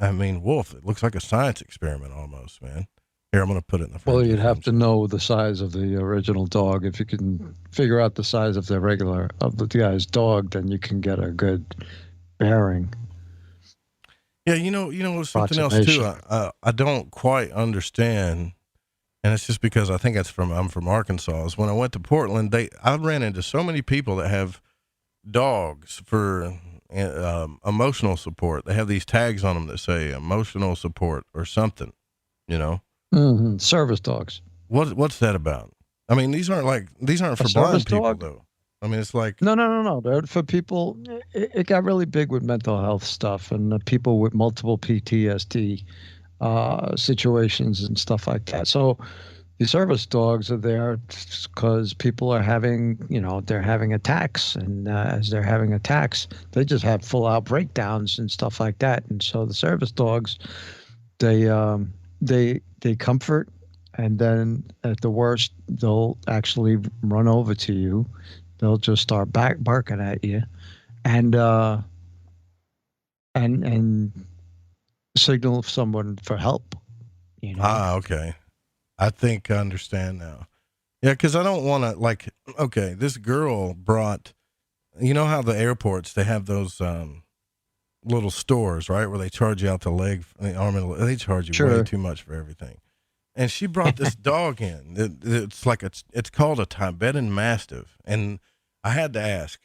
wolf. It looks like a science experiment almost, man. Here, I'm going to put it in the front. Well, you'd have to know the size of the original dog. If you can figure out the size of the guy's dog, then you can get a good bearing. Yeah, something else too. I don't quite understand, and it's just because I think I'm from Arkansas. Is when I went to Portland, I ran into so many people that have dogs for emotional support. They have these tags on them that say emotional support or something, Mm-hmm. Service dogs. What's that about? I mean, these aren't for blind people though. I mean, it's like no. They're for people. It got really big with mental health stuff and people with multiple PTSD situations and stuff like that. So the service dogs are there because people are having, they're having attacks, and as they're having attacks, they just have full-out breakdowns and stuff like that. And so the service dogs, they comfort, and then at the worst, they'll actually run over to you. They'll just start barking at you, and signal someone for help. Okay. I think I understand now. Yeah, because I don't want to, this girl brought, how the airports, they have those little stores, right, where they charge you out the leg, the arm, and they charge you way too much for everything. And she brought this dog in. It's called a Tibetan Mastiff. And I had to ask,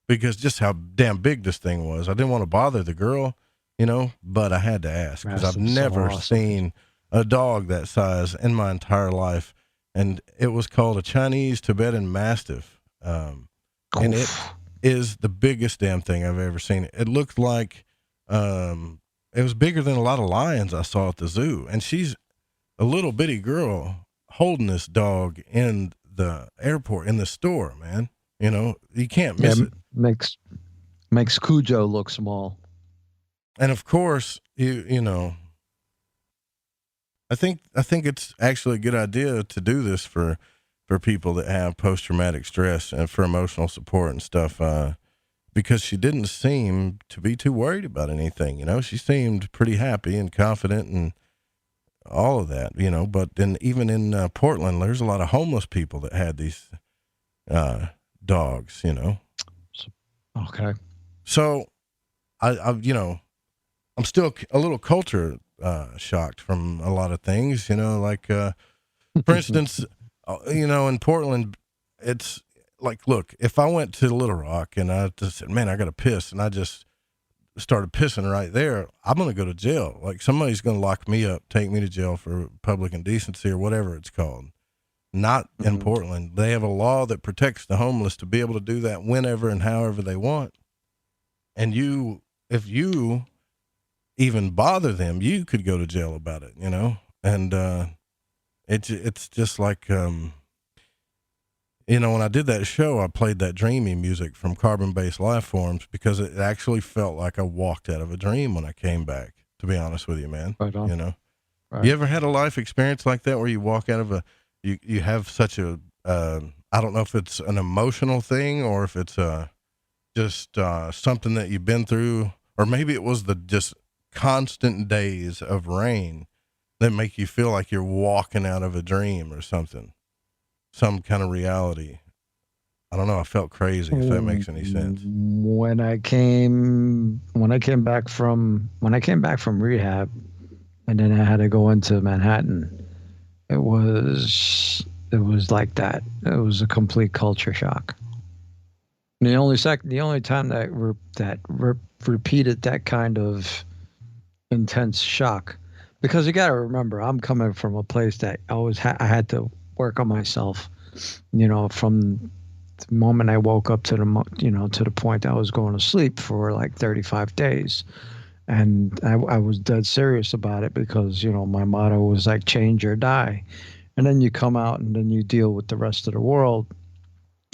because just how damn big this thing was. I didn't want to bother the girl, but I had to ask, because I've never seen a dog that size in my entire life. And it was called a Chinese Tibetan Mastiff. And it is the biggest damn thing I've ever seen. It looked like, it was bigger than a lot of lions I saw at the zoo. And she's a little bitty girl holding this dog in the airport, in the store, man. You can't miss it. Makes Cujo look small. And of course, I think it's actually a good idea to do this for people that have post-traumatic stress and for emotional support and stuff, because she didn't seem to be too worried about anything. She seemed pretty happy and confident and all of that, but then even in Portland, there's a lot of homeless people that had these dogs, Okay. So I'm still a little culture shocked from a lot of things, for instance, in Portland, it's like, look, if I went to Little Rock and I just said, man, I got to piss, and I just started pissing right there, I'm going to go to jail. Like, somebody's going to lock me up, take me to jail for public indecency or whatever it's called. Not in Portland. They have a law that protects the homeless to be able to do that whenever and however they want. And if you even bother them, you could go to jail about it, and it's just like, when I did that show, I played that dreamy music from Carbon-Based Life Forms because it actually felt like I walked out of a dream when I came back, to be honest with you, man. Right on. Right. You ever had a life experience like that where you walk out of you have such a, I don't know if it's an emotional thing or if it's just something that you've been through, or maybe it was the just constant days of rain that make you feel like you're walking out of a dream or something, some kind of reality. I don't know. I felt crazy, if that makes any sense. When I came back from rehab, and then I had to go into Manhattan, it was like that. It was a complete culture shock. And the only time that repeated that kind of intense shock, because you got to remember, I'm coming from a place that I had to work on myself, from the moment I woke up to the point I was going to sleep for like 35 days. And I was dead serious about it because, my motto was like change or die. And then you come out and then you deal with the rest of the world,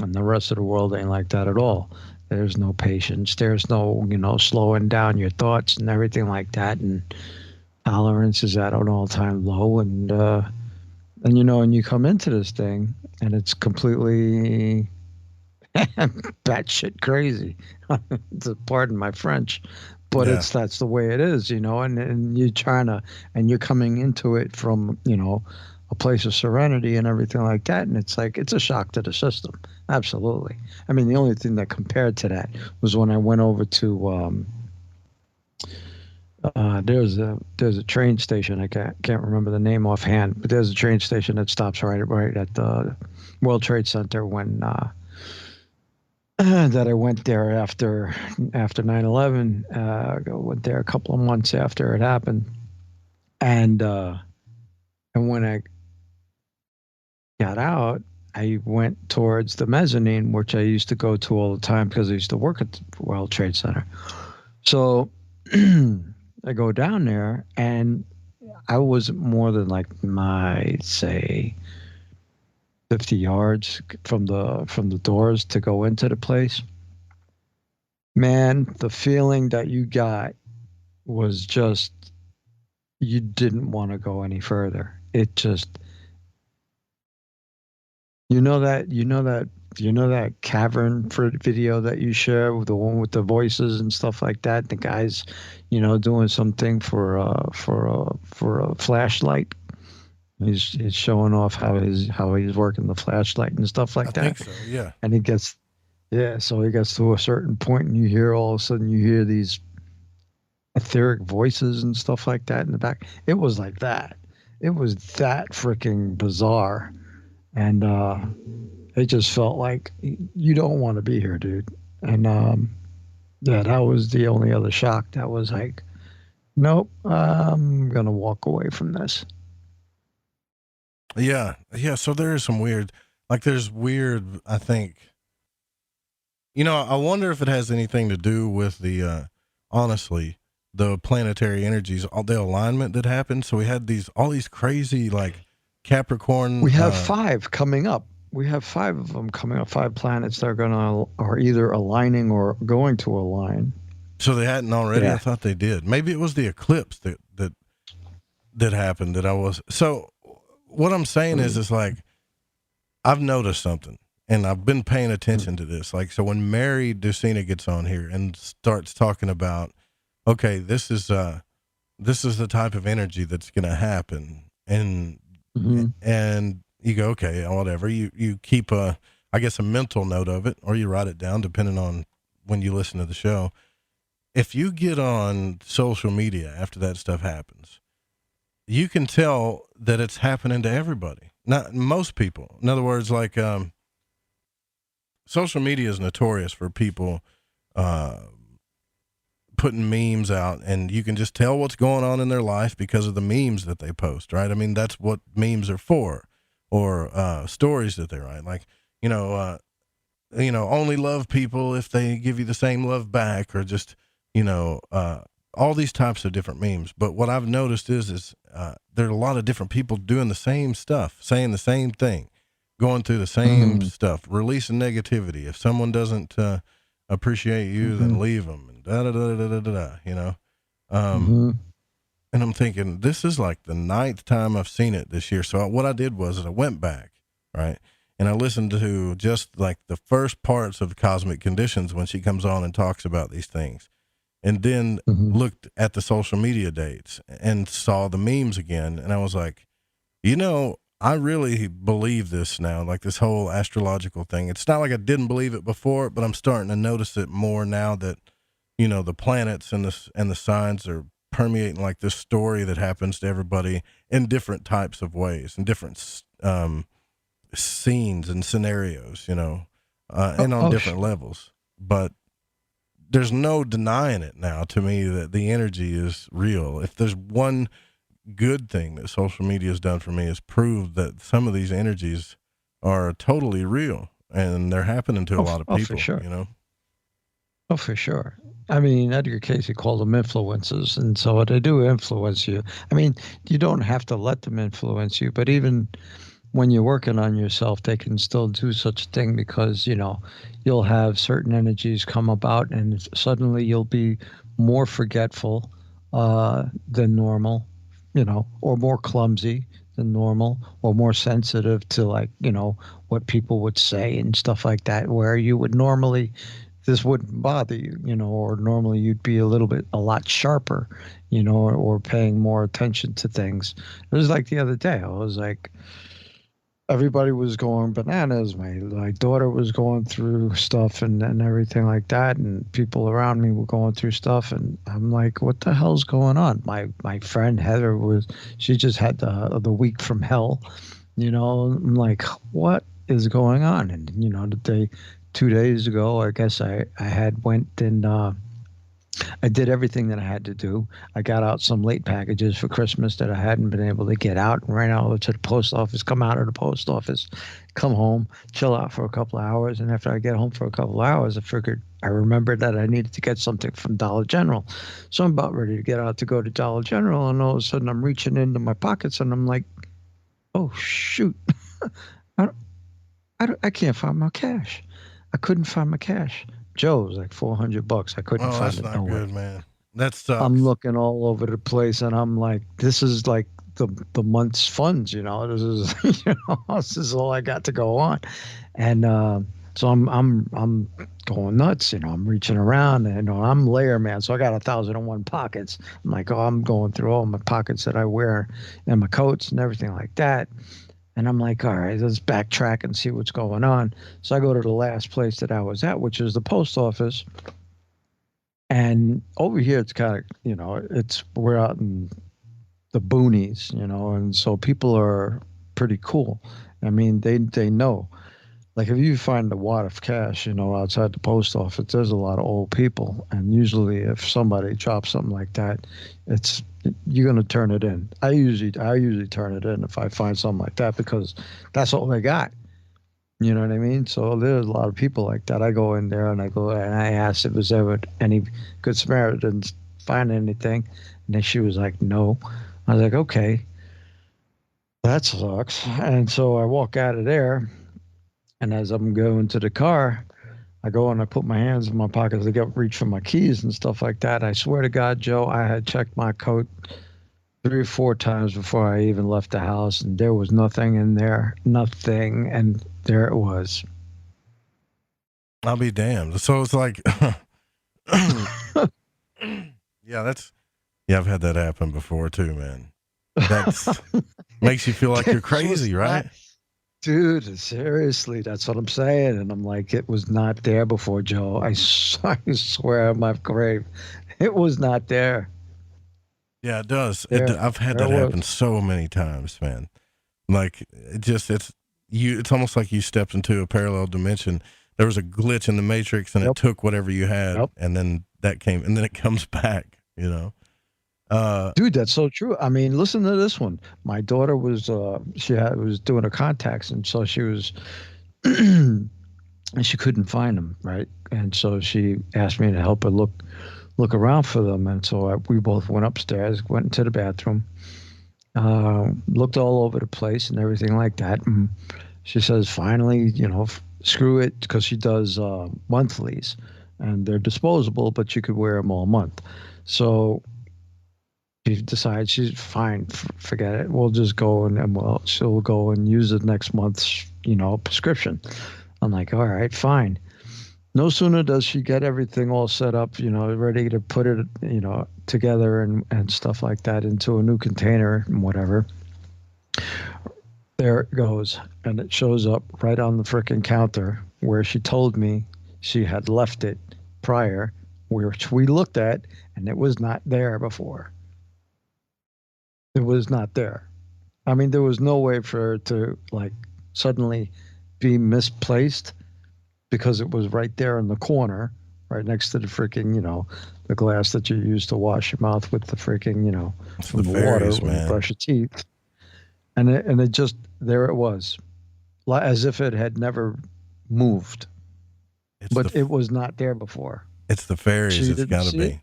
and the rest of the world ain't like that at all. There's no patience. There's no, slowing down your thoughts and everything like that. And tolerance is at an all-time low. And you come into this thing and it's completely batshit crazy. Pardon my French, but that's the way it is, and you're coming into it from, a place of serenity and everything like that. And it's like, it's a shock to the system. Absolutely. I mean, the only thing that compared to that was when I went over to, there's a train station. I can't remember the name offhand, but there's a train station that stops right at the World Trade Center when, that I went there after 9/11. I went there a couple of months after it happened, and when I got out, I went towards the mezzanine, which I used to go to all the time because I used to work at the World Trade Center. So I go down there, and I was more than I'd say 50 yards from the doors to go into the place. Man, the feeling that you got was just, you didn't want to go any further. It just, that cavern video that you share, with the one with the voices and stuff like that. The guy's, doing something for a flashlight. He's showing off how he's working the flashlight and stuff like that. I think so, yeah. And so he gets to a certain point, and you hear all of a sudden these etheric voices and stuff like that in the back. It was like that. It was that freaking bizarre, and it just felt like you don't want to be here, dude. And that was the only other shock. That was like, nope, I'm gonna walk away from this. Yeah. So there is some weird, I think, I wonder if it has anything to do with the, honestly, the planetary energies, all the alignment that happened. So we had all these crazy, Capricorn. We have 5 coming up. We have 5 of them coming up, 5 planets that are either aligning or going to align. So they hadn't already? Yeah. I thought they did. Maybe it was the eclipse that happened so what I'm saying is I've noticed something, and I've been paying attention to this. So when Mary Ducina gets on here and starts talking about, okay, this is the type of energy that's going to happen, and you go, okay, whatever. You keep a mental note of it, or you write it down, depending on when you listen to the show. If you get on social media after that stuff happens, you can tell that it's happening to everybody. Not most people. In other words, social media is notorious for people putting memes out, and you can just tell what's going on in their life because of the memes that they post, right? I mean, that's what memes are for, or stories that they write. Only love people if they give you the same love back, or just, all these types of different memes. But what I've noticed is there are a lot of different people doing the same stuff, saying the same thing, going through the same stuff, releasing negativity. If someone doesn't appreciate you, then leave them, and And I'm thinking, this is the 9th time I've seen it this year. So what I did was I went back, right, and I listened to just the first parts of Cosmic Conditions when she comes on and talks about these things. And then looked at the social media dates and saw the memes again. And I was like, I really believe this now, this whole astrological thing. It's not like I didn't believe it before, but I'm starting to notice it more now that, the planets and the signs are permeating this story that happens to everybody in different types of ways, in different scenes and scenarios, and on different levels. But there's no denying it now to me that the energy is real. If there's one good thing that social media has done for me, is proved that some of these energies are totally real, and they're happening to a lot of people, for sure. Oh, for sure. I mean, Edgar Casey called them influences, and so they do influence you. I mean, you don't have to let them influence you, but even when you're working on yourself, they can still do such a thing because, you'll have certain energies come about and suddenly you'll be more forgetful than normal, or more clumsy than normal, or more sensitive to what people would say and stuff like that, where you would normally this wouldn't bother you, or normally you'd be a lot sharper, or paying more attention to things. It was like the other day, I was like, everybody was going bananas. My daughter was going through stuff and everything like that, and people around me were going through stuff, and I'm like, what the hell's going on? My friend Heather she just had the week from hell, I'm like, what is going on? And the 2 days ago, I guess I had went and I did everything that I had to do. I got out some late packages for Christmas that I hadn't been able to get out, and ran out to the post office, come out of the post office, come home, chill out for a couple of hours. And after I get home for a couple of hours, I remembered that I needed to get something from Dollar General. So I'm about ready to get out to go to Dollar General, and all of a sudden I'm reaching into my pockets and I'm like, oh, shoot. I can't find my cash. I couldn't find my cash. Joe, it was like $400. I couldn't find it. That's not good, man. That sucks. I'm looking all over the place, and I'm like, this is like the month's funds, This is, this is all I got to go on, and so I'm going nuts, I'm reaching around, and I'm layer man, so I got 1,001 pockets. I'm like, I'm going through all my pockets that I wear and my coats and everything like that. And I'm like, all right, let's backtrack and see what's going on. So I go to the last place that I was at, which is the post office. And over here, it's kind of, we're out in the boonies, and so people are pretty cool. I mean, they know. Like, if you find a wad of cash, outside the post office, there's a lot of old people. And usually if somebody drops something like that, you're going to turn it in. I usually turn it in if I find something like that, because that's all they got. You know what I mean? So there's a lot of people like that. I go in there and I asked if there's ever any Good Samaritans find anything. And then she was like, no. I was like, okay, that sucks. And so I walk out of there. And as I'm going to the car, I go and I put my hands in my pockets to reach for my keys and stuff like that. I swear to God, Joe, I had checked my coat 3 or 4 times before I even left the house, and there was nothing in there, nothing, and there it was. I'll be damned. So it's like, I've had that happen before too, man. That makes you feel like you're crazy, right? Dude, seriously, that's what I'm saying. And I'm like, it was not there before, Joe. I swear on my grave, it was not there. Yeah, it does. I've had that happen so many times, man. Like, it's almost like you stepped into a parallel dimension. There was a glitch in the matrix, and it took whatever you had, and then it comes back, Dude, that's so true. I mean, listen to this one. My daughter was was doing her contacts, and so she was and she couldn't find them, right? And so she asked me to help her look around for them. And so we both went upstairs, went into the bathroom, looked all over the place and everything like that. And she says, finally, screw it, because she does monthlies, and they're disposable, but you could wear them all month. So she decides she's fine, forget it. We'll just go and she'll go and use the next month's, prescription. I'm like, all right, fine. No sooner does she get everything all set up, ready to put it, together and stuff like that into a new container and whatever. There it goes. And it shows up right on the frickin' counter where she told me she had left it prior, which we looked at, and it was not there before. It was not there. I mean, there was no way for her to suddenly be misplaced, because it was right there in the corner, right next to the freaking, the glass that you use to wash your mouth with the freaking, from the water when you brush your teeth. And it just, there it was, as if it had never moved. But it was not there before. It's the fairies. It's got to be.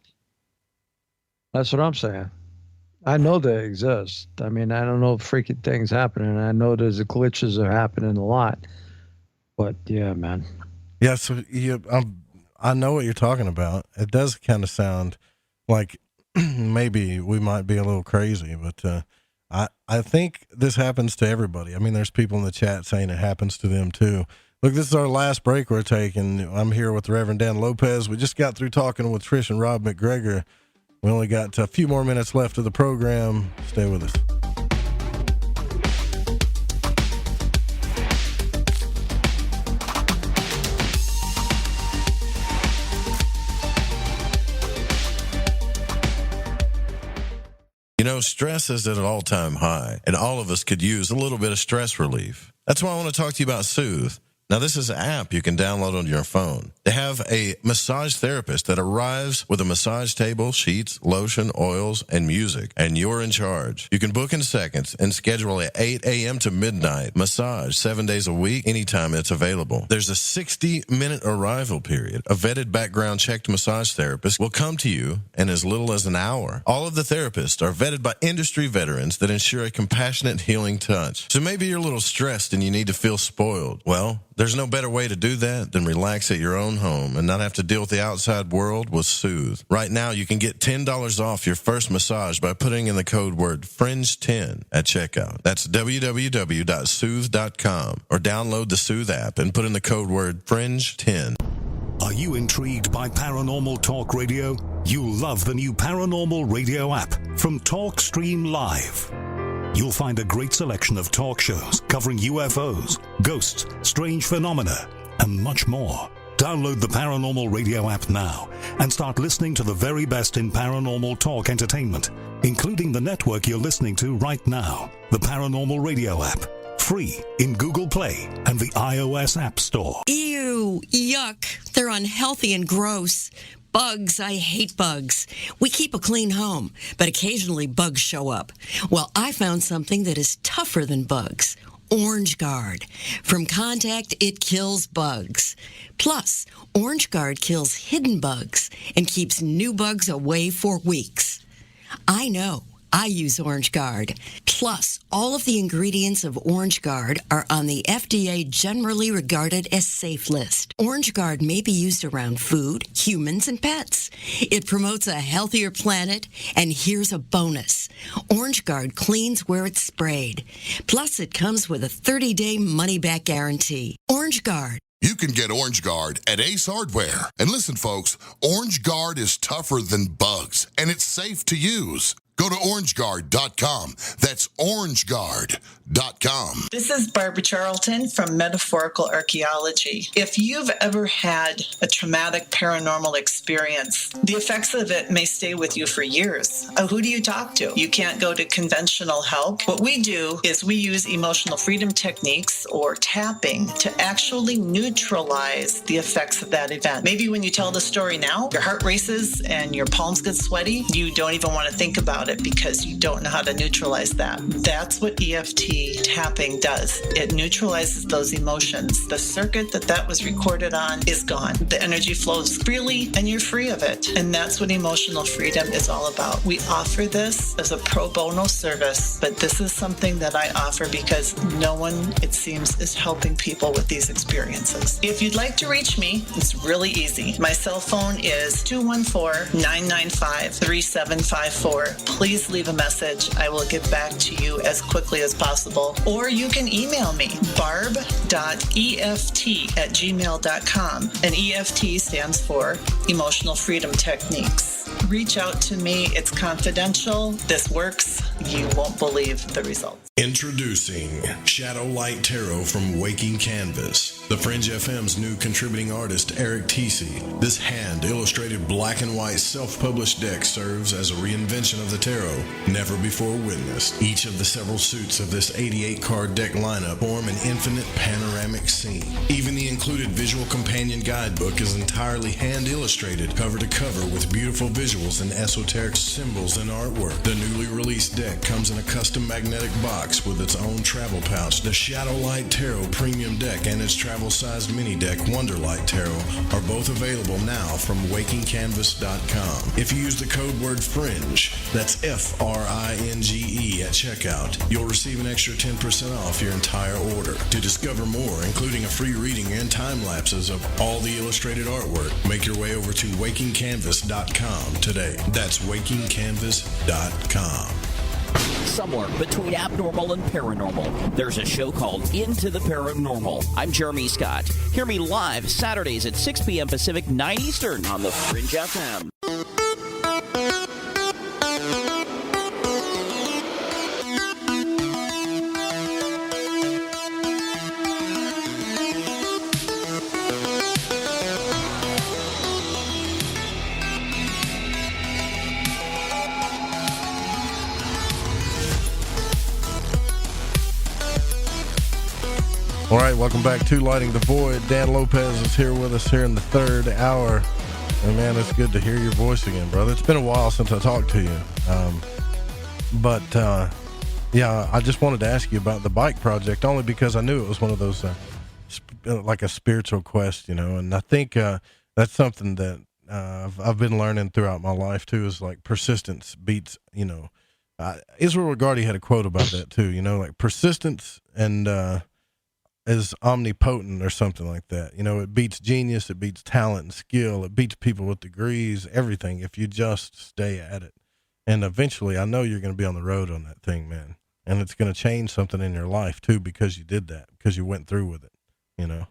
That's what I'm saying. I know they exist. I mean, I don't know freaky things happening. I know there's glitches are happening a lot. But yeah, man. Yeah, so I know what you're talking about. It does kind of sound like maybe we might be a little crazy, but I think this happens to everybody. I mean, there's people in the chat saying it happens to them too. Look, this is our last break we're taking. I'm here with the Reverend Dan Lopez. We just got through talking with Trish and Rob MacGregor. We only got a few more minutes left of the program. Stay with us. You know, stress is at an all-time high, and all of us could use a little bit of stress relief. That's why I want to talk to you about Soothe. Now, this is an app you can download on your phone. They have a massage therapist that arrives with a massage table, sheets, lotion, oils, and music, and you're in charge. You can book in seconds and schedule at 8 a.m. to midnight. Massage 7 days a week, anytime it's available. There's a 60-minute arrival period. A vetted background-checked massage therapist will come to you in as little as an hour. All of the therapists are vetted by industry veterans that ensure a compassionate, healing touch. So maybe you're a little stressed and you need to feel spoiled. Well, there's no better way to do that than relax at your own home and not have to deal with the outside world with Soothe. Right now, you can get $10 off your first massage by putting in the code word FRINGE10 at checkout. That's www.soothe.com or download the Soothe app and put in the code word FRINGE10. Are you intrigued by Paranormal Talk Radio? You'll love the new Paranormal Radio app from TalkStream Live. You'll find a great selection of talk shows covering UFOs, ghosts, strange phenomena, and much more. Download the Paranormal Radio app now and start listening to the very best in paranormal talk entertainment, including the network you're listening to right now, the Paranormal Radio app. Free in Google Play and the iOS App Store. Ew, yuck. They're unhealthy and gross. Bugs, I hate bugs. We keep a clean home, but occasionally bugs show up. Well, I found something that is tougher than bugs. Orange Guard. From contact, it kills bugs. Plus, Orange Guard kills hidden bugs and keeps new bugs away for weeks. I know. I use Orange Guard. Plus, all of the ingredients of Orange Guard are on the FDA generally regarded as safe list. Orange Guard may be used around food, humans, and pets. It promotes a healthier planet, and here's a bonus. Orange Guard cleans where it's sprayed. Plus, it comes with a 30-day money-back guarantee. Orange Guard. You can get Orange Guard at Ace Hardware. And listen, folks, Orange Guard is tougher than bugs, and it's safe to use. Go to orangeguard.com. That's orangeguard.com. This is Barbara Charlton from Metaphorical Archaeology. If you've ever had a traumatic paranormal experience, the effects of it may stay with you for years. Who do you talk to? You can't go to conventional help. What we do is we use emotional freedom techniques or tapping to actually neutralize the effects of that event. Maybe when you tell the story now, your heart races and your palms get sweaty. You don't even want to think about it because you don't know how to neutralize that. That's what EFT tapping does. It neutralizes those emotions. The circuit that was recorded on is gone. The energy flows freely and you're free of it. And that's what emotional freedom is all about. We offer this as a pro bono service, but this is something that I offer because no one, it seems, is helping people with these experiences. If you'd like to reach me, it's really easy. My cell phone is 214-995-3754. Please leave a message. I will get back to you as quickly as possible. Or you can email me, barb.eft@gmail.com. And EFT stands for Emotional Freedom Techniques. Reach out to me. It's confidential. This works. You won't believe the results. Introducing Shadow Light Tarot from Waking Canvas, the Fringe FM's new contributing artist, Eric Tesey. This hand-illustrated black and white self-published deck serves as a reinvention of the tarot, never before witnessed. Each of the several suits of this 88-card deck lineup form an infinite panoramic scene. Even the included visual companion guidebook is entirely hand-illustrated, cover to cover, with beautiful visuals visuals and esoteric symbols and artwork. The newly released deck comes in a custom magnetic box with its own travel pouch. The Shadowlight Tarot Premium Deck and its travel-sized mini deck Wonderlight Tarot are both available now from wakingcanvas.com. If you use the code word FRINGE, that's FRINGE at checkout, you'll receive an extra 10% off your entire order. To discover more, including a free reading and time lapses of all the illustrated artwork, make your way over to wakingcanvas.com today. That's wakingcanvas.com. Somewhere between abnormal and paranormal, there's a show called Into the Paranormal. I'm Jeremy Scott. Hear me live Saturdays at 6 p.m. Pacific, 9 Eastern on the Fringe FM. All right, welcome back to Lighting the Void. Dan Lopez is here with us here in the third hour. And man, it's good to hear your voice again, brother. It's been a while since I talked to you. Yeah, I just wanted to ask you about the bike project, only because I knew it was one of those, like a spiritual quest, you know. And I think that's something that I've been learning throughout my life, too, is like persistence beats, you know. Israel Regardie had a quote about that, too, you know, like persistence and is omnipotent or something like that. You know, it beats genius, it beats talent and skill, it beats people with degrees, everything, if you just stay at it. And eventually, I know you're going to be on the road on that thing, man. And it's going to change something in your life, too, because you did that, because you went through with it, you know.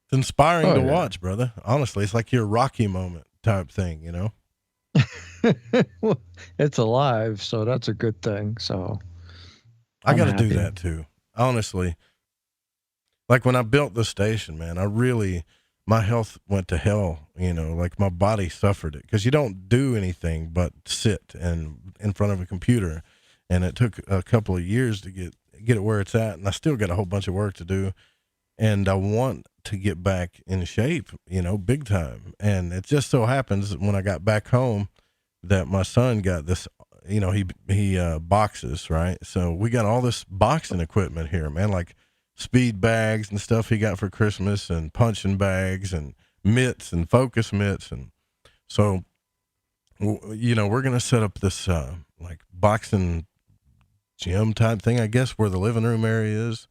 It's inspiring to watch, brother. Honestly, it's like your Rocky moment type thing, you know. Well, it's alive, so that's a good thing. So I got to do that, too. Honestly. Like when I built the station, man, my health went to hell, you know, like my body suffered it because you don't do anything but sit and in front of a computer. And it took a couple of years to get it where it's at. And I still got a whole bunch of work to do. And I want to get back in shape, you know, big time. And it just so happens that when I got back home that my son got this, you know, he boxes, right? So we got all this boxing equipment here, man, like speed bags and stuff he got for Christmas and punching bags and mitts and focus mitts. And so, you know, we're going to set up this, like boxing gym type thing, I guess, where the living room area is.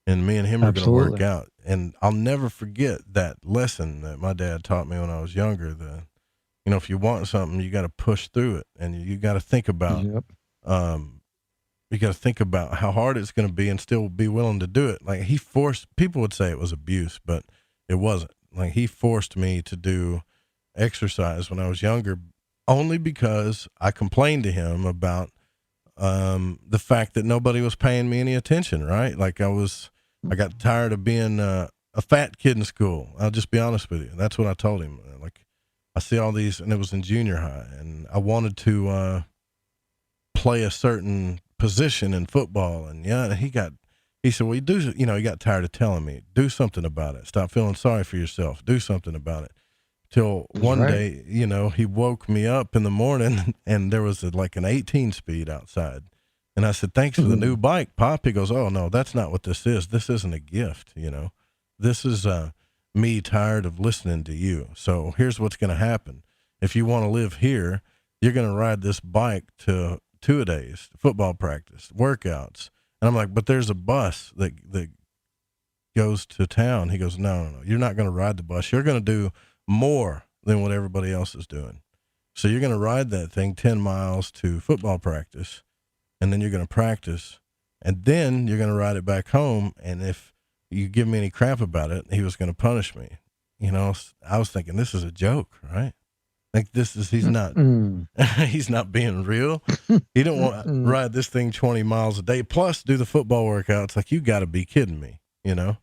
And me and him are going to work out. And I'll never forget that lesson that my dad taught me when I was younger. You know, if you want something, you got to push through it, and you got to think about, you got to think about how hard it's going to be and still be willing to do it. Like people would say it was abuse, but it wasn't. Like he forced me to do exercise when I was younger, only because I complained to him about the fact that nobody was paying me any attention, right? Like I got tired of being a fat kid in school. I'll just be honest with you. That's what I told him. Like I see all these, and it was in junior high, and I wanted to play a certain position in football. And he said, well, he got tired of telling me, do something about it. Stop feeling sorry for yourself. Do something about it. Till one day, you know, he woke me up in the morning and there was like an 18 speed outside. And I said, thanks for the new bike, Pop. He goes, oh no, that's not what this is. This isn't a gift. You know, this is me tired of listening to you. So here's what's going to happen. If you want to live here, you're going to ride this bike to 2-a-days, football practice, workouts. And I'm like, but there's a bus that goes to town. He goes, no, you're not going to ride the bus. You're going to do more than what everybody else is doing. So you're going to ride that thing 10 miles to football practice, and then you're going to practice, and then you're going to ride it back home. And if you give me any crap about it, he was going to punish me. You know, I was thinking, this is a joke, right? Like he's not being real. He don't want to ride this thing 20 miles a day, plus do the football workouts. Like, you got to be kidding me, you know?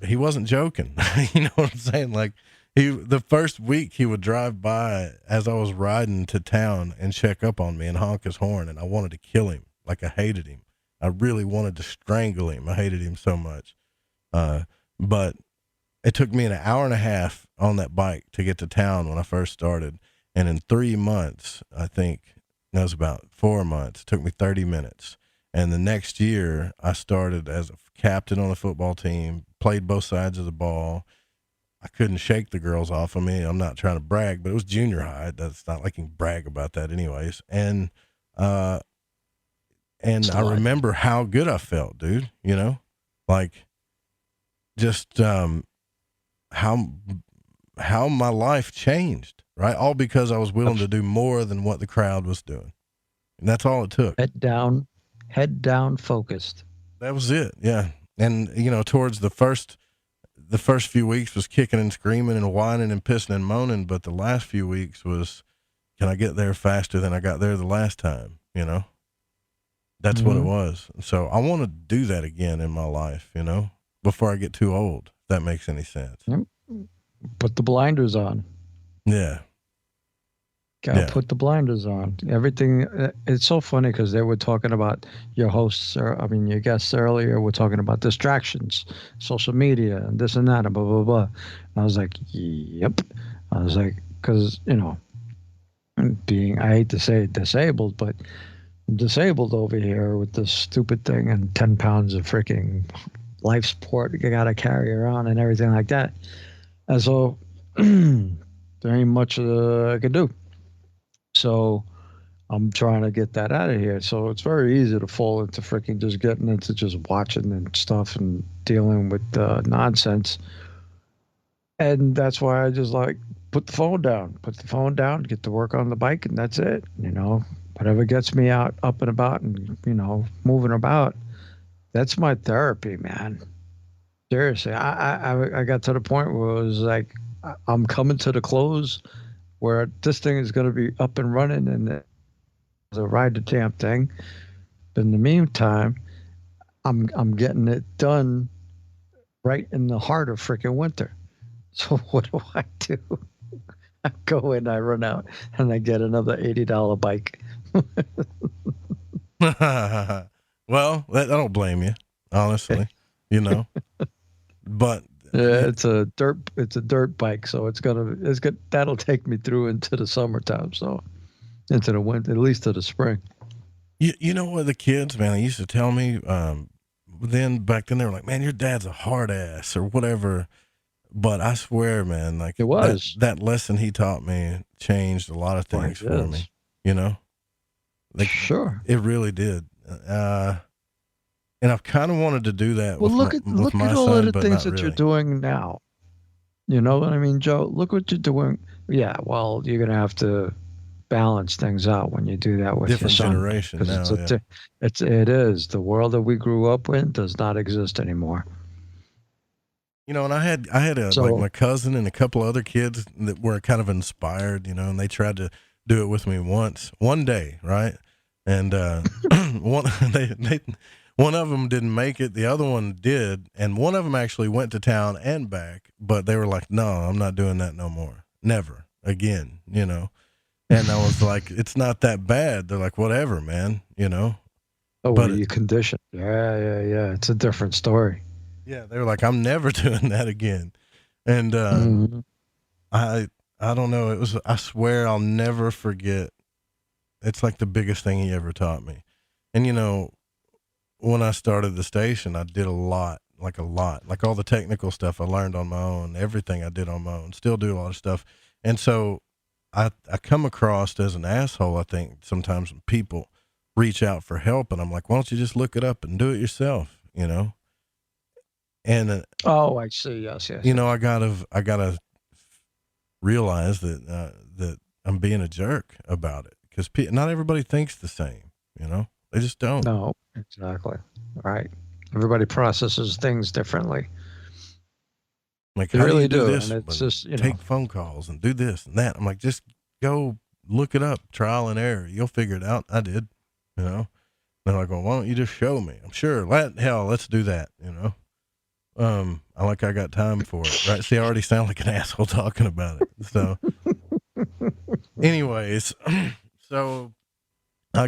He wasn't joking. You know what I'm saying? Like the first week he would drive by as I was riding to town and check up on me and honk his horn. And I wanted to kill him. Like I hated him. I really wanted to strangle him. I hated him so much. But it took me an hour and a half on that bike to get to town when I first started. And in 3 months, I think that was about 4 months, it took me 30 minutes. And the next year I started as a captain on the football team, played both sides of the ball. I couldn't shake the girls off of me. I'm not trying to brag, but it was junior high. That's not like you can brag about that anyways. And I remember how good I felt, dude, you know, like just, how my life changed, right? All because I was willing to do more than what the crowd was doing. And that's all it took. Head down, focused. That was it. Yeah. And, you know, towards the first few weeks was kicking and screaming and whining and pissing and moaning. But the last few weeks was, can I get there faster than I got there the last time? You know, that's what it was. So I want to do that again in my life, you know, before I get too old, if that makes any sense. Yep. Put the blinders on. Yeah. Gotta put the blinders on. Everything. It's so funny because they were talking about your hosts, your guests earlier were talking about distractions, social media, and this and that, and blah, blah, blah. And I was like, yep. I was like, because, you know, I hate to say it, disabled, but I'm disabled over here with this stupid thing and 10 pounds of freaking life support you got to carry around and everything like that. And so there ain't much I could do. So I'm trying to get that out of here. So it's very easy to fall into freaking just getting into just watching and stuff and dealing with nonsense. And that's why I just like put the phone down, get to work on the bike, and that's it. You know, whatever gets me out, up and about, and, you know, moving about, that's my therapy, man. Seriously, I got to the point where it was like, I'm coming to the close where this thing is going to be up and running, and I'll ride the damn thing. But in the meantime, I'm getting it done right in the heart of freaking winter. So what do? I go in, I run out, and I get another $80 bike. Well, I don't blame you, honestly, you know. But yeah, it's a dirt bike, so that'll take me through into the summertime, so into the winter, at least to the spring. You know what, the kids, man, they used to tell me back then they were like, man, your dad's a hard ass or whatever. But I swear, man, like it was that lesson he taught me changed a lot of things for me. You know, like sure, it really did. And I've kind of wanted to do that. Well, look at my all son, of the things that you're doing now. You know what I mean, Joe? Look what you're doing. Yeah, well, you're gonna have to balance things out when you do that with different your son, generation now. It is the world that we grew up in does not exist anymore. You know, and I had like my cousin and a couple other kids that were kind of inspired, you know, and they tried to do it with me one day, right? And one of them didn't make it, the other one did, and one of them actually went to town and back, but they were like, "No, I'm not doing that no more, never again," you know. And I was like, "It's not that bad." They're like, "Whatever, man," you know. Oh, but you conditioned? Yeah. It's a different story. Yeah, they were like, I'm never doing that again. And I don't know. I swear I'll never forget. It's like the biggest thing he ever taught me. And, you know, when I started the station, I did a lot. Like all the technical stuff I learned on my own, everything I did on my own, still do a lot of stuff. And so I come across as an asshole, I think, sometimes when people reach out for help, and I'm like, why don't you just look it up and do it yourself, you know? And I see. Yes. You know, I gotta realize that I'm being a jerk about it because not everybody thinks the same. You know, they just don't. No, exactly. Right. Everybody processes things differently. Like, they how really do this? And it's just take phone calls and do this and that. I'm like, just go look it up, trial and error. You'll figure it out. I did. You know. They're like, well, why don't you just show me? I'm sure. Let's do that. You know. I got time for it, right? See, I already sound like an asshole talking about it. So anyways, so I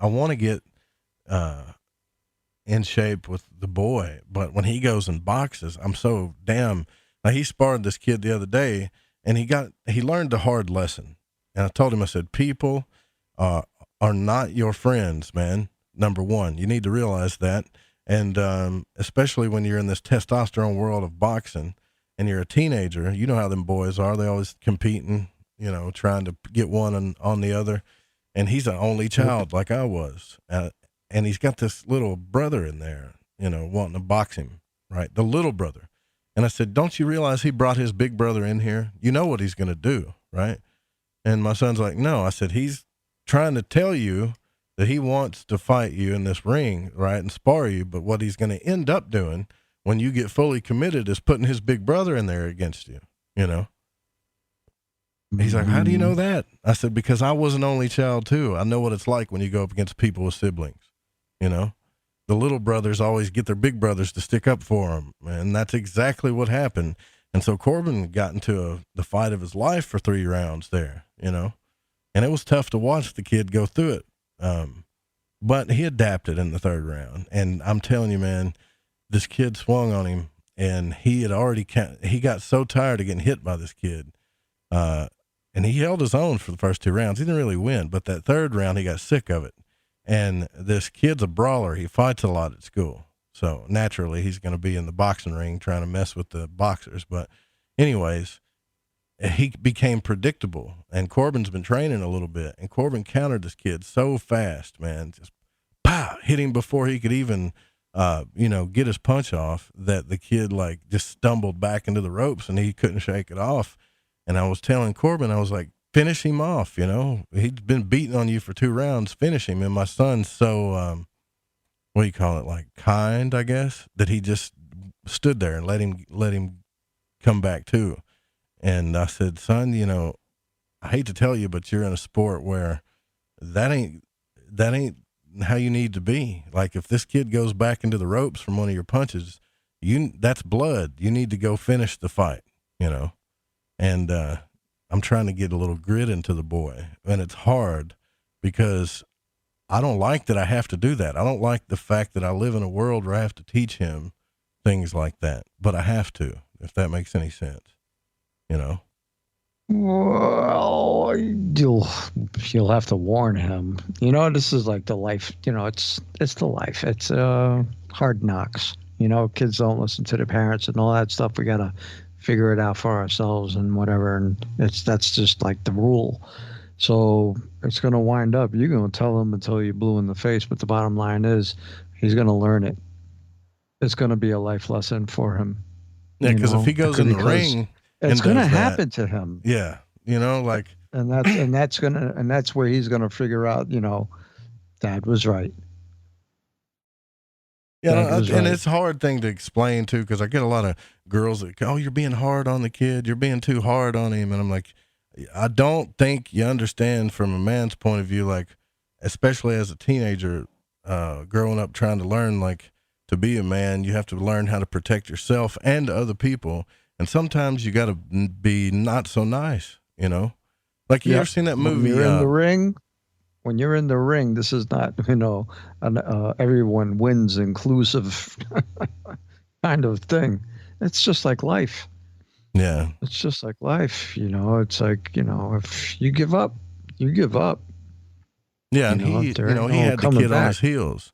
want to get, in shape with the boy, but when he goes in boxes, I'm so damn, now he sparred this kid the other day and he learned a hard lesson. And I told him, I said, people are not your friends, man. Number one, you need to realize that. And especially when you're in this testosterone world of boxing and you're a teenager, you know how them boys are. They always competing, you know, trying to get one on the other. And he's an only child like I was. And he's got this little brother in there, you know, wanting to box him, right? The little brother. And I said, don't you realize he brought his big brother in here? You know what he's going to do, right? And my son's like, no. I said, he's trying to tell you that he wants to fight you in this ring, right, and spar you. But what he's going to end up doing when you get fully committed is putting his big brother in there against you, you know? He's like, how do you know that? I said, because I was an only child too. I know what it's like when you go up against people with siblings, you know? The little brothers always get their big brothers to stick up for them. And that's exactly what happened. And so Corbin got into the fight of his life for 3 rounds there, you know, and it was tough to watch the kid go through it. But he adapted in the 3rd round. And I'm telling you, man, this kid swung on him, and he got so tired of getting hit by this kid. And he held his own for the first 2 rounds. He didn't really win, but that 3rd round, he got sick of it. And this kid's a brawler. He fights a lot at school. So naturally he's going to be in the boxing ring trying to mess with the boxers. But anyways, he became predictable, and Corbin's been training a little bit, and Corbin countered this kid so fast, man, just pow, hit him before he could even, get his punch off, that the kid like just stumbled back into the ropes and he couldn't shake it off. And I was telling Corbin, I was like, finish him off, you know, he's been beating on you for 2 rounds, finish him. And my son's so, like kind, I guess, that he just stood there and let him come back too. And I said, son, you know, I hate to tell you, but you're in a sport where that ain't how you need to be. Like if this kid goes back into the ropes from one of your punches, that's blood. You need to go finish the fight, you know? And, I'm trying to get a little grit into the boy, and it's hard because I don't like that I have to do that. I don't like the fact that I live in a world where I have to teach him things like that, but I have to, if that makes any sense, you know? Well, you'll have to warn him. You know, this is like the life, you know, it's the life. It's hard knocks. You know, kids don't listen to their parents and all that stuff. We got to figure it out for ourselves and whatever. And that's just like the rule. So it's going to wind up, you're going to tell him until you're blue in the face. But the bottom line is he's going to learn it. It's going to be a life lesson for him. Yeah. Because if he goes in the ring, it's going to happen to him. Yeah. You know, like, and that's where he's going to figure out, you know, Dad was right. Yeah, and it's a hard thing to explain too, because I get a lot of girls that, oh, you're being hard on the kid, you're being too hard on him, and I'm like, I don't think you understand from a man's point of view, like, especially as a teenager, growing up trying to learn, like, to be a man, you have to learn how to protect yourself and other people, and sometimes you got to be not so nice, you know? Like, you ever seen that movie? When you're in the ring, this is not, you know, an everyone wins inclusive kind of thing. It's just like life. Yeah. It's just like life. You know, it's like, you know, if you give up, you give up. Yeah. And he had the kid on his heels.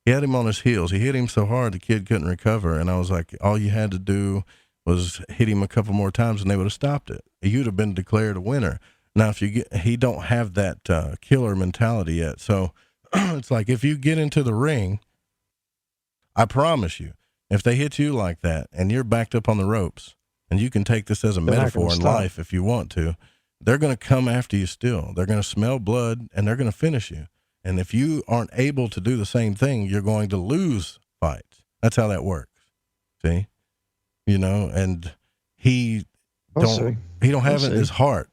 He had him on his heels. He hit him so hard the kid couldn't recover. And I was like, all you had to do was hit him a couple more times and they would have stopped it. You'd have been declared a winner. Now, he don't have that killer mentality yet. So it's like, if you get into the ring, I promise you, if they hit you like that and you're backed up on the ropes, and you can take this as a metaphor in life if you want to, they're going to come after you still. They're going to smell blood and they're going to finish you. And if you aren't able to do the same thing, you're going to lose fights. That's how that works. See, you know, and he don't have it in his heart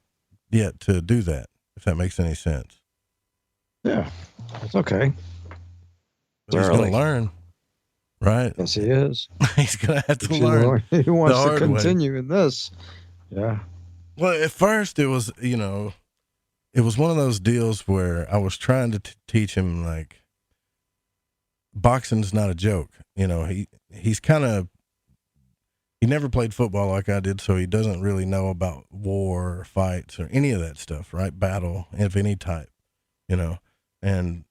yet to do that, if that makes any sense. Yeah, it's okay. But he's going to learn, right? Yes, he is. He's going to have to learn. He wants to continue in this. Yeah. Well, at first it was, you know, it was one of those deals where I was trying to teach him, like, boxing's not a joke. You know, he's kind of he never played football like I did, so he doesn't really know about war or fights or any of that stuff, right? Battle of any type, you know. And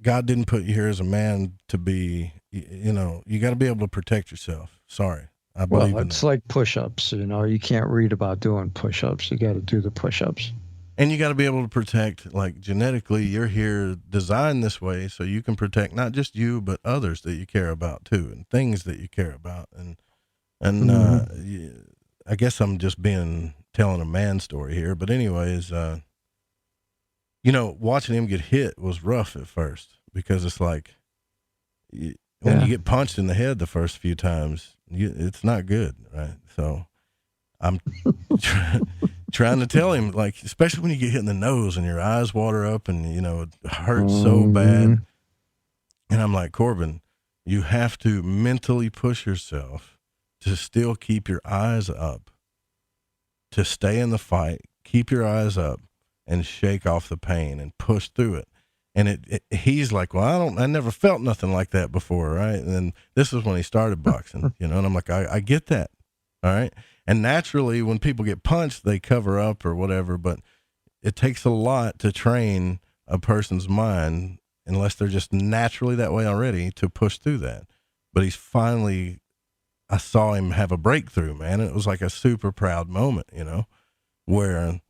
God didn't put you here as a man to be, you know, you got to be able to protect yourself. Sorry. I believe in it's that. like push-ups, you know. You can't read about doing push-ups. You got to do the push-ups. And you got to be able to protect, like, genetically, you're here designed this way so you can protect not just you, but others that you care about too, and things that you care about. And I guess I'm just telling a man story here, but anyways, you know, watching him get hit was rough at first, because it's like, when you get punched in the head the first few times, it's not good, right? So I'm trying to tell him, like, especially when you get hit in the nose and your eyes water up and, you know, it hurts so bad. And I'm like, Corbin, you have to mentally push yourself to still keep your eyes up, to stay in the fight, keep your eyes up and shake off the pain and push through it. And he's like, well, I never felt nothing like that before, right? And then this is when he started boxing, you know, and I'm like, I get that, all right? And naturally, when people get punched, they cover up or whatever, but it takes a lot to train a person's mind, unless they're just naturally that way already, to push through that. But I saw him have a breakthrough, man, and it was like a super proud moment, you know, where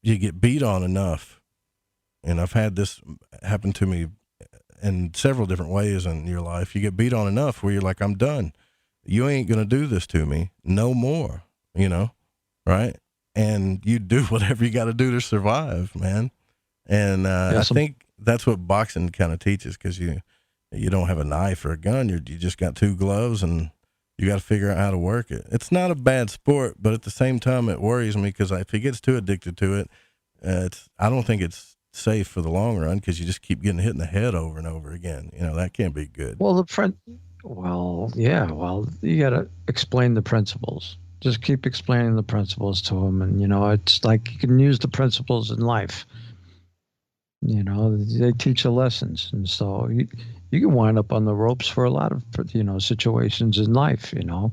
you get beat on enough. And I've had this happen to me in several different ways in your life. You get beat on enough where you're like, I'm done. You ain't going to do this to me no more, you know, right? And you do whatever you got to do to survive, man. And I think that's what boxing kind of teaches, because you don't have a knife or a gun. You just got two gloves, and you got to figure out how to work it. It's not a bad sport, but at the same time, it worries me, because if he gets too addicted to it, I don't think it's safe for the long run, because you just keep getting hit in the head over and over again. You know, that can't be good. Well, you got to explain the principles. Just keep explaining the principles to him. And, you know, it's like you can use the principles in life. You know, they teach you lessons. And so you can wind up on the ropes for a lot of, you know, situations in life, you know.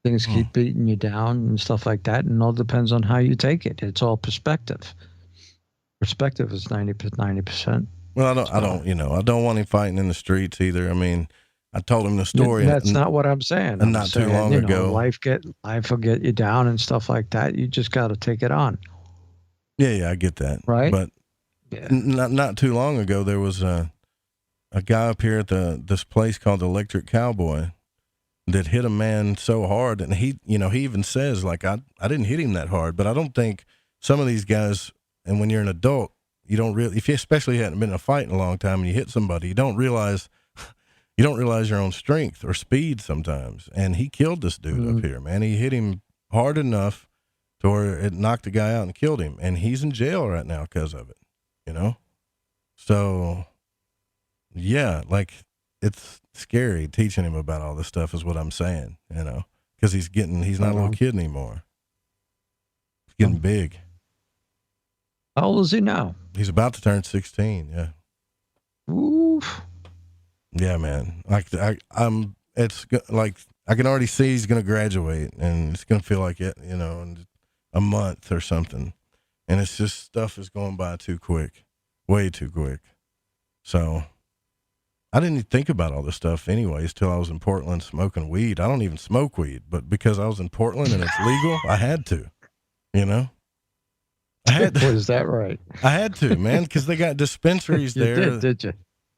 Things keep beating you down and stuff like that. And it all depends on how you take it. It's all perspective. Perspective is 90%. Well, I don't want him fighting in the streets either. I mean, I told him the story. That's not what I'm saying. And not too long ago. Life will get you down and stuff like that. You just got to take it on. Yeah, I get that. Right. But not too long ago, there was a guy up here at this place called the Electric Cowboy that hit a man so hard. And he even says, like, I didn't hit him that hard, but I don't think some of these guys, and when you're an adult, you don't really, if you especially hadn't been in a fight in a long time and you hit somebody, you don't realize your own strength or speed sometimes. And he killed this dude up here, man. He hit him hard enough to where it knocked the guy out and killed him. And he's in jail right now because of it, you know? So, yeah, like, it's scary teaching him about all this stuff is what I'm saying, you know? Because he's not a little kid anymore. He's getting big. How old is he now? He's about to turn 16. Yeah. Oof. Yeah, man. Like it's like I can already see he's gonna graduate, and it's gonna feel like it, you know, in a month or something. And it's just stuff is going by too quick, way too quick. So I didn't even think about all this stuff anyways till I was in Portland smoking weed. I don't even smoke weed, but because I was in Portland and it's legal, I had to, you know. Was that right? I had to, man, because they got dispensaries there. Did you?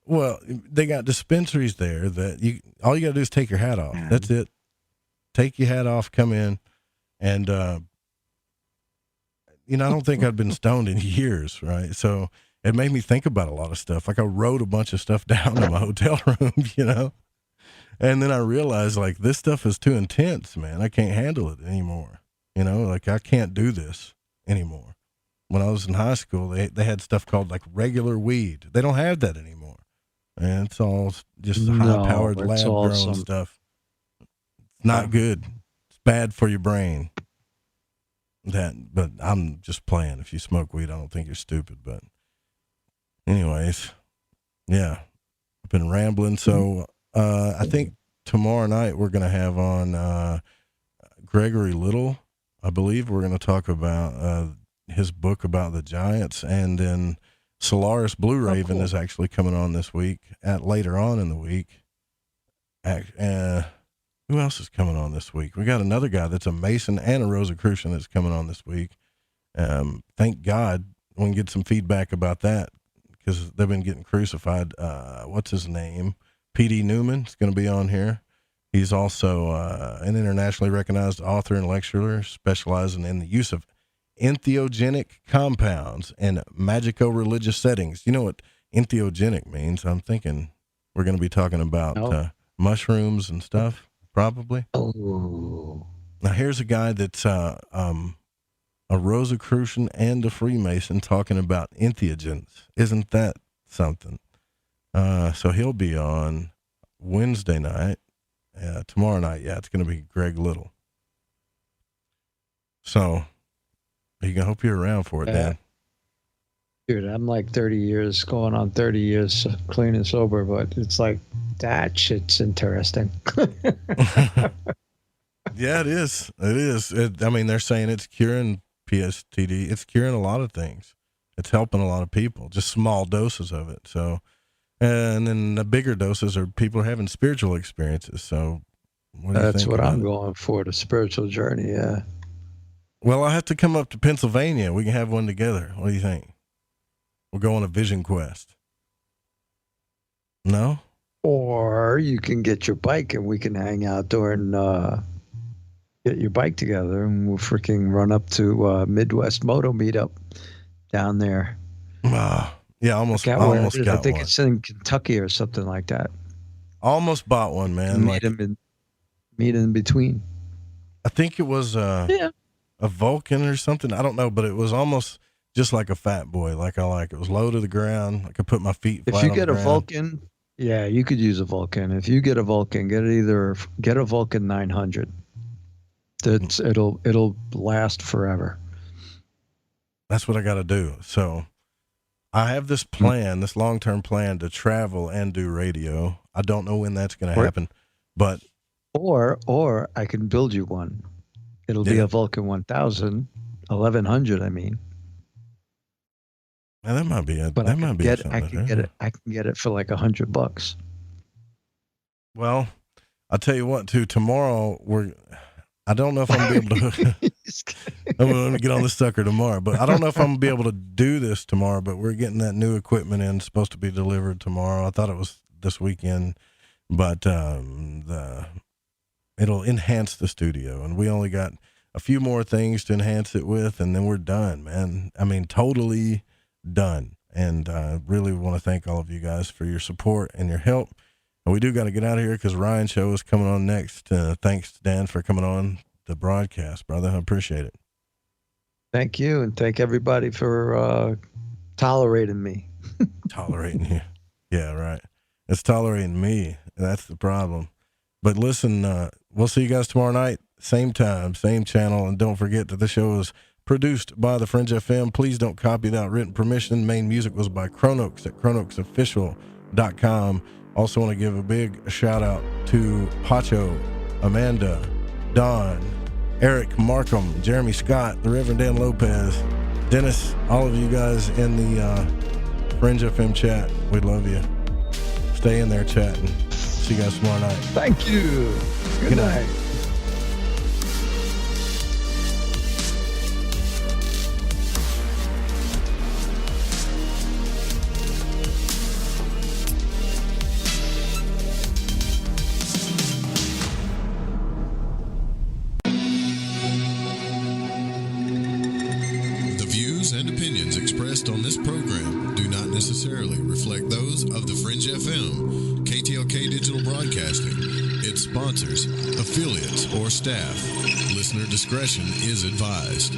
Well, they got dispensaries there that all you got to do is take your hat off. Man. That's it. Take your hat off, come in, and I don't think I'd been stoned in years, right? So it made me think about a lot of stuff. Like I wrote a bunch of stuff down in my hotel room, you know, and then I realized like this stuff is too intense, man. I can't handle it anymore. You know, like I can't do this anymore. When I was in high school, they had stuff called like regular weed. They don't have that anymore. And it's all just high-powered lab-grown stuff. It's not good. It's bad for your brain. But I'm just playing. If you smoke weed, I don't think you're stupid. But anyways, yeah, I've been rambling. So I think tomorrow night we're going to have on Gregory Little. I believe we're going to talk about his book about the giants, and then Solaris Blue Raven is actually coming on this week later on in the week. Who else is coming on this week? We got another guy that's a Mason and a Rosicrucian that's coming on this week. Thank God we can get some feedback about that, because they've been getting crucified. What's his name? P.D. Newman is going to be on here. He's also an internationally recognized author and lecturer specializing in the use of entheogenic compounds in magico-religious settings. You know what entheogenic means? I'm thinking we're going to be talking about mushrooms and stuff, probably. Oh. Now, here's a guy that's a Rosicrucian and a Freemason talking about entheogens. Isn't that something? So he'll be on Wednesday night. Tomorrow night, it's going to be Greg Little. So I hope you're around for it, Dan. Dude, I'm like 30 years, going on 30 years clean and sober, but it's like, that shit's interesting. Yeah, it is. It is. I mean, they're saying it's curing PSTD. It's curing a lot of things. It's helping a lot of people, just small doses of it. So, and then the bigger doses are people are having spiritual experiences. So that's what I'm going for, the spiritual journey. Yeah. Well, I have to come up to Pennsylvania. We can have one together. What do you think? We'll go on a vision quest. No? Or you can get your bike and we can hang out during, get your bike together and we'll freaking run up to Midwest Moto Meetup down there. Yeah, almost got I think one. It's in Kentucky or something like that. Almost bought one, man. Meet in between. I think it was a Vulcan or something. I don't know, but it was almost just like a Fat Boy. Like it was low to the ground. I could put my feet flat If you on get the a ground. Vulcan, yeah, you could use a Vulcan. If you get a Vulcan, get a Vulcan 900. It'll last forever. That's what I got to do. So I have this plan, this long-term plan to travel and do radio. I don't know when that's going to happen, but or I can build you one. It'll be a Vulcan 1100. I mean, and that might be it. But I can get it for like $100. Well, I'll tell you what. Tomorrow I don't know if I'm gonna be able to. I'm gonna get on this sucker tomorrow, but I don't know if I'm gonna be able to do this tomorrow. But we're getting that new equipment in, supposed to be delivered tomorrow. I thought it was this weekend, but it'll enhance the studio, and we only got a few more things to enhance it with, and then we're done, man. I mean, totally done. And I really want to thank all of you guys for your support and your help. And we do got to get out of here because Ryan's show is coming on next. Thanks, Dan, for coming on the broadcast, brother. I appreciate it. Thank you, and thank everybody for tolerating me. Tolerating you. Yeah, right. It's tolerating me. That's the problem. But listen, we'll see you guys tomorrow night. Same time, same channel. And don't forget that the show is produced by the Fringe FM. Please don't copy without written permission. Main music was by Chronox at chronoxofficial.com. Also want to give a big shout out to Pacho, Amanda, Don, Eric Markham, Jeremy Scott, the Reverend Dan Lopez, Dennis, all of you guys in the Fringe FM chat. We love you. Stay in there chatting. See you guys tomorrow night. Thank you. Good night. And opinions expressed on this program do not necessarily reflect those of the Fringe FM, KTLK Digital Broadcasting, its sponsors, affiliates, or staff. Listener discretion is advised.